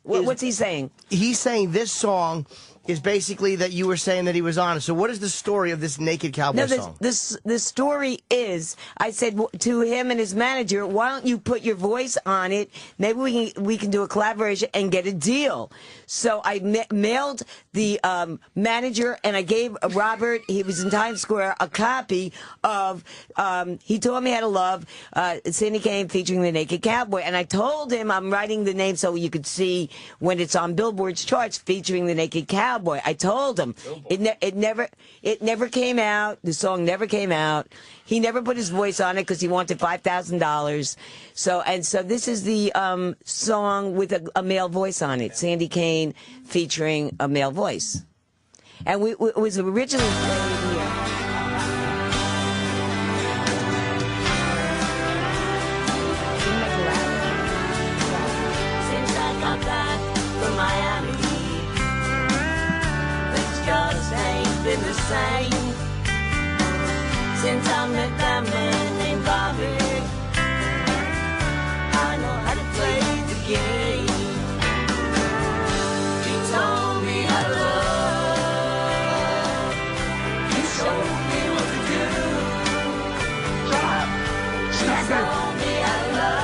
What's he saying? He's saying this song is basically that you were saying that he was honest. So what is the story of this Naked Cowboy No, song? the story is, I said to him and his manager, why don't you put your voice on it? Maybe we can do a collaboration and get a deal. So I mailed the manager and I gave Robert, he was in Times Square, a copy of He Taught Me How to Love, Sandy Kane featuring the Naked Cowboy. And I told him I'm writing the name so you could see when it's on Billboard's charts featuring the Naked Cowboy. I told him it never came out. The song never came out. He never put his voice on it because he wanted $5,000. So this is the song with a male voice on it. Sandy Kane featuring a male voice, and it was originally played here. Since I got back from Miami, things just ain't been the same. Since I met that man named Bobby, I know how to play the game. He told me how to love. He showed me what to do. He told me how to love.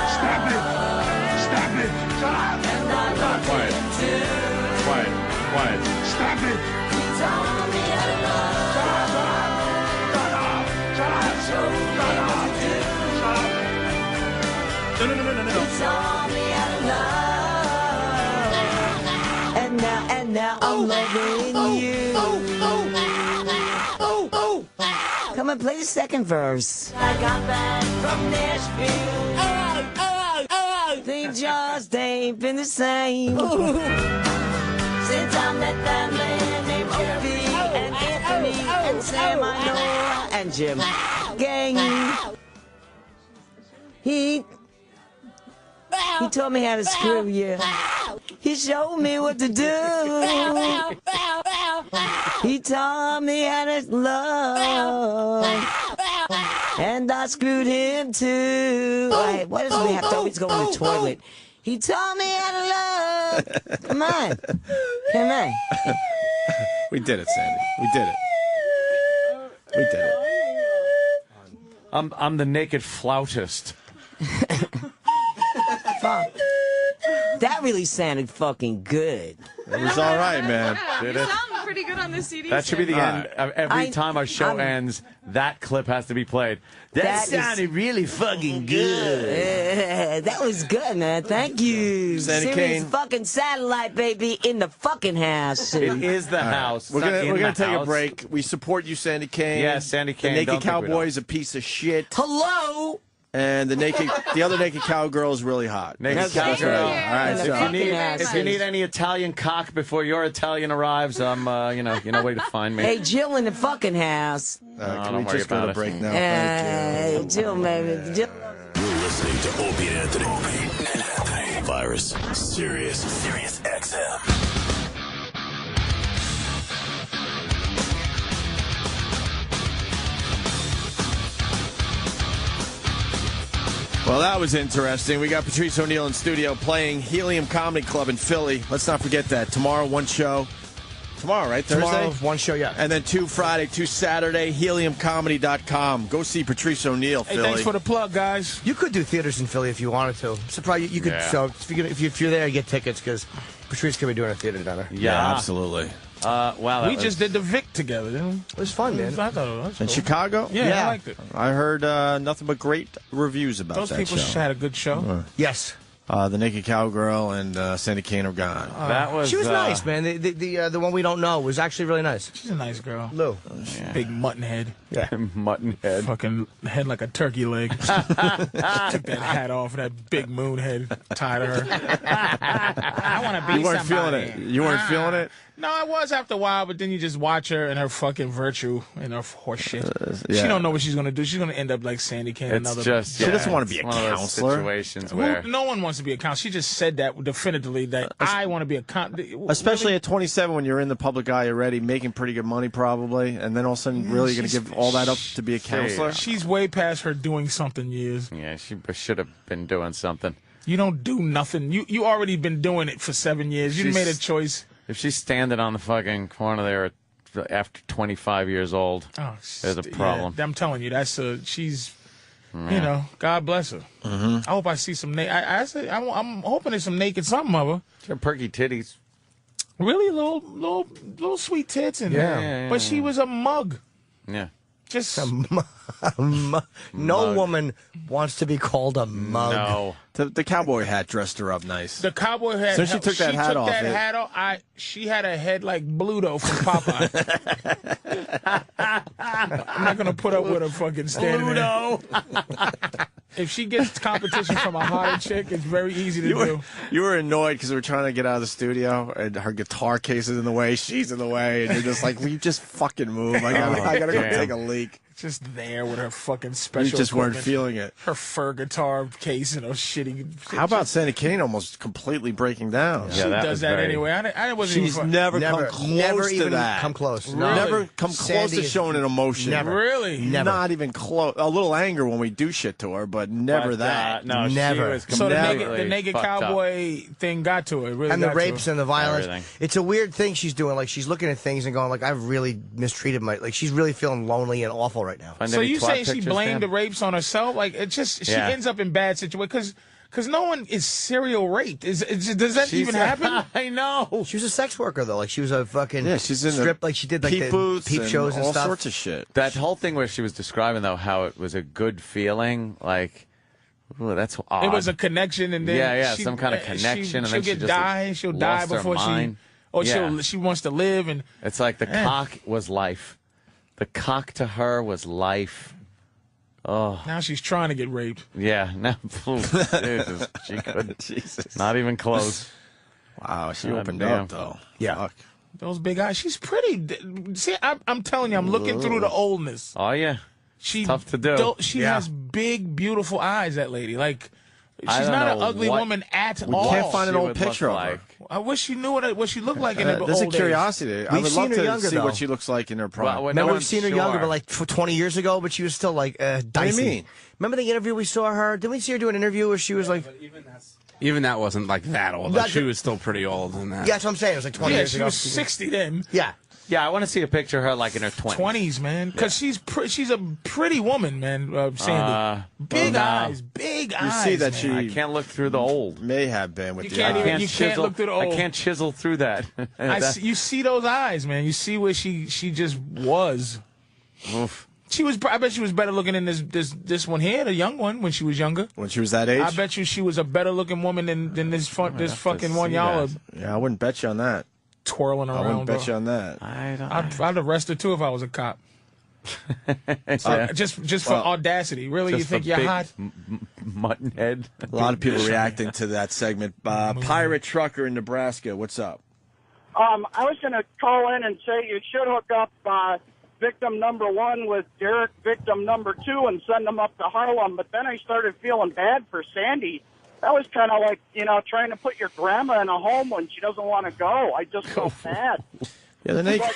I'm loving you. Come on, play the second verse. I got back from Nashville. Things just ain't been the same since I met that man named Opie and Anthony and Sam I know and Jim Gang. He told me how to screw you. He showed me what to do. He taught me how to love. And I screwed him too. Wait, why does we have to always go in the toilet? He taught me how to love. Come on. Come on. We did it, Sandy. We did it. We did it. I'm the naked flautist. Fuck. That really sounded fucking good. It was all right, man. Did it? Sound pretty good on the CD. That should be the end. Every time our show ends, that clip has to be played. That sounded really fucking good. That was good, man. Thank you. Sandy Serious Kane. fucking satellite, baby, in the fucking house. It is the house. We're gonna take house. a break. We support you, Sandy Kane. Yes, Sandy Kane. The Naked Don't think we Cowboy don't. is a piece of shit. Hello. And the other naked cowgirl is really hot. Naked Cowgirl. All right, so If you need any Italian cock before your Italian arrives, you know where to find me. Hey, Jill in the fucking house. can we just go to break now? Hey, Jill, baby. Jill. You're listening to Opie and Anthony. Virus. Sirius XM. Well, that was interesting. We got Patrice ONeal in studio playing Helium Comedy Club in Philly. Let's not forget that. Tomorrow, one show. Tomorrow, right? Thursday? Tomorrow, one show, yeah. And then 2 Friday, 2 Saturday, heliumcomedy.com. Go see Patrice ONeal, Hey, Philly. thanks for the plug, guys. You could do theaters in Philly if you wanted to. Surprised you could. Yeah. So if you're there, get tickets because Patrice could be doing a theater down there. Yeah, absolutely. Wow, we just did the Vic together, didn't we? It was fun, man. I thought it was In cool. Chicago? Yeah, I liked it. I heard nothing but great reviews about Those that people show. had a good show. Yes. The Naked Cowgirl and Sandy Kane are gone. She was nice, man. The one we don't know was actually really nice. She's a nice girl. Lou. Big mutton head. Yeah. Mutton head. Fucking head like a turkey leg. She took that hat off, that big moon head tied to her. I want to be You weren't somebody. feeling it. You weren't feeling it? No, I was after a while, but then you just watch her and her fucking virtue and her horse shit. yeah. She don't know what she's going to do. She's going to end up like Sandy Kane. It's another. just, She doesn't want to be a one of those counselor. situations where No one wants to be a counselor. She just said that definitively that I want to be a counselor. Especially at 27 when you're in the public eye already, making pretty good money probably, and then all of a sudden really going to give all that up to be a counselor? She's way past her doing something years. Yeah, she should have been doing something. You don't do nothing. You already been doing it for 7 years. You made a choice. If she's standing on the fucking corner there after 25 years old, there's a problem. Yeah, I'm telling you, she's, you know, God bless her. I hope I see some I'm hoping there's some naked something of her. She had perky titties. Really little sweet tits in Yeah. there. But she was a mug. Yeah. Just no woman wants to be called a mug. No. The cowboy hat dressed her up nice. the cowboy hat. So she took that hat off. She had a head like Bluto from Popeye. I'm not gonna put up with her fucking standing there. If she gets competition from a hotter chick, it's very easy to do. You were annoyed because we were trying to get out of the studio, and her guitar case is in the way, she's in the way, and you're just like, will you just fucking move? I gotta go take a leak. Just there with her fucking special. You just weren't equipment. feeling it. Her fur guitar case and her shitty. How about Sandy Kane almost completely breaking down? She does that anyway. I wasn't She's even. never come close to that. Come close. Really? Never come close Sandy to is- showing an emotion. Never. Really? Never. Not even close. A little anger when we do shit to her, but never But, that. no, Never. She was So the completely naked fucked up. cowboy thing got to her. It really And the got to rapes her. and the violence. Everything. It's a weird thing she's doing. Like, she's looking at things and going, like, I've really mistreated like, she's really feeling lonely and awful right now. Find So any you twat saying she pictures, blamed Dan? the rapes on herself? Like it just she Yeah. ends up in bad situations because no one is serial raped. Does that even happen? I know. She was a sex worker, though. Like, she was a fucking Yeah, she's in strip. the Like, she did, like, peep the booths peep shows and all stuff. sorts of shit. That whole thing where she was describing, though, how it was a good feeling, like, ooh, that's odd. It was a connection, and then Yeah, some kind of connection, and she'll then she get just die. She'll die lost her before she. mind. or she wants to live. And it's like the cock was life. The cock to her was life. Oh, now she's trying to get raped. Yeah, now Jesus, she couldn't. Jesus, not even close. Wow, she opened up though. Yeah. Fuck. Those big eyes. She's pretty. See, I'm telling you, I'm looking through the oldness. Oh yeah, she tough to do. She has big, beautiful eyes. That lady, like, she's not an ugly woman at all. Can't find an old picture of her. I wish you knew what she looked like in her old There's a age. curiosity. I would love to see what she looks like in her prime. Remember, we've seen her younger, but like 20 years ago, but she was still like dicey. What do you mean? Remember the interview we saw her? Didn't we see her do an interview where she was like... Even that wasn't like that old. Like, she was still pretty old in that. Yeah, that's what I'm saying. It was like 20 years she ago. was 60 then. Yeah. Yeah, I want to see a picture of her like in her 20s. 20s, man. Because she's a pretty woman, man, Sandy. Big eyes. You eyes. see that man. she I can't look through the old. May have been with You the can't eyes. even- you can't look through the old. I can't chisel through that. You see those eyes, man. You see where she just was. Oof. I bet she was better looking than this one here, the young one, when she was younger. When she was that age? I bet you she was a better looking woman than this fucking one y'all are Yeah, I wouldn't bet you on that. twirling around. I wouldn't bet bro. you on that. I'd arrest her too if I was a cop. Just for audacity. Really, you think you're hot? Mutton head. A lot of people reacting to that segment. Pirate Trucker in Nebraska, what's up? I was going to call in and say you should hook up victim number 1 with Derek, victim number 2, and send them up to Harlem. But then I started feeling bad for Sandy. That was kind of like, trying to put your grandma in a home when she doesn't want to go. I just felt bad. Yeah, the naked.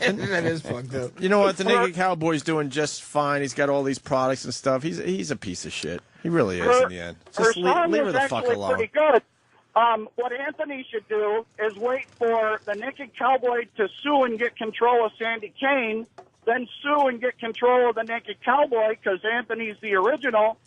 That is fucked up. You know what? The Naked Cowboy's doing just fine. He's got all these products and stuff. He's a piece of shit. He really is in the end. Just her song leave her was the fuck actually alone. pretty good. What Anthony should do is wait for the Naked Cowboy to sue and get control of Sandy Kane, then sue and get control of the Naked Cowboy because Anthony's the original,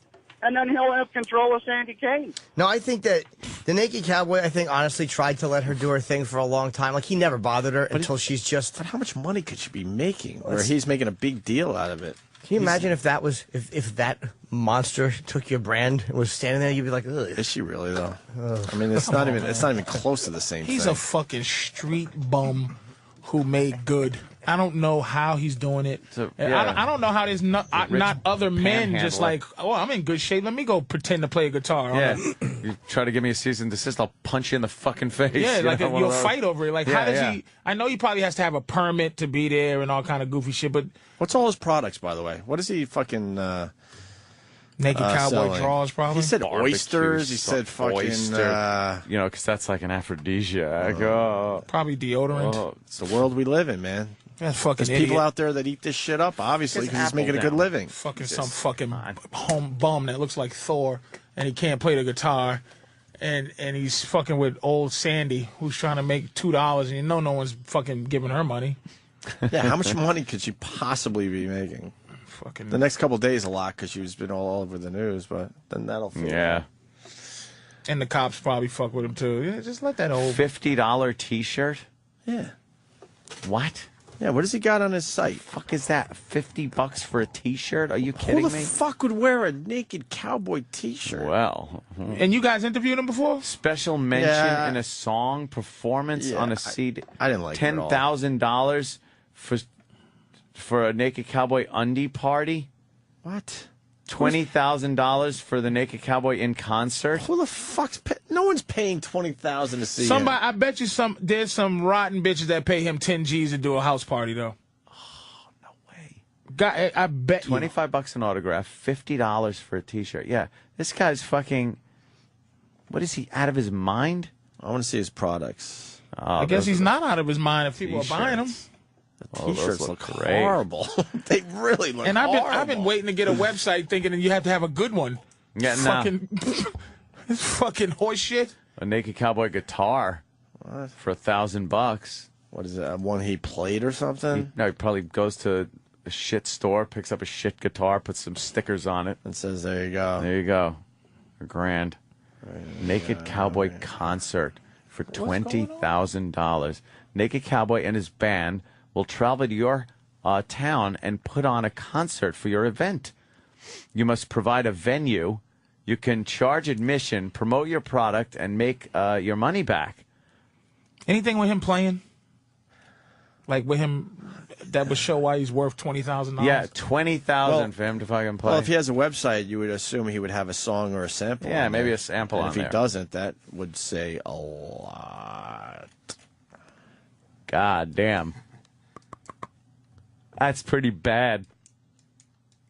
and then he'll have control of Sandy Kane. No, I think that the Naked Cowboy, honestly tried to let her do her thing for a long time. Like, he never bothered her until she's just... But how much money could she be making? Or he's making a big deal out of it. Can you imagine if that was... If that monster took your brand and was standing there, you'd be like, ugh. Is she really, though? I mean, it's not even close to the same He's thing. a fucking street bum who made good. I don't know how he's doing it. I don't know how there's not other men just like, oh, I'm in good shape. Let me go pretend to play a guitar. Yeah. You try to give me a cease and desist, I'll punch you in the fucking face. Yeah, like one of you'll those. fight over it. Like, how does he? I know he probably has to have a permit to be there and all kind of goofy shit. But what's all his products, by the way? What is he fucking? Naked Cowboy selling? draws, probably. He said Barbecue oysters. He said fucking. oyster. Because that's like an aphrodisiac. Probably deodorant. Oh, it's the world we live in, man. That fucking There's people idiot. out there that eat this shit up, obviously, because he's making a good living. Fucking some fucking home bum that looks like Thor, and he can't play the guitar, and he's fucking with old Sandy, who's trying to make $2, and no one's fucking giving her money. Yeah, how much money could she possibly be making? Fucking the next couple of days, a lot, because she's been all over the news, but then that'll. Yeah. And the cops probably fuck with him too. Yeah, just let that old $50 T-shirt. Yeah. What? Yeah, what does he got on his site? Fuck is that? $50 for a T-shirt? Are you kidding Who the me? fuck would wear a Naked Cowboy T-shirt? Well, and you guys interviewed him before? Special mention in a song performance on a CD. I didn't like it at all. $10,000 for a Naked Cowboy undie party. What? $20,000 for the Naked Cowboy in concert. Who the fuck's no one's paying $20,000 to see Somebody, him. I bet you there's some rotten bitches that pay him 10 G's to do a house party though. Oh, no way. God, I bet you. $25 an autograph, $50 for a T-shirt. Yeah, this guy's fucking. What is he, out of his mind? I want to see his products. I guess he's not out of his mind if people are buying them. The T-shirts look horrible. They really look and horrible. I've been waiting to get a website thinking that you have to have a good one. Yeah, no. Fucking, it's fucking horse shit. A Naked Cowboy guitar for $1,000. What is it? One he played or something? He probably goes to a shit store, picks up a shit guitar, puts some stickers on it, and says, "There you go." There you go. $1,000. Naked Cowboy concert for $20,000. Naked Cowboy and his band will travel to your town and put on a concert for your event. You must provide a venue. You can charge admission, promote your product, and make your money back. Anything with him playing? Like with him, that would show why he's worth $20,000. Yeah, $20,000 for him to fucking play. Well, if he has a website, you would assume he would have a song or a sample. Yeah, on maybe there. a sample and on if he there. doesn't, that would say a lot. God damn. That's pretty bad.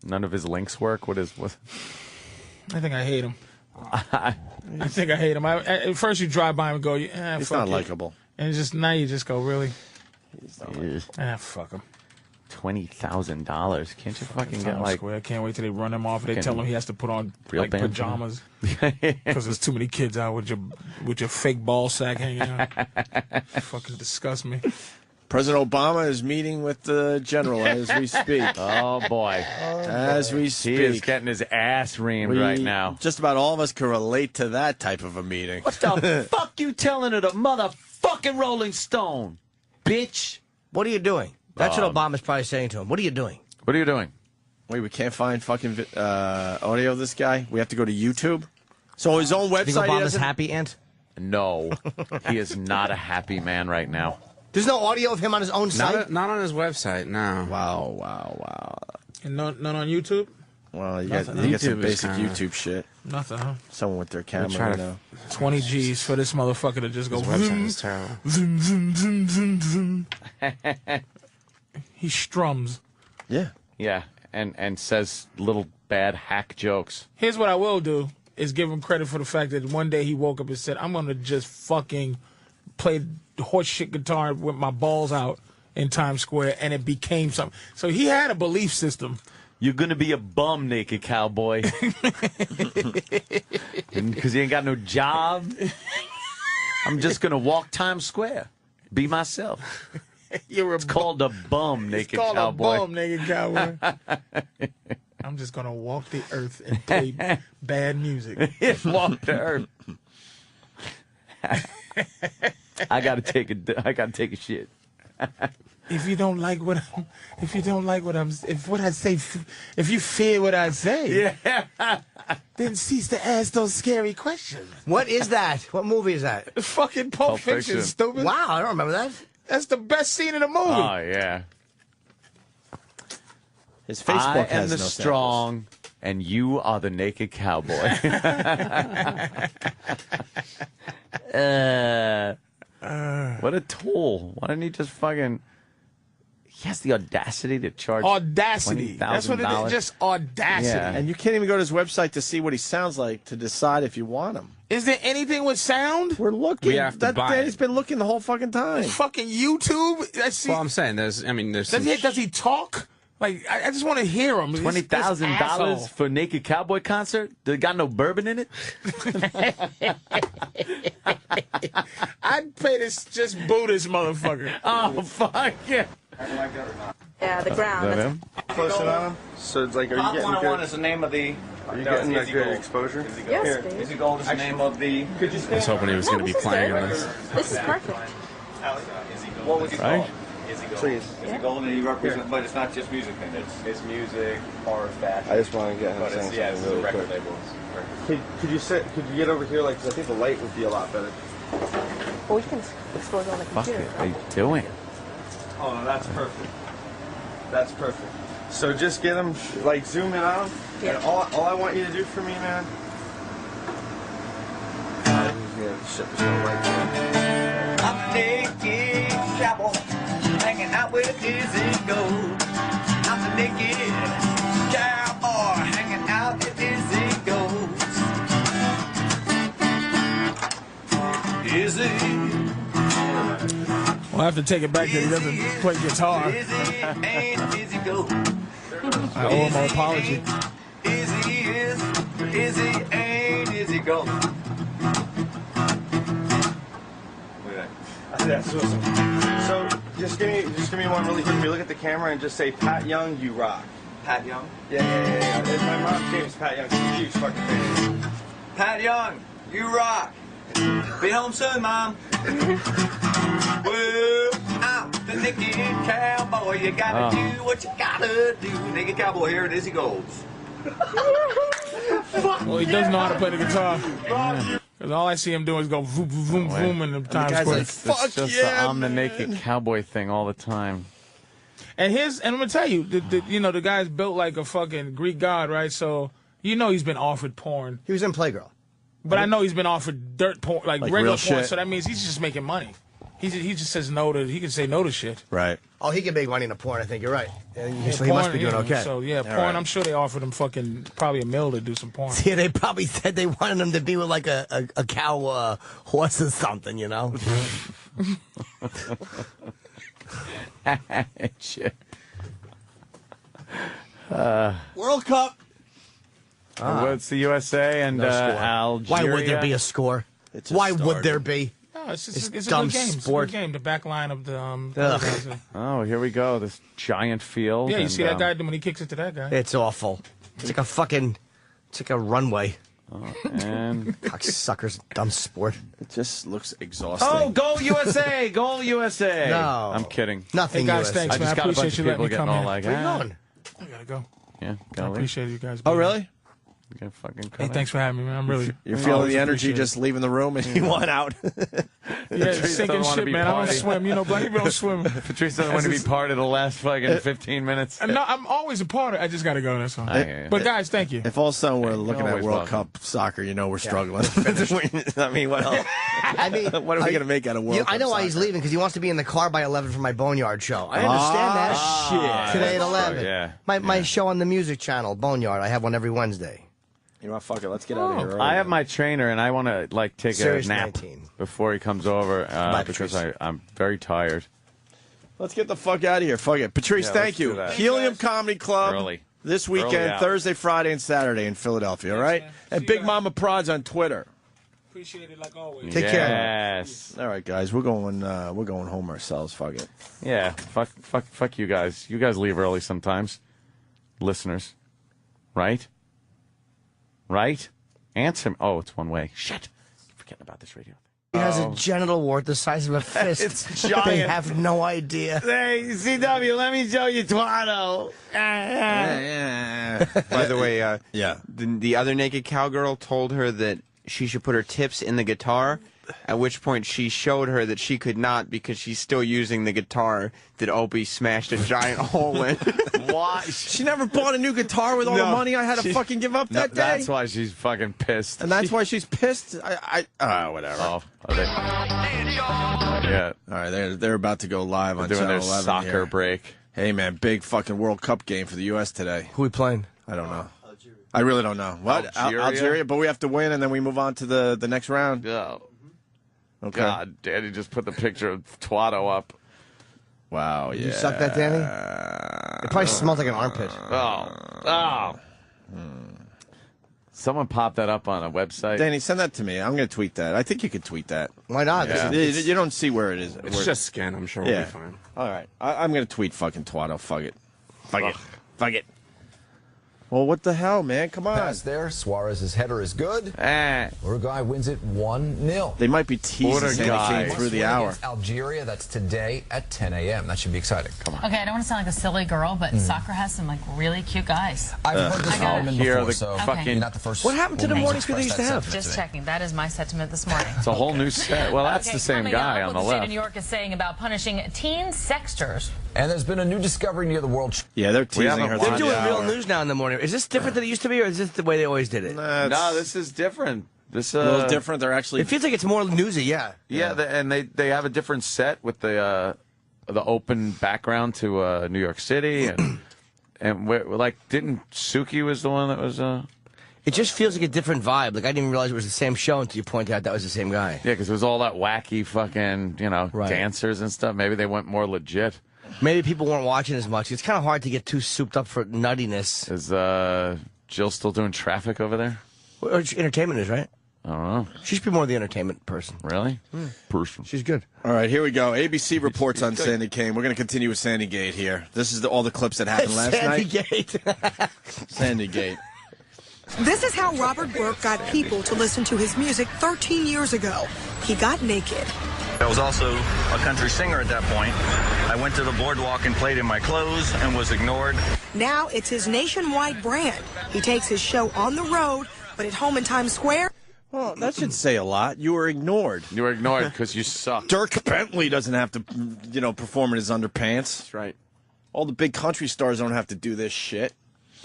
None of his links work. What? I think I hate him. I think I hate him. At first, you drive by him and go, He's fuck not it. likable. And it's just now you just go, really? Fuck him. $20,000. Can't you fucking get Times like? Square. I can't wait till they run him off. They tell him he has to put on real like band pajamas because there's too many kids out with your fake ball sack hanging out. Fucking disgust me. President Obama is meeting with the general as we speak. Oh, boy. As we speak. He is getting his ass reamed right now. Just about all of us can relate to that type of a meeting. What the fuck you telling to the motherfucking Rolling Stone, bitch? What are you doing? That's what Obama's probably saying to him. What are you doing? What are you doing? Wait, we can't find fucking audio of this guy? We have to go to YouTube? So his own website... Do you think Obama's happy, Ant? No. He is not a happy man right now. There's no audio of him on his own site? Not on his website, no. Wow. And none on YouTube? Well, you Nothing, get some YouTube is basic kinda- YouTube shit. Nothing, huh? Someone with their camera, try you to- know. 20 G's for this motherfucker to just go... His website is terrible. Zoom, zoom, zoom, zoom, zoom. He strums. Yeah. Yeah, and says little bad hack jokes. Here's what I will do, is give him credit for the fact that one day he woke up and said, I'm going to just fucking play horseshit guitar with my balls out in Times Square, and it became something. So he had a belief system. You're going to be a bum, Naked Cowboy. Because you ain't got no job. I'm just going to walk Times Square. Be myself. It's called a bum, Naked Called Cowboy. a bum, Naked Cowboy. I'm just going to walk the earth and play bad music. Walk the earth. I gotta take a shit. If you don't like what I say, if you fear what I say, then cease to ask those scary questions. What is that? What movie is that? Fucking Pulp Fiction, stupid. Wow, I don't remember that. That's the best scene in the movie. Oh yeah. His Facebook I has am the no strong, and you are the Naked Cowboy. What a tool! Why didn't he just fucking? He has the audacity to charge Audacity. That's what it is. Just audacity. Yeah. And you can't even go to his website to see what he sounds like to decide if you want him. Is there anything with sound? We're looking. We have to buy Daddy's been looking the whole fucking time. Fucking YouTube. Well, I'm saying there's Does he talk? Like I just want to hear him. $20,000 for Naked Cowboy concert? They got no bourbon in it? I'd pay this just boo this motherfucker. Oh fuck yeah! Yeah, the ground. Is that him? Close it on him. So it's like, are you Hot getting 101 good? is the name of the. Are you getting that good exposure? Yes, Here. babe. Easy Gold is the name of the. Could you I was hoping he was going to be playing on this. This is perfect. What would you call Right? it? Easy Gold. Please. Easy Gold, and you represent, but it's not just music then. It's music or fashion. I just want to get him But saying it's, yeah, it's something a really record quick. label. Could you sit? Could you get over here? Like, 'cause I think the light would be a lot better. Well, we can expose on the Fuck computer. it! What are you doing? Oh, no, that's perfect. That's perfect. So just get him, like, zoom in on him. Yeah. And all I want you to do for me, man. Yeah, shit, there's no light there. I'm the Naked Cowboy, hanging out with Easy Gold. I'm the Naked Cowboy, hanging out with Easy Gold. Easy. We'll have to take it back that he doesn't play guitar. Easy ain't Easy Gold. I owe him an apology. Easy is, Easy ain't Easy Gold. That's awesome. So just give me one really quick. You look at the camera and just say, Pat Young, you rock. Pat Young? Yeah. My mom's name is Pat Young. She's a huge fucking fan. Pat Young, you rock. Be home soon, Mom. Well, I'm the Naked Cowboy. You gotta do what you gotta do. Naked Cowboy, here it is, he goes. Well, he does know how to play the guitar. Because all I see him doing is go voom, voom, voom in the Times guy's Square. like, fuck It's just yeah, I'm the man. naked cowboy thing all the time. And I'm gonna tell you, the guy's built like a fucking Greek god, right? So he's been offered porn. He was in Playgirl. But I know he's been offered dirt porn, like regular real porn. shit. So that means he's just making money. He just says no to. He can say no to shit. Right. Oh, he can make money in a porn. I think you're right. Yeah, So he must be doing porn, okay. So yeah, porn. right. I'm sure they offered him fucking probably $1 million to do some porn. Yeah, they probably said they wanted him to be with like a cow horse or something, you know? Shit. World Cup. What's the USA and No score. Algeria? Why would there be a score? Why would there be? No, it's It's a good dumb game. sport. It's a good game. The back line of the Oh, here we go. This giant field. yeah, you and, see that guy when he kicks it to that guy. It's awful. It's like a fucking, it's like a runway. And Cocksuckers, dumb sport. It just looks exhausting. oh, go USA! Goal USA! No. I'm kidding. Nothing. Hey guys, US. thanks I man. just I got a bunch appreciate of you people letting me getting come all in. like, Where you going? I gotta go. yeah, I go appreciate you guys. Oh, being really? here. You can fucking come Hey, in. thanks for having me, man. I'm really. You're I feeling always the energy appreciate just leaving the room and you want out. it. Yeah, Patrice sinking doesn't wanna shit, be man. I don't party. swim. You know, black people don't swim. Patrice doesn't want to be part of the last fucking 15 minutes. No, I'm always a part of it. I just gotta go. That's all. I hear you. But guys, thank you. If all of a sudden we're looking at always World welcome. Cup soccer, you know we're struggling. I mean, what else? I mean, What are we going to make out of World Cup I know why he's soccer? leaving, because he wants to be in the car by 11 for my Boneyard show. I understand that. Shit. Today at 11. yeah. My show on the music channel, Boneyard. I have one every Wednesday. You know what? Fuck it. Let's get out of here. early. I have my trainer, and I want to like take Serious a nap 19. before he comes over Bye, because Patrice. I'm very tired. Let's get the fuck out of here. Fuck it. Patrice, Yeah, thank let's you. do that. Helium Comedy Club. Early. This Early weekend, out. Thursday, Friday, and Saturday in Philadelphia, all right? And Big Mama Prods on Twitter. Appreciate it like always. Take care. Yes. All right, guys, we're going home ourselves. Fuck it. Yeah. Fuck you guys. You guys leave early sometimes. Listeners. Right? Right? Answer me. Oh, it's one way. Shit. Forgetting about this radio. He has a genital wart the size of a fist. It's They giant. have no idea. Hey, CW, let me show you Twatto. By the way, Yeah. the other naked cowgirl told her that she should put her tips in the guitar, at which point she showed her that she could not because she's still using the guitar that Opie smashed a giant hole in. Why? She never bought a new guitar with all the No. monall I had to fucking give up that day. That's why she's fucking pissed. And that's why she's pissed. Whatever. Oh, are they? Yeah. All right, they're about to go live on Doing Channel their 11 soccer here. break. Hey man, big fucking World Cup game for the U.S. today. Who we playing? I don't know. I really don't know. What? Algeria? Algeria? But we have to win, and then we move on to the next round. Oh, Okay. God, Daddy just put the picture of Twatto up. Wow. Yeah. Did you suck that, Danny? It probably smells like an armpit. Oh. Someone popped that up on a website. Danny, send that to me. I'm going to tweet that. I think you could tweet that. Why not? Yeah. You don't see where it is. It's just skin. I'm sure we'll Yeah. be fine. All right. I'm going to tweet fucking Twatto. Fuck it. Fuck it. Fuck it. Well, what the hell, man? Come on. Pass there. Suarez's header is good. Uruguay wins it 1-0. They might be teasing Sandy Kane through the hour. Against Algeria, that's today at 10 a.m. That should be exciting. Come on. Okay, I don't want to sound like a silly girl, but soccer has some like really cute guys. I've heard this argument before, so you're not the first. What happened to the woman morning crew they express used to that have? sentiment Just today. checking. That is my sentiment this morning. It's a whole new set. Well, that's Okay, the same coming guy up, on what the the state left. of New York is saying about punishing teen sexters. And there's been a new discovery near the World. Yeah, they're teasing haven't her. watched They're through the doing real hour. news now in the morning. Is this different than it used to be, or is this the way they always did it? No, this is different. This A little different. They're actually. It feels like it's more newsy, yeah. Yeah, and they have a different set with the open background to New York City and like didn't Suki was the one that was It just feels like a different vibe. Like I didn't even realize it was the same show until you pointed out that was the same guy. yeah, because it was all that wacky fucking Right. dancers and stuff. Maybe they went more legit. Maybe people weren't watching as much. It's kind of hard to get too souped up for nuttiness. Is Jill still doing traffic over there? Or entertainment is, right? I don't know. She should be more the entertainment person. Really? Person. She's good. All right, here we go. ABC reports on Sandy Kane. We're going to continue with Sandy Gate here. This is all the clips that happened last Sandy night. Gate. Sandy Gate. This is how Robert Burke got people to listen to his music 13 years ago. He got naked. I was also a country singer at that point. I went to the boardwalk and played in my clothes and was ignored. Now it's his nationwide brand. He takes his show on the road, but at home in Times Square. Well, that should say a lot. You were ignored. You were ignored because you suck. Dirk Bentley doesn't have to, perform in his underpants. That's right. All the big country stars don't have to do this shit.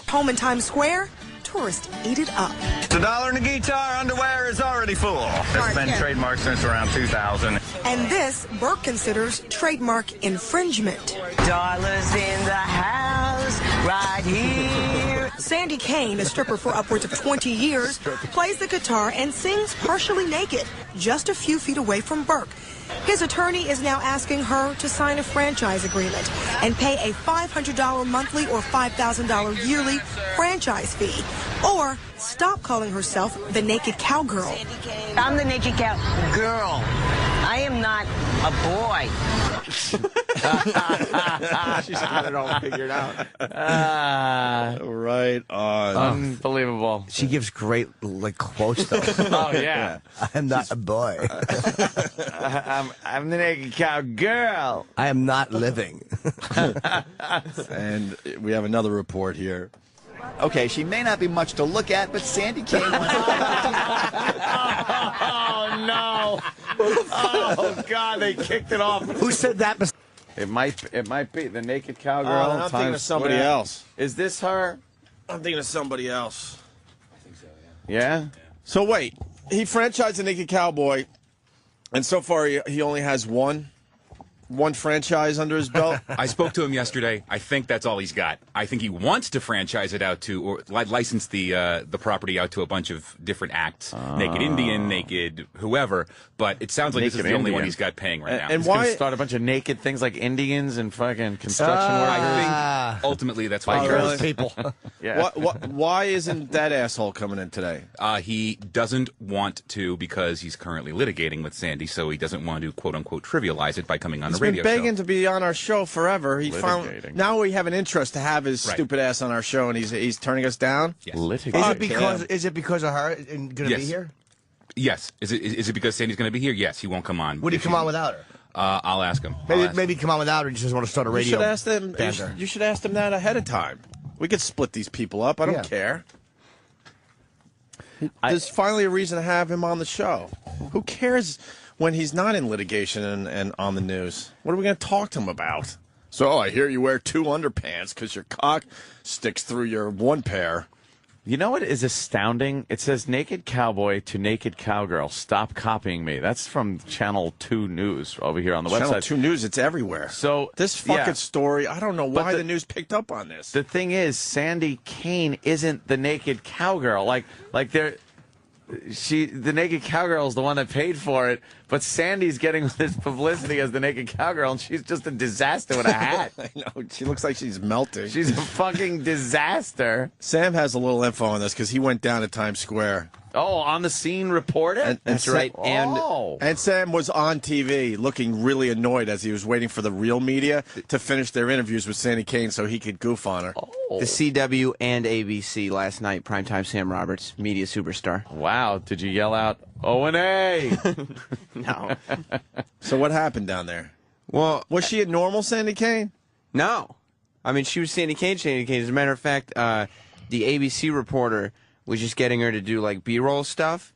Home in Times Square, tourists eat it up. The dollar and the guitar underwear is already full. It's been trademarked since around 2000. And this Burke considers trademark infringement. Dollars in the house right here. Sandy Kane, a stripper for upwards of 20 years, plays the guitar and sings partially naked, just a few feet away from Burke. His attorney is now asking her to sign a franchise agreement and pay a $500 monthly or $5,000 yearly franchise fee, or stop calling herself the Naked Cowgirl. I'm the Naked Cowgirl. I am not a boy. She's got it all figured out. Right on. Unbelievable. She gives great quotes though. Oh yeah. I'm not a boy. I'm the Naked Cowgirl. I am not living. And we have another report here. Okay, she may not be much to look at, but Sandy Kane wants Oh no! Oh God, they kicked it off. Who said that? It might be the Naked Cowgirl. I'm thinking of somebody else. Is this her? I'm thinking of somebody else. I think so. Yeah. So wait, he franchised the Naked Cowboy, and so far he only has one franchise under his belt. I spoke to him yesterday. I think that's all he's got. I think he wants to franchise it out to, or license the property out to a bunch of different acts, Naked Indian, Naked whoever. But it sounds like this is the only one he's got paying right now. And why start a bunch of naked things like Indians and fucking construction workers? I think ultimately that's why really? people. Yeah. Why isn't that asshole coming in today? He doesn't want to because he's currently litigating with Sandy, so he doesn't want to quote unquote trivialize it by coming on the radio He's been begging show. to be on our show forever. He found now we have an interest to have his stupid ass on our show, and he's turning us down. Yes. Is it because of her going to be here? Yes. Is it because Sandy's going to be here? Yes. He won't come on. Would he come on without her? I'll ask him. Maybe come on without her. He just want to start a radio. You should ask them. You should ask them that ahead of time. We could split these people up. I don't care. There's finally a reason to have him on the show. Who cares when he's not in litigation and on the news? What are we going to talk to him about? So, I hear you wear 2 underpants because your cock sticks through your one pair. You know what is astounding? It says Naked Cowboy to Naked Cowgirl. Stop copying me. That's from Channel 2 News over here on the website. Channel 2 News, it's everywhere. So this fucking story, I don't know why the news picked up on this. The thing is, Sandy Kane isn't the Naked Cowgirl. The Naked Cowgirl is the one that paid for it, but Sandy's getting this publicity as the Naked Cowgirl, and she's just a disaster with a hat. I know. She looks like she's melting. She's a fucking disaster. Sam has a little info on this because he went down to Times Square. Oh, on the scene reporter? That's right. And Sam was on TV looking really annoyed as he was waiting for the real media to finish their interviews with Sandy Kane so he could goof on her. The CW and ABC last night, primetime Sam Roberts, media superstar. Wow. Did you yell out, O&A? No. So what happened down there? Well, was she a normal Sandy Kane? No. I mean, she was Sandy Kane. As a matter of fact, the ABC reporter was just getting her to do B-roll stuff,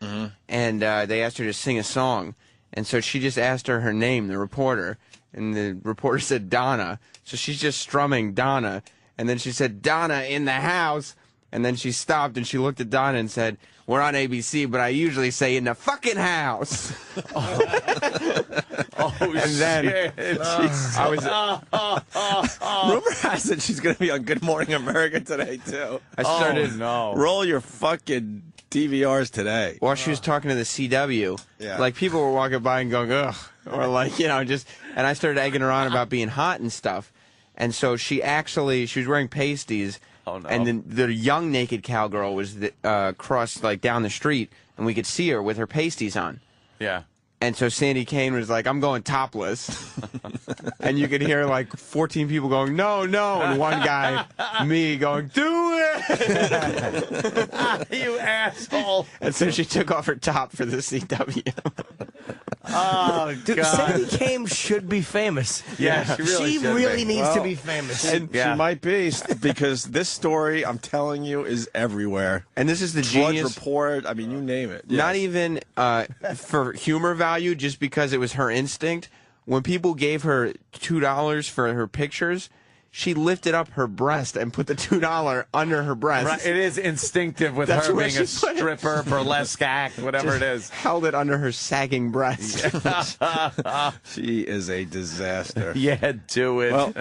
and they asked her to sing a song, and so she just asked her name, the reporter, and the reporter said Donna, so she's just strumming Donna, and then she said Donna in the house, and then she stopped and she looked at Donna and said, "We're on ABC, but I usually say in the fucking house." And then rumor has it she's going to be on Good Morning America today too. I started roll your fucking DVRs today. While she was talking to the CW, people were walking by and going, ugh, or just, and I started egging her on about being hot and stuff, and so she was wearing pasties. Oh, no. And then the young Naked Cowgirl was crossed down the street, and we could see her with her pasties on. Yeah. And so Sandy Kane was like, "I'm going topless," and you could hear 14 people going, "No, no," and one guy, me, going, "Do it!" You asshole! And so she took off her top for the CW. Oh, Dude, God. Sandy Kane should be famous. Yeah, she really needs Well, to be famous. And she might be, because this story, I'm telling you, is everywhere. And this is the Drudge genius Report. I mean, you name it. Not Yes. even for humor value, just because it was her instinct. When people gave her $2 for her pictures, she lifted up her breast and put the $2 under her breast. Right, it is instinctive with That's her where being a she put it. stripper, burlesque act, whatever it is. Held it under her sagging breast. She is a disaster. Yeah, do it. Well,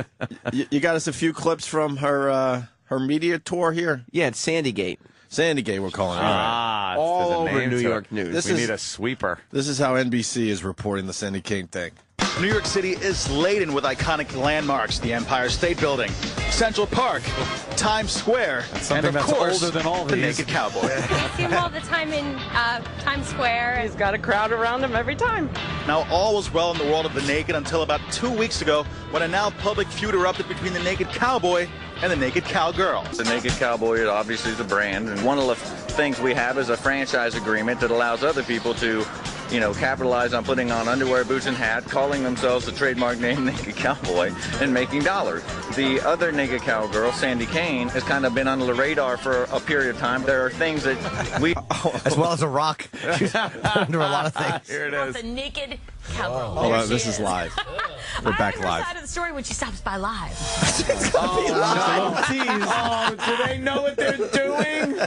you got us a few clips from her media tour here? Yeah, it's Sandygate. Sandygate, we're calling it. Ah, All there's a over name New to York it. news. We need a sweeper. This is how NBC is reporting the Sandy Kane thing. New York City is laden with iconic landmarks. The Empire State Building, Central Park, Times Square, and of that's course, older than all the these. Naked Cowboy. I see him all the time in Times Square. He's got a crowd around him every time. Now, all was well in the world of the naked until about 2 weeks ago, when a now public feud erupted between the Naked Cowboy and the Naked Cowgirl. The Naked Cowboy is obviously the brand, and one of the things we have is a franchise agreement that allows other people to, capitalize on putting on underwear, boots, and hat, calling themselves the trademark name Naked Cowboy, and making dollars. The other Naked Cowgirl, Sandy Kane, has kind of been under the radar for a period of time. There are things that we... As well as a rock. She's under a lot of things. Here it is. The Naked Cowgirl. Hold on, this is live. We're back live. Side of the story when she stops by live. Oh, do they know what they're doing?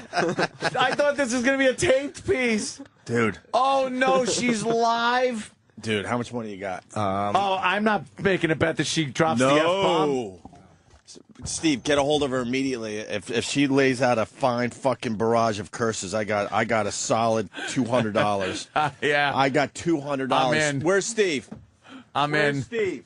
I thought this was going to be a taped piece. Dude. Oh, no, she's live. Dude, how much money you got? Oh, I'm not making a bet that she drops the F-bomb. No. Steve, get a hold of her immediately. If she lays out a fine fucking barrage of curses, I got a solid $200. Yeah. I got $200. I'm in. Where's Steve? Where's Steve?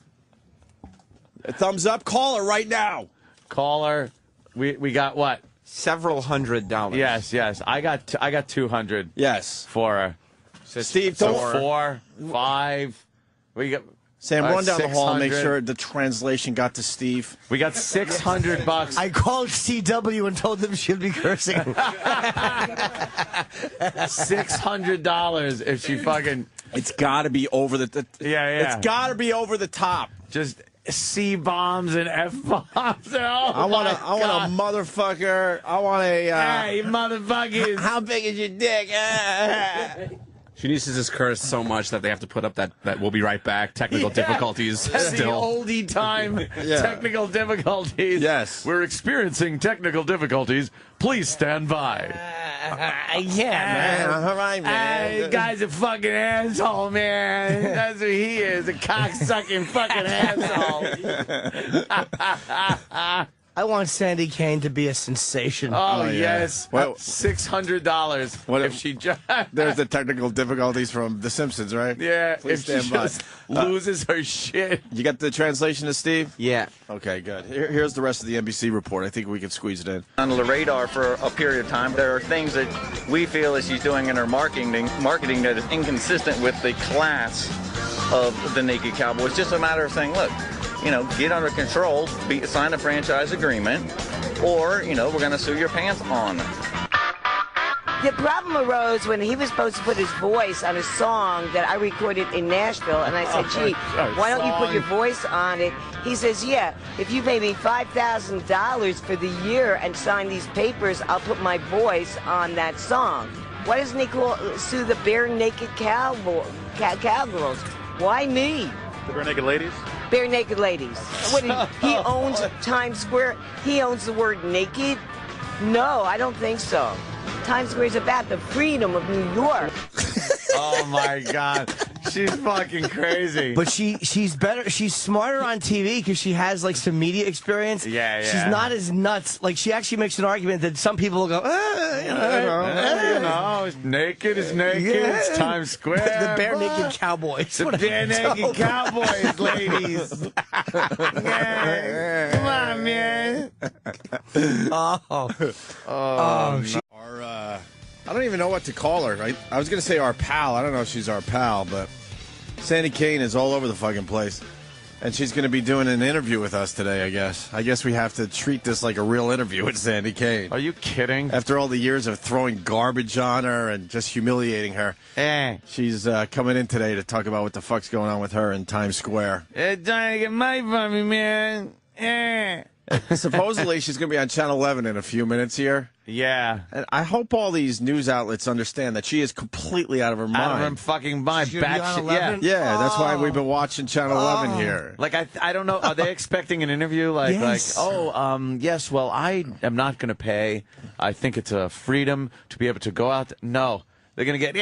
A thumbs up. Call her right now. Call her. We got what? Several $100. Yes. I got 200. Yes. For her. Steve, So don't. 4, 5. We got. Sam, run down the hall and make 600. sure the translation got to Steve. We got $600. I called CW and told them she'd be cursing. $600 if she fucking. It's got to be over the. Yeah. It's got to be over the top. Just C bombs and F bombs. I want a motherfucker. I want a. Hey, motherfuckers! How big is your dick? She needs to just curse so much that they have to put up that we'll be right back. Technical difficulties That's still. the oldie time technical difficulties. Yes. We're experiencing technical difficulties. Please stand by. Man. All right, man. Hey, guy's a fucking asshole, man. That's what he is, a cock-sucking fucking asshole. I want Sandy Kane to be a sensation. Oh, yeah. yes. Well, $600 what if she just... There's the technical difficulties from The Simpsons, right? Yeah, Please if she stand by. just loses her shit. You got the translation to Steve? Yeah. Okay, good. Here's the rest of the NBC report. I think we can squeeze it in. Under the radar for a period of time. There are things that we feel that she's doing in her marketing that is inconsistent with the class of the Naked Cowboy. It's just a matter of saying, look, get under control, sign a franchise agreement, or, we're going to sue your pants on. The problem arose when he was supposed to put his voice on a song that I recorded in Nashville, and I said, gee, why don't you put your voice on it? He says, yeah, if you pay me $5,000 for the year and sign these papers, I'll put my voice on that song. Why doesn't he sue the bare naked cowgirls? Why me? The Bare Naked Ladies? Bare naked ladies. What, he owns Times Square? He owns the word naked? No, I don't think so. Times Square is about the freedom of New York. Oh, my God. She's fucking crazy. But she's better. She's smarter on TV because she has like some media experience. Yeah. She's not as nuts. Like she actually makes an argument that some people will go, naked is naked. Yeah. It's Times Square. The bare naked cowboys. The bare naked cowboys, ladies. Yeah. Come on, man. I don't even know what to call her. I was going to say our pal. I don't know if she's our pal, but Sandy Kane is all over the fucking place. And she's going to be doing an interview with us today, I guess. I guess we have to treat this like a real interview with Sandy Kane. Are you kidding? After all the years of throwing garbage on her and just humiliating her, she's coming in today to talk about what the fuck's going on with her in Times Square. Trying to get money from me, man. Supposedly, she's going to be on Channel 11 in a few minutes here. Yeah. And I hope all these news outlets understand that she is completely out of her mind. Out of her fucking mind. Yeah, that's why we've been watching Channel 11 here. Like, I don't know. Are they expecting an interview? Yes. Yes, well, I am not going to pay. I think it's a freedom to be able to go out. No. They're going to get,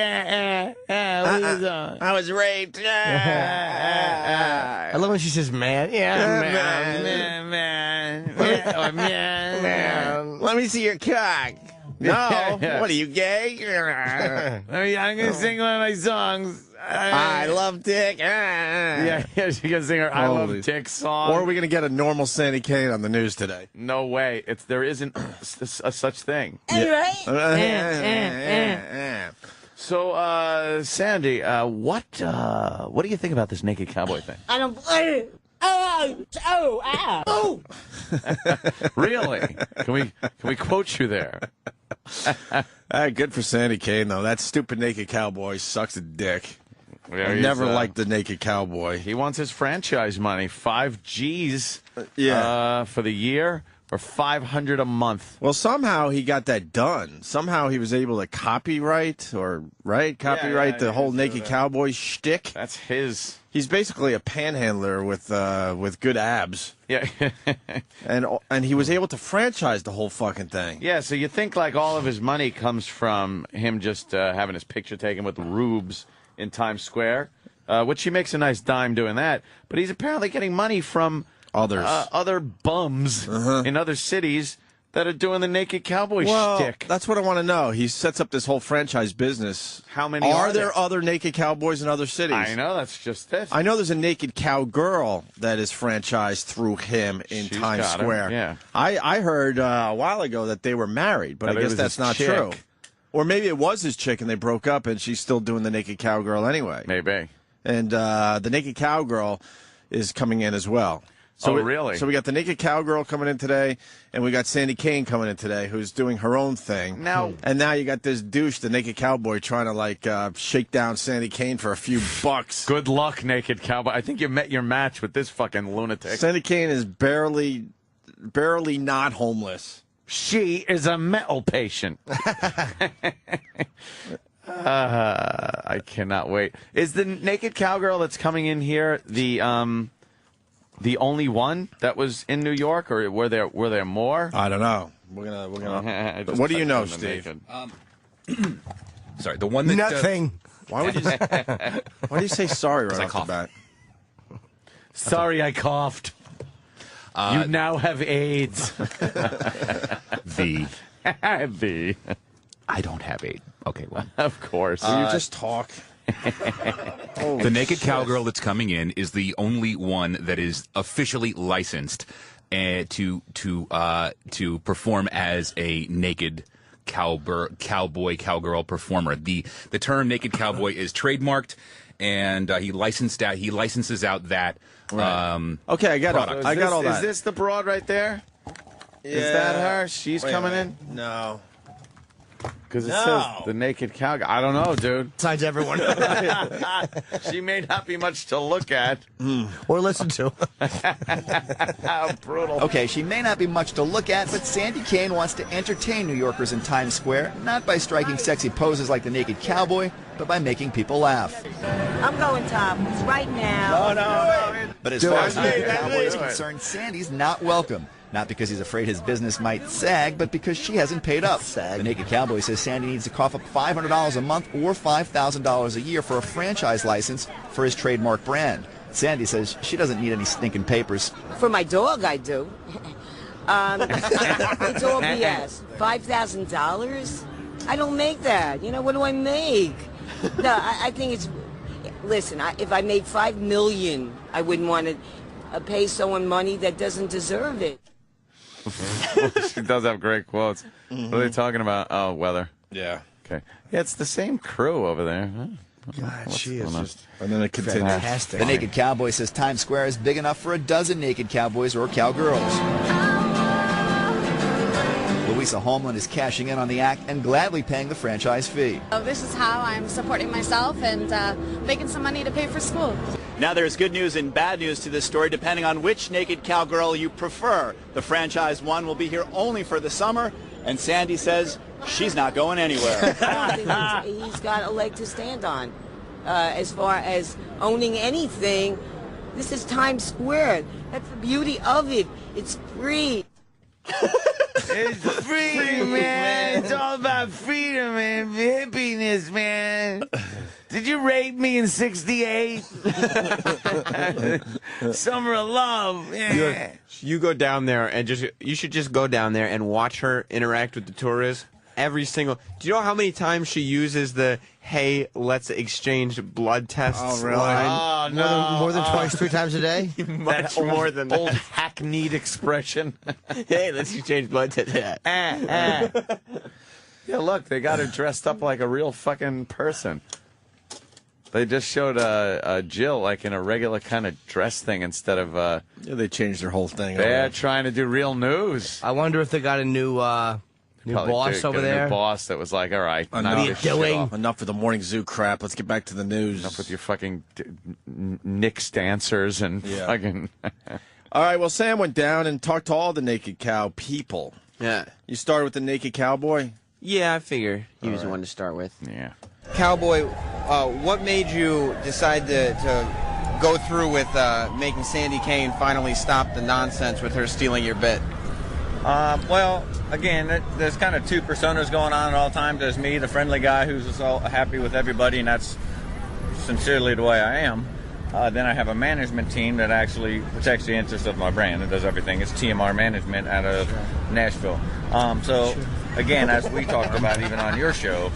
I was raped. I love when she says, man. Man. Let me see your cock. No. What are you, gay? I'm going to sing one of my songs. I love dick. Yeah, she's going to sing her I Love Dick song. Or are we going to get a normal Sandy Kane on the news today? No way. There isn't a such thing. So, Sandy, what do you think about this Naked Cowboy thing? I don't. Really? Can we quote you there? Good for Sandy Kane, though. That stupid Naked Cowboy sucks a dick. Yeah, I never liked the Naked Cowboy. He wants his franchise money, 5 G's for the year, or $500 a month. Well, somehow he got that done. Somehow he was able to copyright the whole Naked Cowboy shtick. That's his. He's basically a panhandler with good abs. Yeah. and he was able to franchise the whole fucking thing. Yeah, so you think like all of his money comes from him just having his picture taken with rubes in Times Square, which he makes a nice dime doing that. But he's apparently getting money from other bums in other cities that are doing the Naked Cowboy shtick. That's what I want to know. He sets up this whole franchise business. How many are there other Naked Cowboys in other cities? I know, that's just it. I know there's a Naked Cowgirl that is franchised through him in Times Square. Yeah. I heard a while ago that they were married, but I guess that's not true. Or maybe it was his chick and they broke up and she's still doing the Naked Cowgirl anyway. Maybe. And the Naked Cowgirl is coming in as well. Really? So we got the Naked Cowgirl coming in today, and we got Sandy Kane coming in today, who's doing her own thing. And now you got this douche, the Naked Cowboy, trying to shake down Sandy Kane for a few bucks. Good luck, Naked Cowboy. I think you met your match with this fucking lunatic. Sandy Kane is barely not homeless. She is a mental patient. I cannot wait. Is the Naked Cowgirl that's coming in here the only one that was in New York, or were there more? I don't know. We're gonna. What do you know, Steve? Sorry, the one that nothing. Why would you? Why do you say sorry right off the bat? Sorry, I coughed. You now have AIDS. The I don't have AIDS. Okay, well, of course. Will you just talk? The Naked Cowgirl that's coming in is the only one that is officially licensed to perform as a naked cowboy cowgirl performer. The term Naked Cowboy is trademarked, and he licenses out that. Okay, I got product. I got all that. Is this the broad right there? Yeah. Is that her? She's coming in? No. Because it says the Naked Cowgirl. I don't know, dude. Besides everyone. She may not be much to look at. Or listen to. How brutal. Okay, she may not be much to look at, but Sandy Kane wants to entertain New Yorkers in Times Square, not by striking sexy poses like the Naked Cowboy, but by making people laugh. I'm going topless right now. No. But as far as the Naked Cowboy is concerned, Sandy's not welcome. Not because he's afraid his business might sag, but because she hasn't paid up. The Naked Cowboy says Sandy needs to cough up $500 a month or $5,000 a year for a franchise license for his trademark brand. Sandy says she doesn't need any stinking papers. For my dog, I do. It's all BS. $5,000? I don't make that. What do I make? No, I think it's... Listen, if I made $5 million, I wouldn't want to pay someone money that doesn't deserve it. She does have great quotes. What are they talking about? Oh, weather. Yeah. Okay. Yeah, it's the same crew over there. Huh? God, she is just and then it continues. fantastic. The Naked Cowboy says Times Square is big enough for a dozen naked cowboys or cowgirls. Louisa Holmland is cashing in on the act and gladly paying the franchise fee. This is how I'm supporting myself and making some money to pay for school. Now there's good news and bad news to this story depending on which naked cowgirl you prefer. The franchise one will be here only for the summer, and Sandy says she's not going anywhere. I think he's got a leg to stand on. As far as owning anything, this is Times Square. That's the beauty of it. It's free. It's free, man. It's all about freedom and hippiness, man. Did you rape me in '68? Summer of love. Yeah. You go down there and you should just go down there and watch her interact with the tourists. Every single. Do you know how many times she uses the "Hey, let's exchange blood tests" line? Oh, no. More than twice, 3 times a day? Much more than old that. hackneyed expression. Hey, let's exchange blood tests. Yeah, look, they got her dressed up like a real fucking person. They just showed Jill like in a regular kind of dress thing instead of. Yeah, they changed their whole thing. They're trying to do real news. I wonder if they got a new boss over there. A new boss that was like, all right, enough of the morning zoo crap. Let's get back to the news. Enough with your fucking Knicks dancers and fucking. All right, well, Sam went down and talked to all the Naked Cow people. Yeah. You started with the Naked Cowboy? Yeah, I figure he was the one to start with. Yeah. Cowboy, what made you decide to go through with making Sandy Kane finally stop the nonsense with her stealing your bit? Well, again, there's kind of two personas going on at all times. There's me, the friendly guy who's just all happy with everybody, and that's sincerely the way I am. Then I have a management team that actually protects the interests of my brand and does everything. It's TMR Management out of Nashville. So, again, as we talked about even on your show.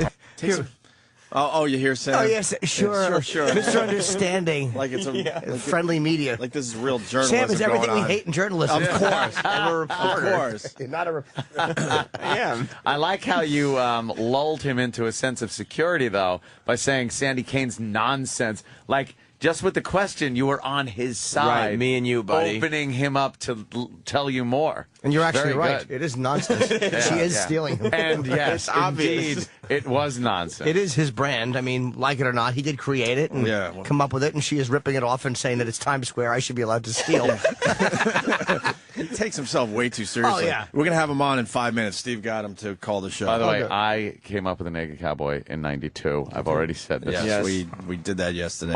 Oh, you hear Sam? Oh, yes, sure. Sure. Mr. Understanding. Like it's a friendly media. Like this is real journalism. Sam is everything we hate in journalism. Of course. I'm a reporter. Of course. You're not a reporter. Yeah. I like how you lulled him into a sense of security, though, by saying Sandy Kane's nonsense. Like, just with the question, you were on his side. Right, me and you, buddy. Opening him up to tell you more. And you're actually Very right. good. It is nonsense. She is stealing him. And yes, It's obvious. indeed, it was nonsense. It is his brand. I mean, like it or not, he did create it and come up with it, and she is ripping it off and saying that it's Times Square. I should be allowed to steal. He takes himself way too seriously. Oh, yeah. We're going to have him on in 5 minutes. Steve got him to call the show. By the way, I came up with the Naked Cowboy in '92. I've already said this. Yes, we did that yesterday.